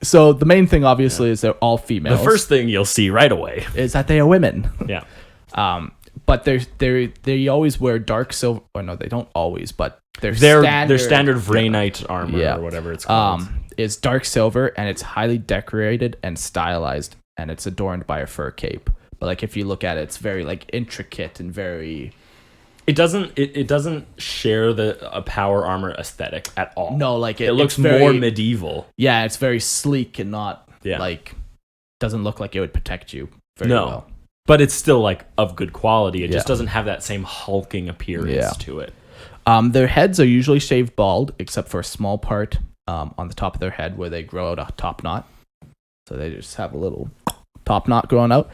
C: So the main thing, obviously, is they're all females.
A: The first thing you'll see right away
C: is that they are women.
A: Yeah.
C: But they always wear dark silver. Or no, they don't always. But their
A: standard Vraynite armor or whatever it's called
C: is dark silver, and it's highly decorated and stylized, and it's adorned by a fur cape. But like if you look at it, it's very like intricate and very.
A: It doesn't share a power armor aesthetic at all.
C: No, like
A: it looks more medieval.
C: Yeah, it's very sleek and not like doesn't look like it would protect you very well.
A: But it's still like of good quality. It just doesn't have that same hulking appearance to it.
C: Their heads are usually shaved bald, except for a small part on the top of their head where they grow out a top knot. So they just have a little top knot growing out.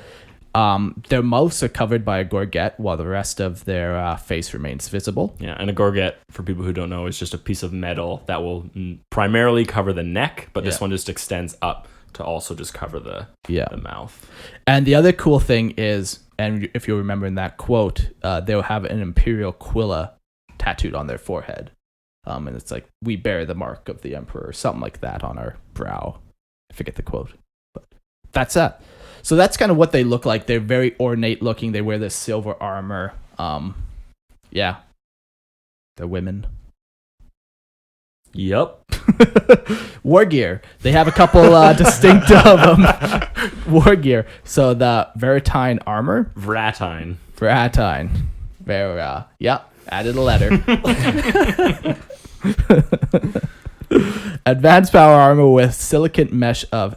C: Their mouths are covered by a gorget, while the rest of their face remains visible.
A: Yeah, and a gorget, for people who don't know, is just a piece of metal that will primarily cover the neck, but this one just extends up to also just cover the mouth.
C: And the other cool thing is, and if you remember in that quote, they'll have an imperial quilla tattooed on their forehead. And it's like, we bear the mark of the emperor, or something like that on our brow. I forget the quote, but that's that. So that's kind of what they look like. They're very ornate looking. They wear this silver armor. They're women.
A: Yep.
C: War gear. They have a couple distinctive war gear. So the Veratine armor.
A: Veratine.
C: Added a letter. Advanced power armor with silicate mesh of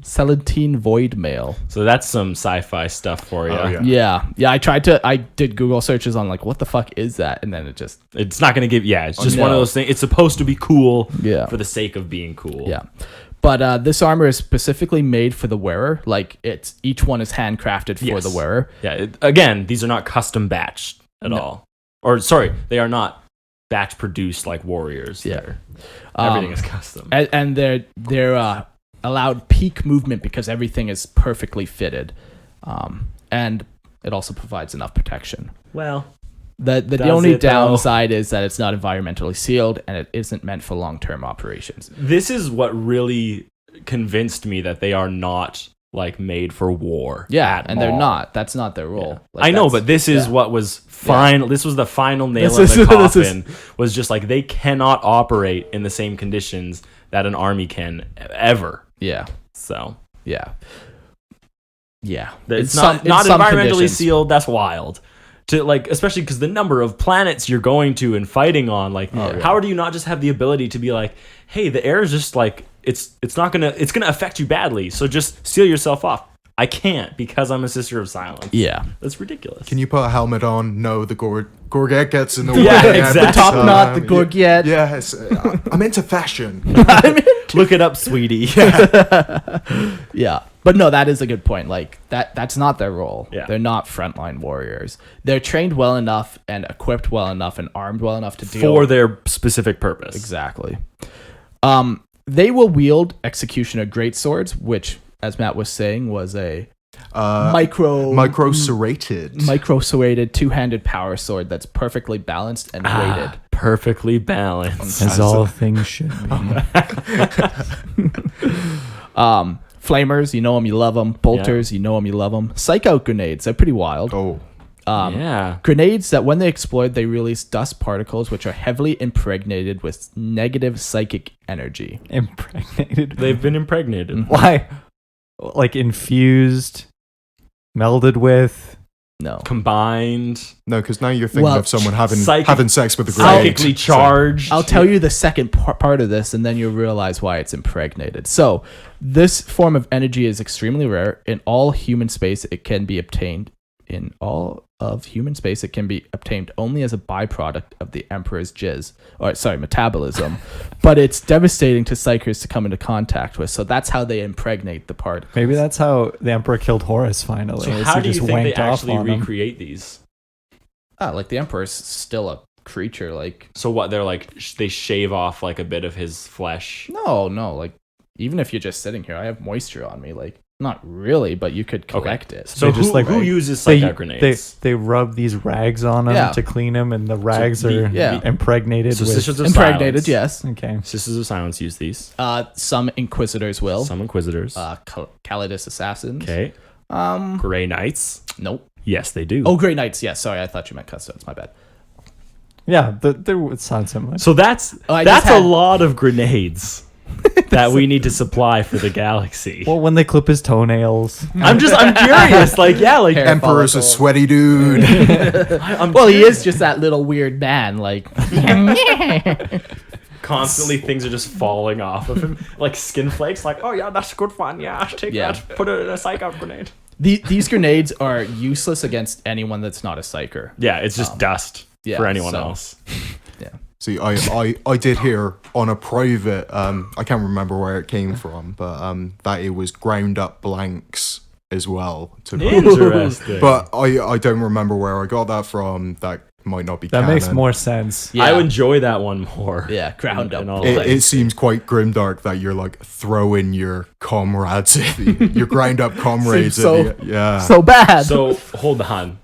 C: Celatine void mail.
A: So that's some sci-fi stuff for you.
C: Oh, yeah. I did Google searches on like, what the fuck is that? And then
A: it's not going to give, it's just one of those things. It's supposed to be cool for the sake of being cool.
C: Yeah. But this armor is specifically made for the wearer. Like each one is handcrafted for the wearer.
A: Yeah. Again, these are not custom batched at all. Or sorry, they are not batch produced like warriors.
C: Yeah.
A: Everything is custom.
C: And they're allowed peak movement because everything is perfectly fitted, and it also provides enough protection.
A: Well,
C: the only downside is that it's not environmentally sealed and it isn't meant for long-term operations.
A: This is what really convinced me that they are not like made for war.
C: Yeah, and they're not. That's not their role.
A: Yeah. Like, I know, but this is what was final. This was the final nail in the coffin. Was just like they cannot operate in the same conditions that an army can ever.
C: Yeah.
A: So.
C: Yeah.
A: It's not environmentally sealed. That's wild. To like, especially because the number of planets you're going to and fighting on, like, how do you not just have the ability to be like, hey, the air is just like it's gonna affect you badly, so just seal yourself off. I can't because I'm a sister of silence.
C: Yeah,
A: that's ridiculous.
D: Can you put a helmet on? No, the gorget gets in the way.
C: Yeah, exactly. The top knot, the gorget.
D: Yes, I'm into fashion.
A: Look it up, sweetie.
C: Yeah, but no, that is a good point. Like that's not their role.
A: Yeah.
C: They're not frontline warriors. They're trained well enough and equipped well enough and armed well enough to deal
A: for their specific purpose.
C: Exactly. They will wield executioner greatswords, which, as Matt was saying, was a micro-serrated two-handed power sword that's perfecally balanced and weighted.
A: Perfectly balanced.
B: As all things should be.
C: Flamers, you know them, you love them. Bolters, you know them, you love them. Psych-out grenades, they're pretty wild. Grenades that when they explode, they release dust particles which are heavily impregnated with negative psychic energy.
B: Impregnated?
A: They've been impregnated.
B: Why? Like infused, melded with?
C: No.
A: Combined?
D: No, because now you're thinking of someone having sex with a grenade.
A: Psychically charged.
C: I'll tell you the second part of this, and then you'll realize why it's impregnated. So, this form of energy is extremely rare. In all human space, it can be obtained only as a byproduct of the emperor's metabolism, but it's devastating to psychers to come into contact with. So that's how they impregnate the part.
B: Maybe that's how the emperor killed Horus finally.
A: So how do you think they actually recreate these?
C: Like the emperor's still a creature. Like,
A: so what? They're like they shave off like a bit of his flesh.
C: No. Like, even if you're just sitting here, I have moisture on me. Like, Not really, but you could collect it.
A: So
B: They just,
A: who uses psych grenades?
B: They rub these rags on them
C: Yeah.
B: to clean them, and the rags are
C: yeah.
B: impregnated
A: So
B: with.
A: Sisters of
C: Impregnated,
A: Silence.
C: yes.
B: Okay.
A: Sisters of Silence use these.
C: Some Inquisitors will.
A: Some Inquisitors.
C: Calidus Assassins.
A: Okay.
C: Um,
A: Grey Knights.
C: Nope.
A: Yes, they do.
C: Oh, Grey Knights. Yeah, sorry, I thought you meant Custodes. My bad.
B: Yeah, it sounds similar.
A: So that's
C: I
A: that's
C: just had-
A: a lot of grenades that we need to supply for the galaxy.
B: Well, when they clip his toenails.
A: I'm curious. Like, yeah, like
C: Hair
D: Emperor's a
C: follicle.
D: sweaty dude.
C: Well, he is just that little weird man. Like,
A: constantly things are just falling off of him, like skin flakes. Like, oh yeah, that's good fun. Yeah, take
C: Yeah.
A: that. Put it in a psych out grenade.
C: these grenades are useless against anyone that's not a psyker.
A: Yeah, it's just dust
C: yeah,
A: for anyone
C: so-
A: else.
D: See, I did hear on a private, I can't remember where it came from, but that it was ground up blanks as well.
A: Interesting.
D: But I don't remember where I got that from. That might not be
B: That makes
D: canon.
B: more sense.
C: Yeah.
A: I enjoy that one more.
C: Yeah, ground
A: in
C: up.
A: all
D: It
A: things.
D: seems quite grimdark that you're like throwing your comrades, your ground up comrades.
C: Seems
D: at yeah.
C: So bad.
A: So hold on.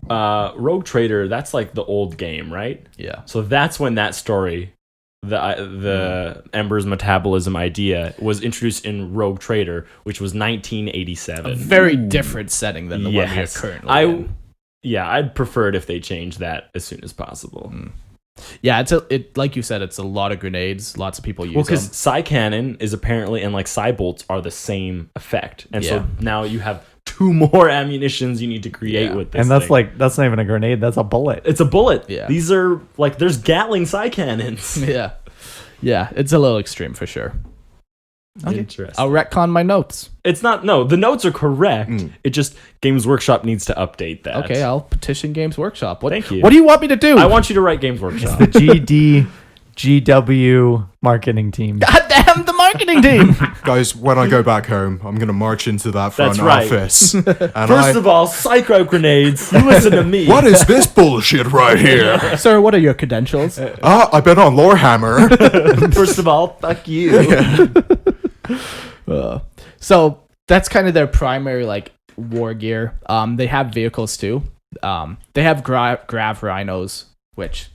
A: Rogue Trader, that's like the old game, right?
C: yeah.
A: So that's when that story, the Ember's metabolism idea, was introduced in Rogue Trader, which was 1987.
C: A very different setting than the one we are
A: Yes.
C: currently
A: I
C: in.
A: Yeah, I'd prefer it if they changed that as soon as possible.
C: Yeah, it like you said, it's a lot of grenades. Lots of people use
A: Well, because
C: them.
A: Psy Cannon is apparently, and like Psy Bolts are the same effect. And
C: Yeah.
A: so now you have 2 more ammunitions you need to create
C: Yeah.
A: with this
B: And that's
A: thing.
B: that's not even a grenade. That's a bullet.
A: It's a bullet.
C: Yeah.
A: These are, like, there's Gatling Psy Cannons.
C: Yeah. Yeah, it's a little extreme for sure. Okay.
A: Interesting.
C: I'll retcon my notes.
A: It's not, no, the notes are correct.
D: Mm.
A: It just, Games Workshop needs to update that.
C: Okay, I'll petition Games Workshop.
A: Thank you.
C: What do you want me to do?
A: I want you to write Games Workshop.
B: The GW marketing team.
C: God damn the marketing team.
D: Guys, when I go back home, I'm gonna march into that front
A: That's right.
D: office. And
A: First of all, psycho grenades. You listen to me.
D: what is this bullshit right here?
C: Sir, what are your credentials?
D: I've been on Lorehammer.
A: First of all, fuck you.
C: So that's kind of their primary like war gear. They have vehicles too. They have grav rhinos, which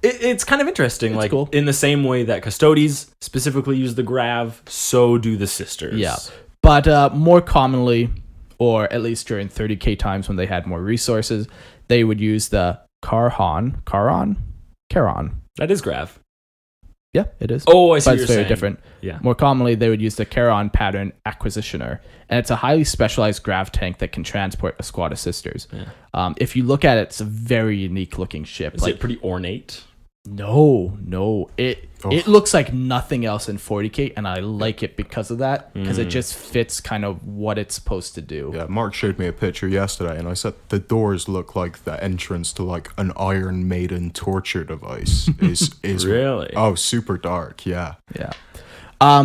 A: It's kind of interesting.
C: It's
A: like,
C: cool.
A: in the same way that Custodes specifically use the Grav, so do the Sisters.
C: yeah, but more commonly, or at least during 30k times when they had more resources, they would use the Charon.
A: That is Grav.
C: Yeah, it is.
A: Oh, I see
C: but
A: what
C: it's
A: you're
C: very
A: saying.
C: different.
A: Yeah.
C: More commonly, they would use the Charon pattern acquisitioner, and it's a highly specialized grav tank that can transport a squad of sisters.
A: Yeah.
C: If you look at it, it's a very unique looking ship.
A: Is it pretty ornate?
C: No, it looks like nothing else in 40k, and I like it because of that, because it just fits kind of what it's supposed to do.
D: Yeah, Mark showed me a picture yesterday, and I said the doors look like the entrance to like an Iron Maiden torture device. Is
A: Really?
D: Oh, super dark. Yeah.
C: Yeah.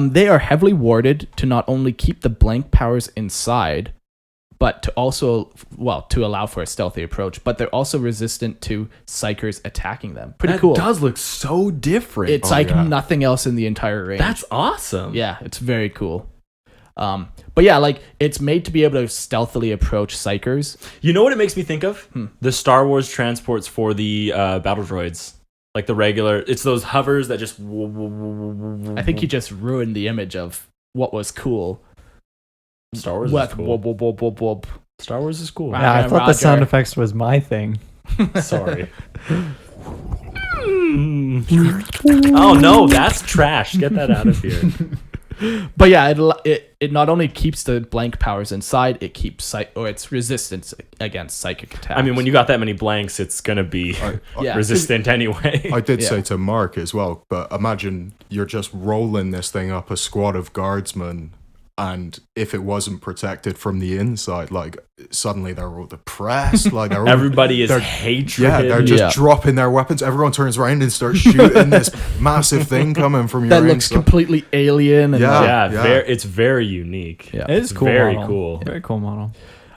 C: They are heavily warded to not only keep the blank powers inside, but to also, to allow for a stealthy approach, but they're also resistant to psychers attacking them. Pretty cool.
A: does look so different.
C: It's
D: Oh,
C: like
D: yeah.
C: nothing else in the entire range.
A: That's awesome.
C: Yeah, it's very cool. But yeah, like it's made to be able to stealthily approach psychers.
A: You know what it makes me think of? The Star Wars transports for the battle droids. Like the regular, it's those hovers that just.
C: I think he just ruined the image of what was cool.
A: Star Wars
C: What?
A: is cool.
C: Whoop, whoop, whoop, whoop.
A: Star Wars is cool.
C: Wow.
B: Yeah, I thought the
C: Roger.
B: sound effects was my thing.
A: Sorry. Oh no, that's trash. Get that out of here.
C: But yeah, it not only keeps the blank powers inside, it keeps its resistance against psychic attacks.
A: I mean, when you got that many blanks, it's gonna be
C: Yeah.
A: resistant anyway.
D: I did
C: Yeah.
D: say to Mark as well, but imagine you're just rolling this thing up a squad of guardsmen, and if it wasn't protected from the inside, like suddenly they're all depressed, like they're all,
A: Everybody is
D: they're-
A: hatred.
D: yeah, they're just
C: Yeah.
D: dropping their weapons. Everyone turns around and starts shooting this massive thing coming from your
C: that
D: range.
C: looks completely alien. And
D: Yeah.
A: It's very unique.
C: Yeah.
B: It is
A: It's
B: cool.
A: very
B: model.
A: cool.
B: Very cool model.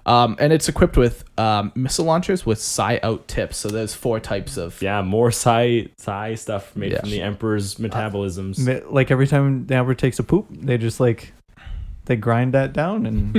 C: And it's equipped with missile launchers with psi-out tips. So there's 4 types of...
A: Yeah, more psi stuff made
C: Yeah.
A: from the Emperor's metabolisms.
B: Like every time the Emperor takes a poop, they just like they grind that down and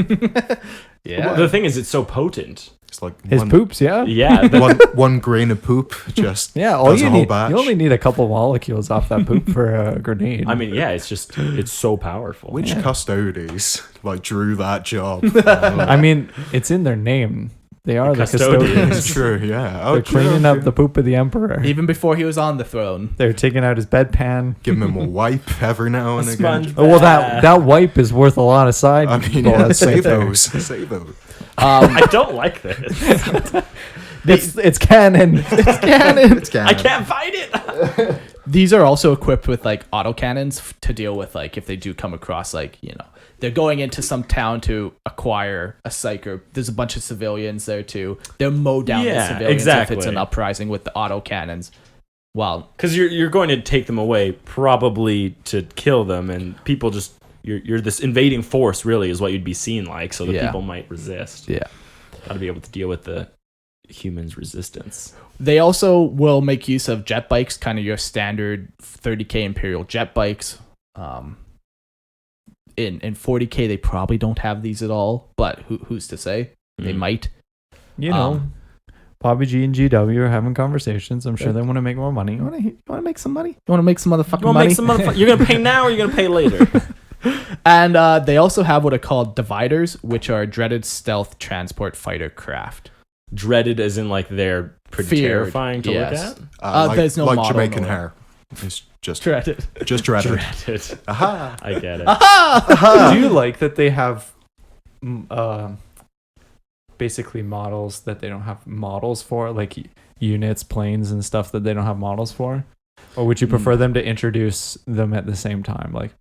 C: Yeah.
A: Well, the thing is, it's so potent.
D: It's like
B: his poops. Yeah.
A: Yeah.
D: one grain of poop just
B: Yeah, all
D: does
B: you
D: a whole
B: need,
D: batch.
B: you only need a couple molecules off that poop for a grenade.
A: I mean, yeah, it's so powerful.
D: Which custodies like drew that job?
B: I mean, it's in their name. They are the custodians.
D: It's true, yeah. Oh,
B: They're cleaning up the poop of the emperor.
C: Even before he was on the throne.
B: They're taking out his bedpan.
D: Give him a wipe every now and again.
B: Oh, well, that wipe is worth a lot of side.
D: I mean,
B: bullets
D: save
B: right there.
D: those. Save those.
A: I don't like this.
B: It's canon.
C: It's canon.
D: It's canon.
A: I can't fight it.
C: These are also equipped with like autocannons to deal with like if they do come across like, you know, they're going into some town to acquire a psyker. There's a bunch of civilians there too. They'll mow down the civilians if it's an uprising with the autocannons. Well,
A: because you're going to take them away probably to kill them, and people just you're this invading force really is what you'd be seen like, so that people might resist.
C: Yeah,
A: got to be able to deal with the humans' resistance.
C: They also will make use of jet bikes, kind of your standard 30k Imperial jet bikes. In 40k they probably don't have these at all, but who's to say? They might.
B: You know, Bobby G and GW are having conversations. I'm sure they want to make more money.
C: You want to make some money? You want to make some motherfucking money?
A: You're gonna pay now or you're gonna pay later?
C: And they also have what are called dividers, which are dreaded stealth transport fighter craft.
A: Dreaded as in like they're pretty terrifying to look at.
C: There's no
D: like
C: model
D: Jamaican
C: nowhere.
D: hair. It's just
C: Dreaded.
D: Just dreaded.
A: Dreaded.
D: Aha.
A: I get it.
B: Do you like that they have basically models that they don't have models for, like units, planes, and stuff that they don't have models for? Or would you prefer them to introduce them at the same time? Like,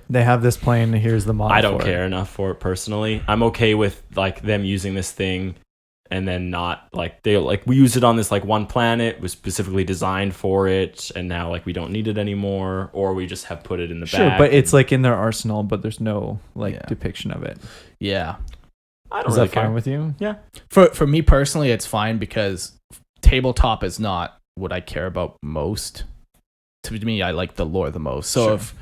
B: they have this plane, here's the model.
A: I don't care enough for it personally. I'm okay with like them using this thing and then not like we use it on this like one planet, was specifically designed for it, and now like we don't need it anymore, or we just have put it in the
B: Sure,
A: back.
B: but it's like in their arsenal, but there's no depiction of it.
C: Yeah.
A: I don't
B: Is
A: really
B: that
A: care.
B: fine with you?
A: Yeah.
C: For me personally, it's fine because tabletop is not what I care about most. To me, I like the lore the most. So if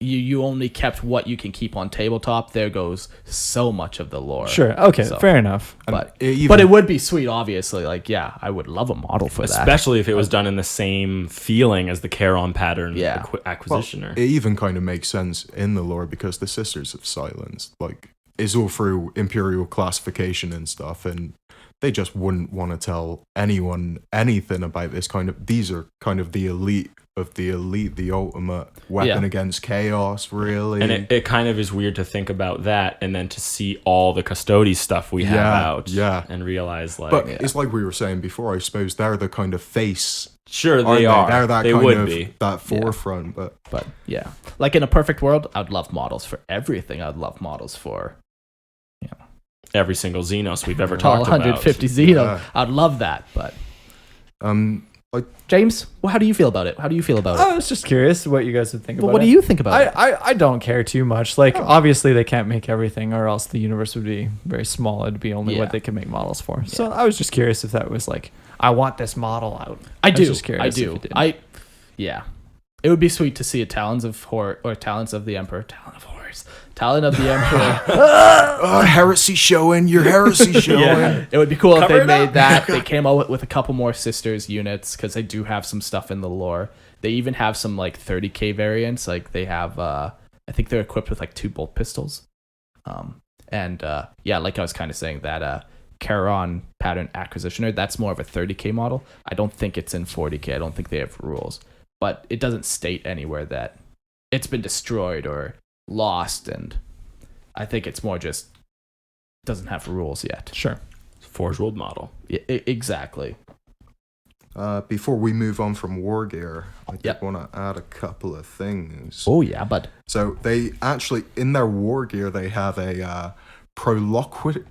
C: you only kept what you can keep on tabletop, there goes so much of the lore.
B: Sure. Okay.
C: So,
B: fair enough.
C: But it would be sweet, obviously. Like, yeah, I would love a model for that.
A: Especially if it was done in the same feeling as the Charon pattern acquisitioner.
D: Well, it even kind of makes sense in the lore because the Sisters of Silence, like, is all through Imperial classification and stuff, and they just wouldn't want to tell anyone anything about this kind of. These are kind of the elite of the elite, the ultimate weapon against chaos, really.
A: And it kind of is weird to think about that and then to see all the Custodes stuff we have out and realize like...
D: But it's like we were saying before, I suppose they're the kind of face.
A: Sure, they are.
D: They're that
A: they
D: kind
A: would
D: of,
A: be.
D: that forefront, but
C: yeah. Like in a perfect world, I'd love models for everything. I'd love models for...
A: every single Xenos we've ever
C: all
A: talked
C: 150
A: about.
C: Xenos. I'd love that, but...
D: like
C: James, how do you feel about it? How do you feel about it?
B: I was just curious what you guys would think about it.
C: What do you think about it?
B: I don't care too much. Like, obviously they can't make everything, or else the universe would be very small. It'd be only what they can make models for. So I was just curious if that was like, I want this model out.
C: I do.
B: was just curious if it did.
C: Yeah. It would be sweet to see a Talons of Horror or Talons of the Emperor. Talon of Horrors. Talon of the Emperor.
D: heresy showing, your heresy showing.
C: It would be cool if
A: Cover
C: they
A: it
C: made
A: up.
C: that. They came out with a couple more Sisters units because they do have some stuff in the lore. They even have some like 30k variants. Like they have, I think they're equipped with like 2 bolt pistols. Like I was kind of saying that Charon pattern acquisitioner, that's more of a 30k model. I don't think it's in 40k. I don't think they have rules, but it doesn't state anywhere that it's been destroyed or lost, and I think it's more just doesn't have rules yet.
B: Sure.
A: Forge World model.
C: Yeah, exactly.
D: Before we move on from war gear, I did want to add a couple of things.
C: Oh yeah, bud.
D: So they actually, in their war gear, they have a proloquuar,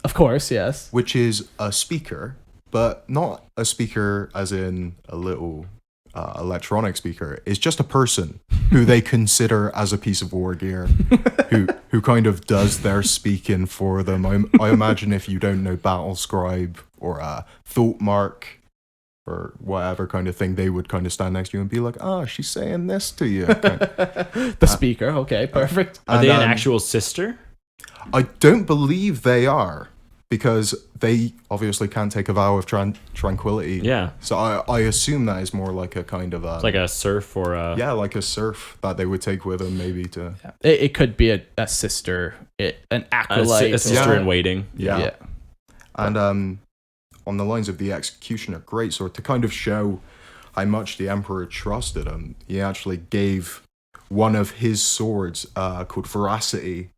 C: Of course, yes.
D: which is a speaker, but not a speaker as in a little electronic speaker. It's just a person who they consider as a piece of war gear, who kind of does their speaking for them. I imagine if you don't know Battle Scribe or Thought Mark, or whatever kind of thing, they would kind of stand next to you and be like, "Oh, she's saying this to you."
C: The speaker, okay, perfect.
A: Are they an actual sister?
D: I don't believe they are, because they obviously can't take a vow of tranquility.
A: Yeah.
D: So I assume that is more like a kind of
A: It's like a serf or a...
D: Yeah, like a serf that they would take with them, maybe to...
C: Yeah. It could be a sister, an acolyte.
A: A sister in waiting.
D: Yeah. And on the lines of the executioner greatsword, to kind of show how much the emperor trusted him, he actually gave one of his swords called Veracity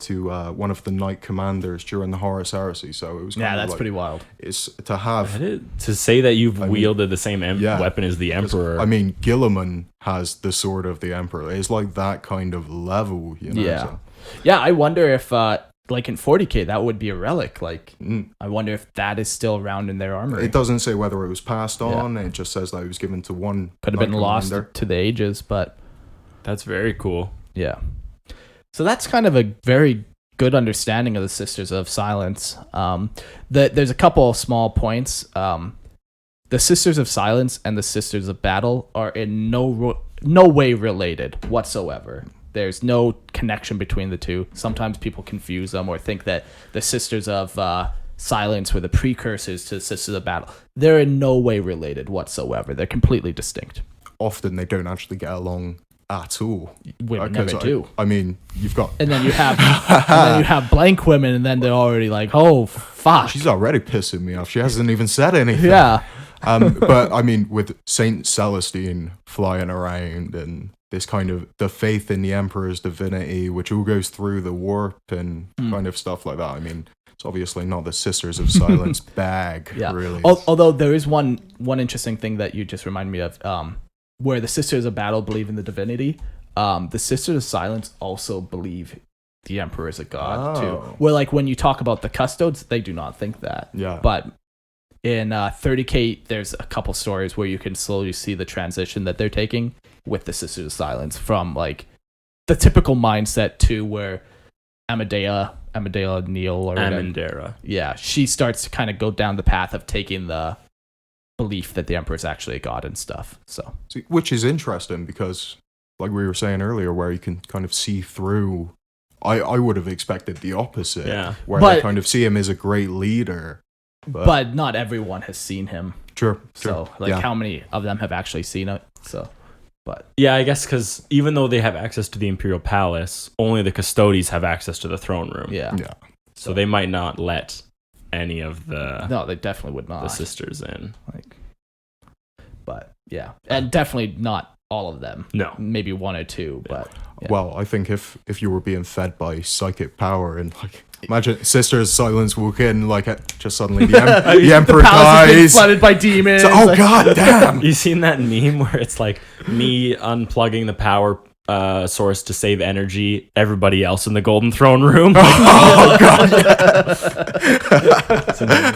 D: to one of the knight commanders during the Horus heresy. So it was kind of
C: that's
D: like,
C: pretty wild.
D: It's to have...
A: To say that you've wielded the same weapon as the emperor.
D: I mean, Guilliman has the sword of the emperor. It's like that kind of level, you know?
C: Yeah.
D: So.
C: Yeah, I wonder if... like in 40k, that would be a relic. Like, I wonder if that is still around in their armory.
D: It doesn't say whether it was passed on. It just says that it was given to one.
C: Could have been lost to the ages, but
A: that's very cool.
C: Yeah. So that's kind of a very good understanding of the Sisters of Silence. There's a couple of small points. The Sisters of Silence and the Sisters of Battle are in no way related whatsoever. There's no connection between the two. Sometimes people confuse them or think that the Sisters of Silence were the precursors to the Sisters of Battle. They're in no way related whatsoever. They're completely distinct.
D: Often they don't actually get along at all.
C: Women never do.
D: I mean, you've got...
C: And then you have blank women, and then they're already like, oh, fuck.
D: She's already pissing me off. She hasn't even said anything.
C: Yeah.
D: But, I mean, with Saint Celestine flying around and... this kind of the faith in the emperor's divinity, which all goes through the warp and kind of stuff like that. I mean, it's obviously not the Sisters of Silence bag, really.
C: Although there is one interesting thing that you just reminded me of, where the Sisters of Battle believe in the divinity. The Sisters of Silence also believe the emperor is a god too. Where like when you talk about the custodes, they do not think that.
D: Yeah.
C: But in 30k, there's a couple stories where you can slowly see the transition that they're taking with the Sisters of Silence from like the typical mindset to where Amidala Neal or
A: Amandera.
C: Yeah, she starts to kind of go down the path of taking the belief that the emperor is actually a god and stuff. So,
D: which is interesting because, like we were saying earlier, where you can kind of see through. I would have expected the opposite.
A: Yeah,
D: where they kind of see him as a great leader,
C: but not everyone has seen him.
D: True.
C: So, like, how many of them have actually seen it? So. But
A: yeah, I guess because even though they have access to the Imperial Palace, only the Custodes have access to the throne room.
C: Yeah.
A: So they might not let any of the...
C: No, they definitely would not.
A: The sisters in.
C: But yeah, and definitely not all of them.
A: No.
C: Maybe one or two, but...
D: Yeah. Well, I think if you were being fed by psychic power and like... Imagine Sisters Silence walk in, like just suddenly the emperor dies.
C: Flooded by demons.
D: So, god damn!
A: You seen that meme where it's like me unplugging the power source to save energy, everybody else in the Golden Throne room?
D: Oh god!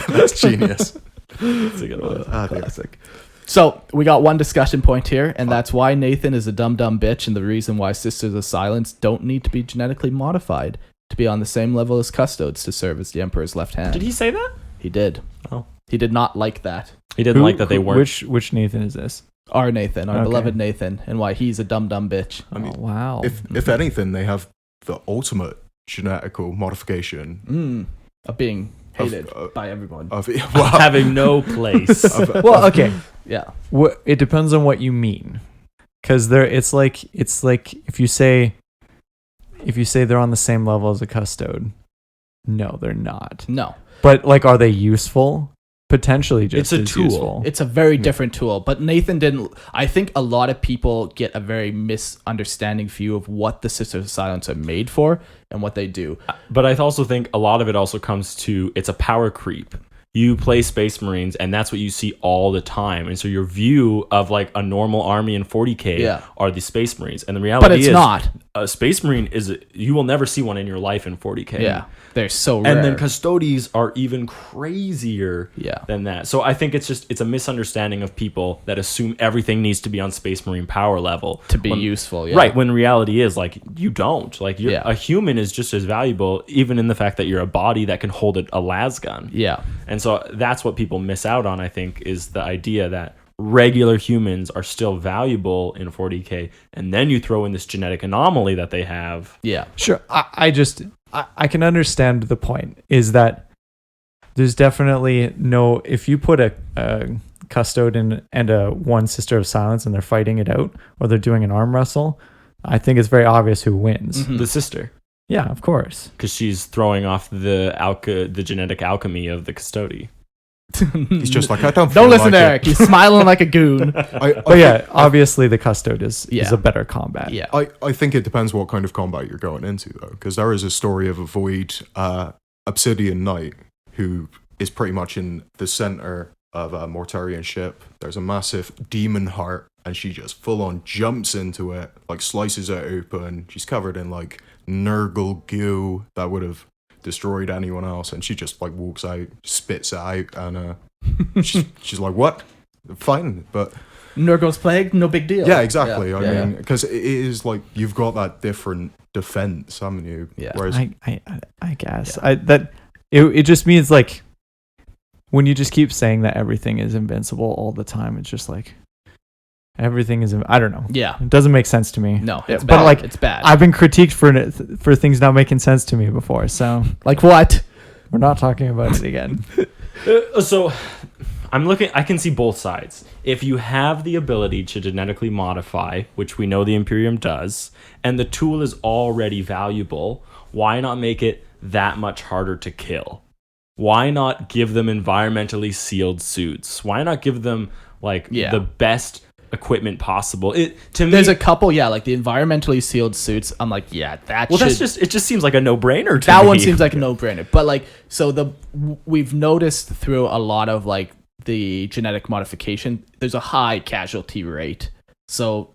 D: That's genius.
A: That's a good one.
C: Classic. So we got one discussion point here, and that's why Nathan is a dumb bitch, and the reason why Sisters of Silence don't need to be genetically modified to be on the same level as Custodes to serve as the Emperor's left hand.
A: Did he say that?
C: He did.
A: Oh.
C: He did not like that.
A: He didn't like that they weren't.
B: Which Nathan is this?
C: Our Nathan, our beloved Nathan, and why he's a dumb bitch.
D: I mean,
B: wow.
D: If anything, they have the ultimate genetical modification
C: of being hated by everyone.
A: Having no place.
B: Well, okay.
C: Yeah.
B: It depends on what you mean. Because it's like if you say they're on the same level as a custode, no, they're not.
C: No.
B: But like, are they useful? Potentially, just
A: it's a
B: as
A: tool.
B: Useful.
C: It's a very different tool. But Nathan didn't. I think a lot of people get a very misunderstanding view of what the Sisters of Silence are made for and what they do.
A: But I also think a lot of it also comes to it's a power creep. You play Space Marines, and that's what you see all the time. And so your view of like a normal army in 40K are the Space Marines. And the reality is...
C: But it's not.
A: a Space Marine you will never see one in your life in 40K.
C: Yeah, they're so rare.
A: And then Custodes are even crazier than that. So I think it's a misunderstanding of people that assume everything needs to be on Space Marine power level
C: to be useful. Yeah.
A: Right, when reality is like you don't. Like a human is just as valuable, even in the fact that you're a body that can hold a las gun.
C: Yeah.
A: And so that's what people miss out on, I think, is the idea that regular humans are still valuable in 40K, and then you throw in this genetic anomaly that they have.
C: Yeah,
B: sure. I can understand the point is that there's definitely no, if you put a custodian and a one Sister of Silence and they're fighting it out, or they're doing an arm wrestle, I think it's very obvious who wins.
A: Mm-hmm. The sister.
B: Yeah, of course,
A: because she's throwing off the genetic alchemy of the custody.
D: He's just like, I don't
C: listen
D: like
C: to Eric. He's smiling like a goon.
B: Obviously the custode is a better combat.
C: Yeah,
D: I think it depends what kind of combat you're going into, though, because there is a story of a Void Obsidian Knight who is pretty much in the center of a Mortarian ship. There's a massive demon heart, and she just full on jumps into it, like slices it open. She's covered in like Nurgle goo that would have destroyed anyone else, and she just like walks out, spits it out, and she's like, what? Fine. But
C: Nurgle's plague, no big deal.
D: Yeah, exactly. I mean, because it is like you've got that different defense, haven't you?
C: Yeah.
D: Whereas
B: I guess it just means like when you just keep saying that everything is invincible all the time, it's just like everything is. I don't know.
C: Yeah,
B: it doesn't make sense to me.
C: No, it's
B: but
C: bad.
B: like
C: it's bad.
B: I've been critiqued for things not making sense to me before. So
C: like what?
B: We're not talking about it again.
A: So I can see both sides. If you have the ability to genetically modify, which we know the Imperium does, and the tool is already valuable, why not make it that much harder to kill? Why not give them environmentally sealed suits? Why not give them the best equipment possible?
C: There's a couple, like the environmentally sealed suits. I'm like,
A: it just seems like a no-brainer to me.
C: That one seems like a no-brainer. But like, so we've noticed through a lot of like the genetic modification, there's a high casualty rate. So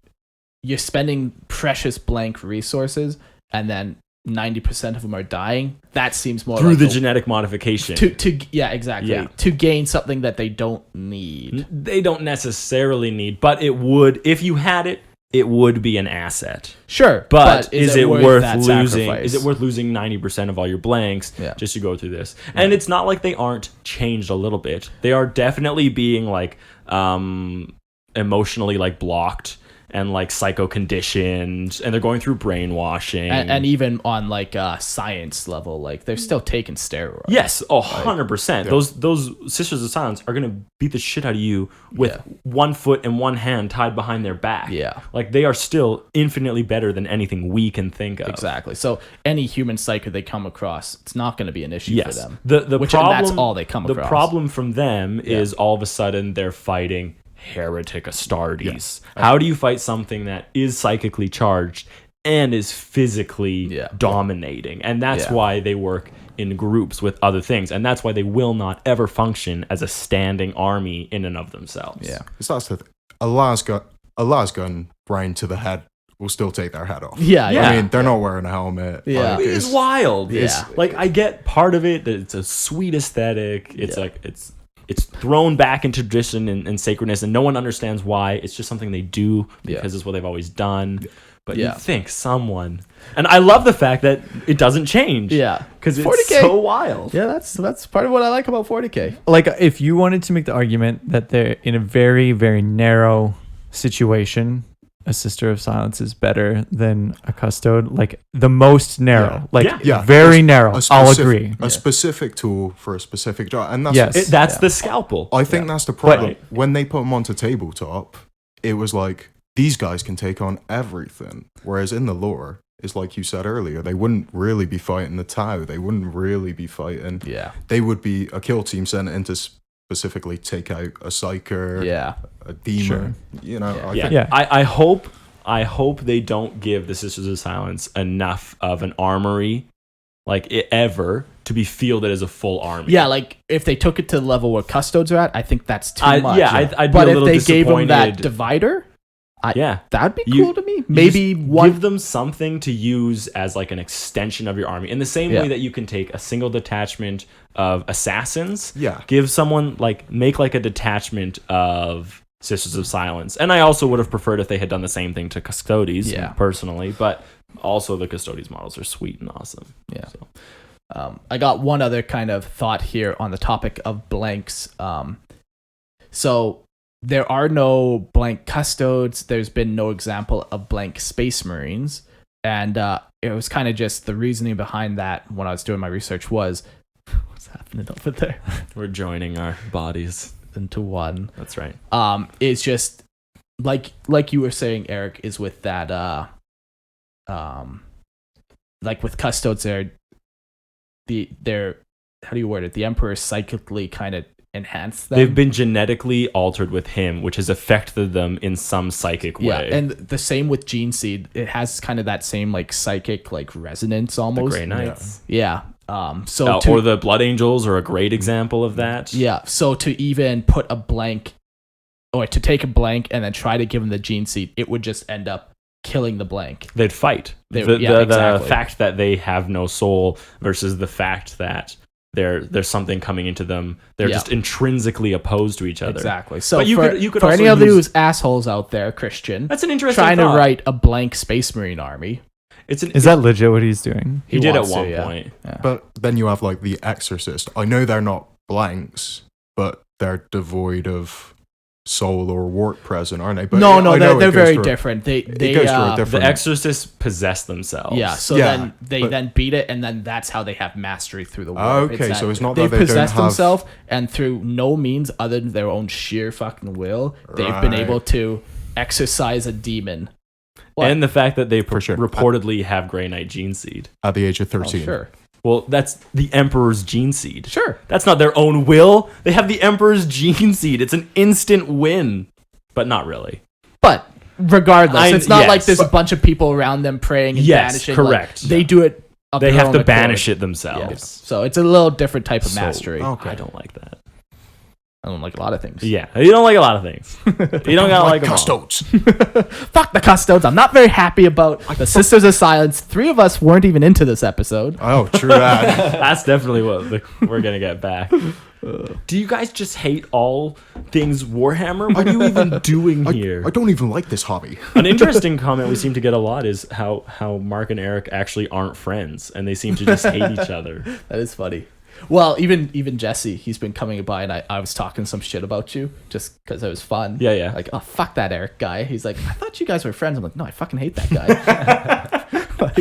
C: you're spending precious blank resources, and then 90% of them are dying. That seems more
A: through
C: like
A: the genetic modification
C: exactly. Yeah. To gain something that they don't need.
A: They don't necessarily need, but it would, if you had it, it would be an asset.
C: Sure,
A: but is it worth losing?
C: Sacrifice?
A: Is it worth losing 90% of all your blanks just to go through this?
C: Yeah.
A: And it's not like they aren't changed a little bit. They are definitely being like emotionally like blocked and like psycho conditioned, and they're going through brainwashing,
C: and even on like science level, like they're still taking steroids.
A: Yes, 100%. Those Sisters of Silence are gonna beat the shit out of you with 1 foot and 1 hand tied behind their back.
C: Yeah,
A: like they are still infinitely better than anything we can think of.
C: Exactly. So any human psycho they come across, it's not going to be an issue for them.
A: The problem,
C: that's all they come across.
A: The problem from them is all of a sudden they're fighting heretic Astartes. How do you fight something that is psychically charged and is physically dominating? And that's why they work in groups with other things, and that's why they will not ever function as a standing army in and of themselves.
D: Yeah, that's the thing. A las gun brain to the head will still take their head off. I mean, they're not wearing a helmet.
C: Yeah,
A: like, it's wild.
C: Yeah,
A: like I get part of it that it's a sweet aesthetic. It's like it's thrown back into tradition and sacredness, and no one understands why. It's just something they do because it's what they've always done. But you think someone, and I love the fact that it doesn't change.
C: Yeah,
A: because it's 40K. So wild.
C: Yeah, that's part of what I like about 40K.
B: Like, if you wanted to make the argument that they're in a very, very narrow situation, a Sister of Silence is better than a custode, like the most narrow, very narrow. I'll agree.
D: A specific tool for a specific job, and that's
A: the scalpel.
D: I think that's the problem. When they put them onto tabletop, it was like these guys can take on everything, whereas in the lore, it's like you said earlier, they wouldn't really be fighting the Tau. They wouldn't really be fighting.
C: Yeah,
D: they would be a kill team sent in to specifically take out a psyker, a demon.
B: Sure.
A: I hope they don't give the Sisters of Silence enough of an armory, ever, to be fielded as a full army.
C: Yeah, like if they took it to the level where custodes are at, I think that's too much.
A: I'd be
C: but
A: a little
C: if they gave them that
A: disappointed.
C: divider, That'd be
A: You-
C: cool to me.
A: You
C: Maybe
A: just
C: one.
A: give them something to use as like an extension of your army in the same way that you can take a single detachment of assassins.
D: Yeah.
A: Give someone make like a detachment of Sisters of Silence. And I also would have preferred if they had done the same thing to Custodes personally, but also the Custodes models are sweet and awesome.
C: Yeah.
A: So.
C: I got one other kind of thought here on the topic of blanks. So there are no blank custodes. There's been no example of blank space marines. And it was kind of just the reasoning behind that when I was doing my research was, what's happening over there?
A: We're joining our bodies
C: Into one.
A: That's right.
C: It's just like you were saying, Eric, is with that like with custodes they're how do you word it? The Emperor psychically kind of enhanced them.
A: They've been genetically altered with him, which has affected them in some psychic way.
C: Yeah, and the same with Gene Seed. It has kind of that same like psychic like resonance almost.
A: The Grey Knights.
C: Yeah.
A: Or the Blood Angels are a great example of that.
C: Yeah. So to even put a blank, or to take a blank and then try to give them the Gene Seed, it would just end up killing the blank.
A: They'd fight.
C: Exactly.
A: The fact that they have no soul versus the fact that there's something coming into them. They're just intrinsically opposed to each other.
C: Exactly. So
A: but you could
C: for
A: also
C: any of those assholes out there, Christian,
A: that's an interesting
C: trying
A: thought.
C: to write a blank Space Marine army.
B: Is that legit what he's doing?
A: He did at
C: wants to,
A: one
C: yeah.
A: point.
C: Yeah.
D: But then you have like the Exorcist. I know they're not blanks, but they're devoid of soul or warp present, aren't they? But
C: No,
D: I know
C: they're
D: it goes
C: very
D: through-
C: different. They
D: It goes through a
A: The
D: different.
A: Exorcists possess themselves.
C: yeah. So
D: Yeah,
C: then they
D: but-
C: then beat it, and then that's how they have mastery through the warp.
D: Okay, so it's not
C: they've
D: that they don't
C: possessed
D: have-
C: themselves, and through no means other than their own sheer fucking will, they've been
D: Right.
C: able to exorcise a demon.
A: And the fact that they
D: For sure.
A: reportedly have Grey Knight gene seed.
D: At the age of
C: Oh,
D: 13.
C: sure,
A: Well, that's the Emperor's gene seed.
C: sure.
A: That's not their own will. They have the Emperor's gene seed. It's an instant win, but not really.
C: But regardless, it's not
A: yes.
C: like there's a bunch of people around them praying and
A: Yes,
C: banishing.
A: correct.
C: Like, they do it. Of
A: They
C: their
A: have
C: own
A: to
C: accord.
A: banish it
C: Yeah.
A: themselves.
C: So it's a little different type of
A: So,
C: mastery.
D: Okay.
A: I don't like that.
C: I don't like a lot of things.
A: Yeah, you don't like a lot of things. You don't gotta like them all.
D: custodes.
C: Fuck the custodes. I'm not very happy about the Sisters of Silence. 3 of us weren't even into this episode.
D: Oh, true that.
A: That's definitely what we're gonna get back. Do you guys just hate all things Warhammer? What are you even doing here?
D: I don't even like this hobby.
A: An interesting comment we seem to get a lot is how Mark and Eric actually aren't friends, and they seem to just hate each other.
C: That is funny. Well, even Jesse, he's been coming by, and I was talking some shit about you just because it was fun.
A: Yeah, yeah.
C: Like, oh, fuck that Eric guy. He's like, I thought you guys were friends. I'm like, no, I fucking hate that guy.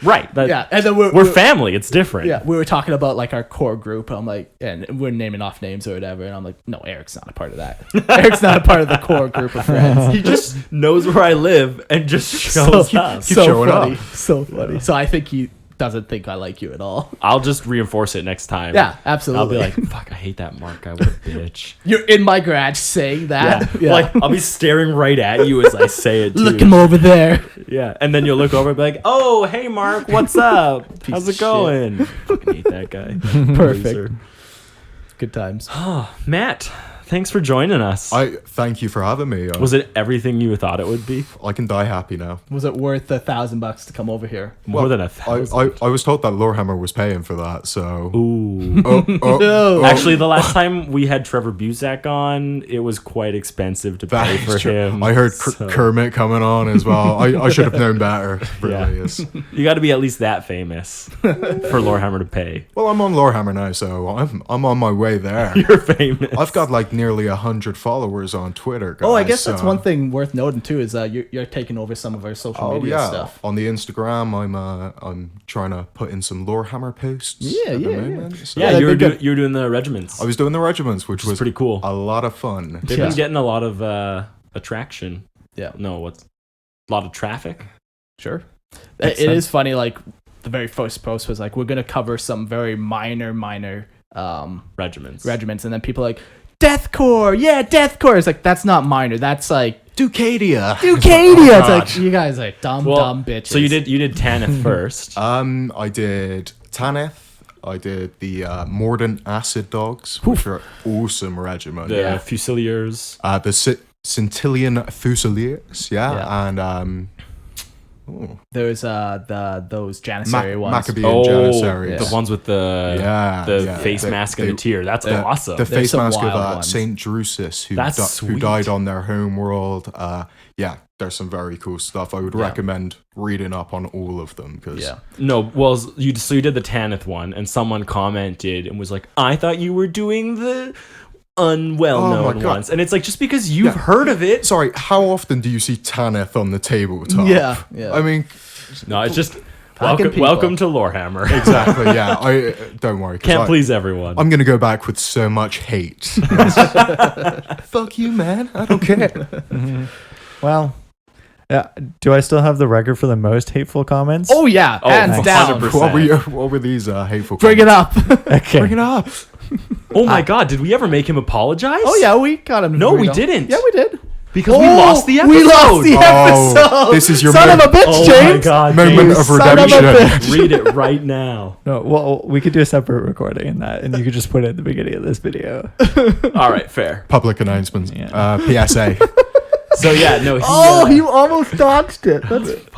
A: Right.
C: Yeah, and then
A: We're family. It's different.
C: Yeah, we were talking about like our core group. I'm like, and we're naming off names or whatever. And I'm like, no, Eric's not a part of that. Eric's not a part of the core group of friends.
A: He just knows where I live and just shows up.
D: Keep showing
C: funny,
D: up.
C: so funny. So I think he doesn't think I like you at all.
A: I'll just reinforce it next time.
C: Yeah, absolutely.
A: I'll be like, fuck, I hate that Mark guy. What a bitch.
C: You're in my garage saying that. Yeah.
A: Like, I'll be staring right at you as I say it, too.
C: Look him over there.
A: Yeah. And then you'll look over and be like, oh, hey, Mark, what's up? How's
C: of
A: it going? Fucking hate that guy.
C: Perfect.
A: Loser.
C: Good times.
A: Oh, Matt, thanks for joining us.
D: I thank you for having me.
A: Was it everything you thought it would be?
D: I can die happy now.
C: Was it worth $1,000 to come over here?
A: More than 1,000.
D: I was told that Lorehammer was paying for that, so.
A: Ooh.
C: No.
A: Actually, the last time we had Trevor Busak on, it was quite exsive to pay
D: That
A: for
D: is true.
A: him.
D: I heard
A: so-
D: Kermit coming on as well. I should have known better. Really
A: Yeah.
D: is.
A: You got to be at least that famous for Lorehammer to pay.
D: Well, I'm on Lorehammer now, so I'm on my way there.
A: You're famous.
D: I've got like nearly 100 followers on Twitter, guys.
C: Oh, I guess that's
D: so-
C: one thing worth noting too is you're taking over some of our social
D: Oh
C: media
D: yeah,
C: stuff.
D: on the Instagram, I'm trying to put in some Lorehammer posts.
C: Yeah,
D: at the
C: yeah,
D: moment, so-
A: Yeah,
C: Yeah,
A: you
C: they're
A: were
C: good.
A: doing the regiments.
D: I was doing the regiments, which was
A: pretty cool.
D: a lot of fun.
A: They've
C: Yeah.
A: been getting a lot of attraction.
C: Yeah.
A: No, what's a lot of traffic?
C: Sure.
A: Makes
C: It
A: sense.
C: is funny. Like the very first post was like, we're gonna cover some very minor
A: Regiments.
C: regiments, and then people are like, Death Corps, yeah, Death Corps. It's like that's not minor. That's like
D: Ducadia.
C: Ducadia. It's
D: God.
C: like you guys are dumb bitches.
A: So you did Tanith first.
D: I did Tanith. I did the Mordant Acid Dogs, which are awesome regiment.
A: The Fusiliers.
D: The Centillion Fusiliers, and
C: There's those Janissary ones.
D: Maccabean Janissaries.
A: The ones with the face mask and the tear. That's awesome.
D: The face mask of
C: ones.
D: Saint Drusus, who
A: sweet.
D: died on their home world. There's some very cool stuff. I would recommend reading up on all of them because
A: No, well, you did the Tanith one, and someone commented and was like, "I thought you were doing the unwell-known ones," and it's like, just because you've heard of it.
D: Sorry, how often do you see Tanith on the tabletop?
C: Yeah.
D: I mean,
A: No, it's just welcome to Lorehammer.
D: exactly. Yeah, I don't worry.
A: Can't please everyone.
D: I'm gonna go back with so much hate. Fuck you, man. I don't care.
B: Well, do I still have the record for the most hateful comments?
C: Oh yeah, hands down.
A: 100%.
D: What were these hateful?
C: Bring it up.
B: Okay.
D: Bring it up.
A: Oh my God, did we ever make him apologize?
C: Oh yeah, we got him.
A: No, we didn't.
C: Yeah, we did.
A: Because we lost the episode.
C: We lost the episode.
D: This is your
C: son of a bitch,
A: Oh
C: James.
A: my God,
D: moment
A: James.
D: of
C: Son of a
D: redemption.
C: bitch.
A: Read it right now.
B: No, well, we could do a separate recording in that, and you could just put it at the beginning of this video.
A: All right, fair.
D: Public announcements.
B: Yeah.
D: PSA.
A: So yeah, no.
C: You almost dodged it.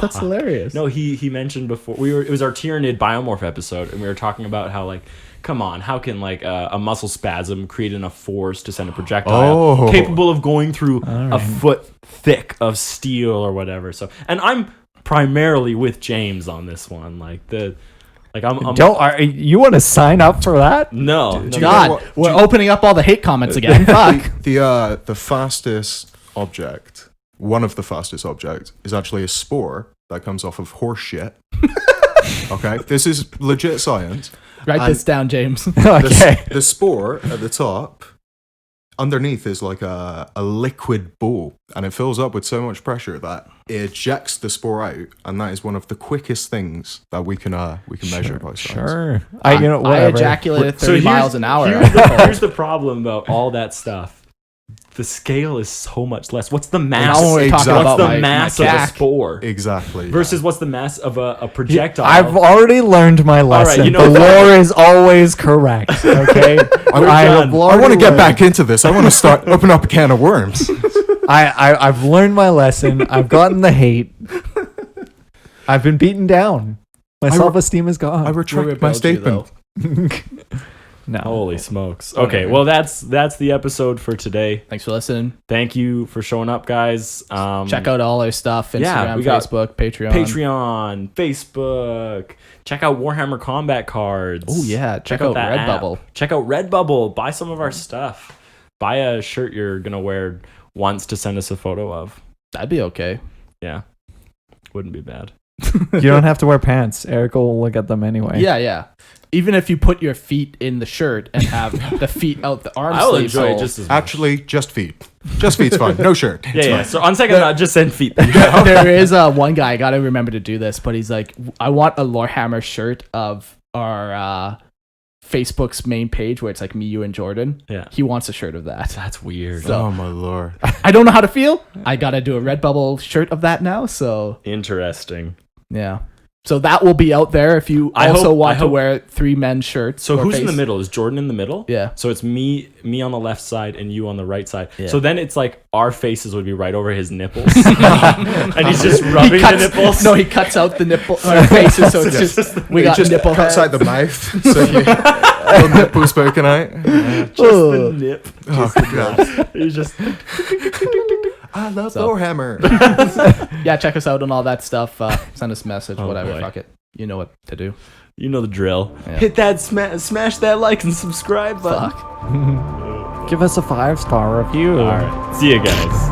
C: That's hilarious.
A: No, he mentioned before it was our Tyrannid biomorph episode, and we were talking about how, like, come on, how can like a muscle spasm create enough force to send a projectile capable of going through a foot thick of steel or whatever? So, and I'm primarily with James on this one.
B: You want to sign up for that?
A: No,
C: God, we're opening up all the hate comments again. Fuck.
D: The fastest object, one of the fastest objects, is actually a spore that comes off of horse shit. Okay, this is legit science.
C: Write this down, James.
B: Okay.
D: The spore at the top, underneath is like a liquid ball, and it fills up with so much pressure that it ejects the spore out, and that is one of the quickest things that we can measure by science.
B: Sure.
C: I
B: whatever.
C: ejaculated 30 miles an hour.
A: Here's the problem about all that stuff. The scale is so much less. What's the mass? What's the mass of a spore?
D: Exactly.
A: Versus what's the mass of a projectile?
B: I've already learned my lesson.
A: Right, you know
B: the war is always correct. Okay.
D: I want to get back into this. I want to start open up a can of worms.
B: I've learned my lesson. I've gotten the hate. I've been beaten down. My self-esteem is gone.
D: I retract my statement.
B: No.
A: Holy smokes. Okay, well that's the episode for today.
C: Thanks for listening.
A: Thank you for showing up, guys.
C: Check out all our stuff. Instagram,
A: we got
C: Facebook,
A: Patreon, Facebook. Check out Warhammer combat cards.
C: Oh yeah, check out Redbubble.
A: Check out Redbubble. Buy some of our stuff. Buy a shirt you're gonna wear once to send us a photo of.
C: That'd be okay.
A: Yeah. Wouldn't be bad.
B: You don't have to wear pants. Eric will look at them anyway.
C: Yeah. Even if you put your feet in the shirt and have the feet out the arm
A: I will
C: sleeves.
A: enjoy it just as much.
D: Actually, just feet. Just feet's fine. No shirt.
A: Yeah. So on second thought, just send feet.
C: There is one guy, I gotta remember to do this, but he's like, I want a Lorehammer shirt of our Facebook's main page where it's like me, you, and Jordan.
A: Yeah.
C: He wants a shirt of that.
A: That's weird.
C: So-
D: Oh my lord.
C: I don't know how to feel. I gotta do a Redbubble shirt of that now, so
A: Interesting.
C: yeah. So that will be out there if you
A: I
C: also
A: hope-
C: want
A: I
C: to
A: hope-
C: wear 3 men's shirts.
A: So
C: or
A: who's in
C: face.
A: the middle? Is Jordan in the middle?
C: Yeah.
A: So it's me on the left side and you on the right side.
C: Yeah.
A: So then it's like our faces would be right over his nipples. And he's just rubbing the nipples.
C: No, he cuts out the nipple faces, so it's just we got
D: just
C: nipple
D: cuts
C: heads.
D: out the mouth, so your nipples poking out.
A: Just the nip.
D: Oh god.
A: He's just
D: I love
C: So-
D: Warhammer.
C: Yeah, check us out on all that stuff. Send us a message,
A: Oh,
C: whatever.
A: boy.
C: Fuck it. You know what to do.
A: you know the drill.
C: Yeah.
A: Hit that smash that like and subscribe button.
C: Fuck.
B: Give us a 5-star review.
A: All right. See you guys.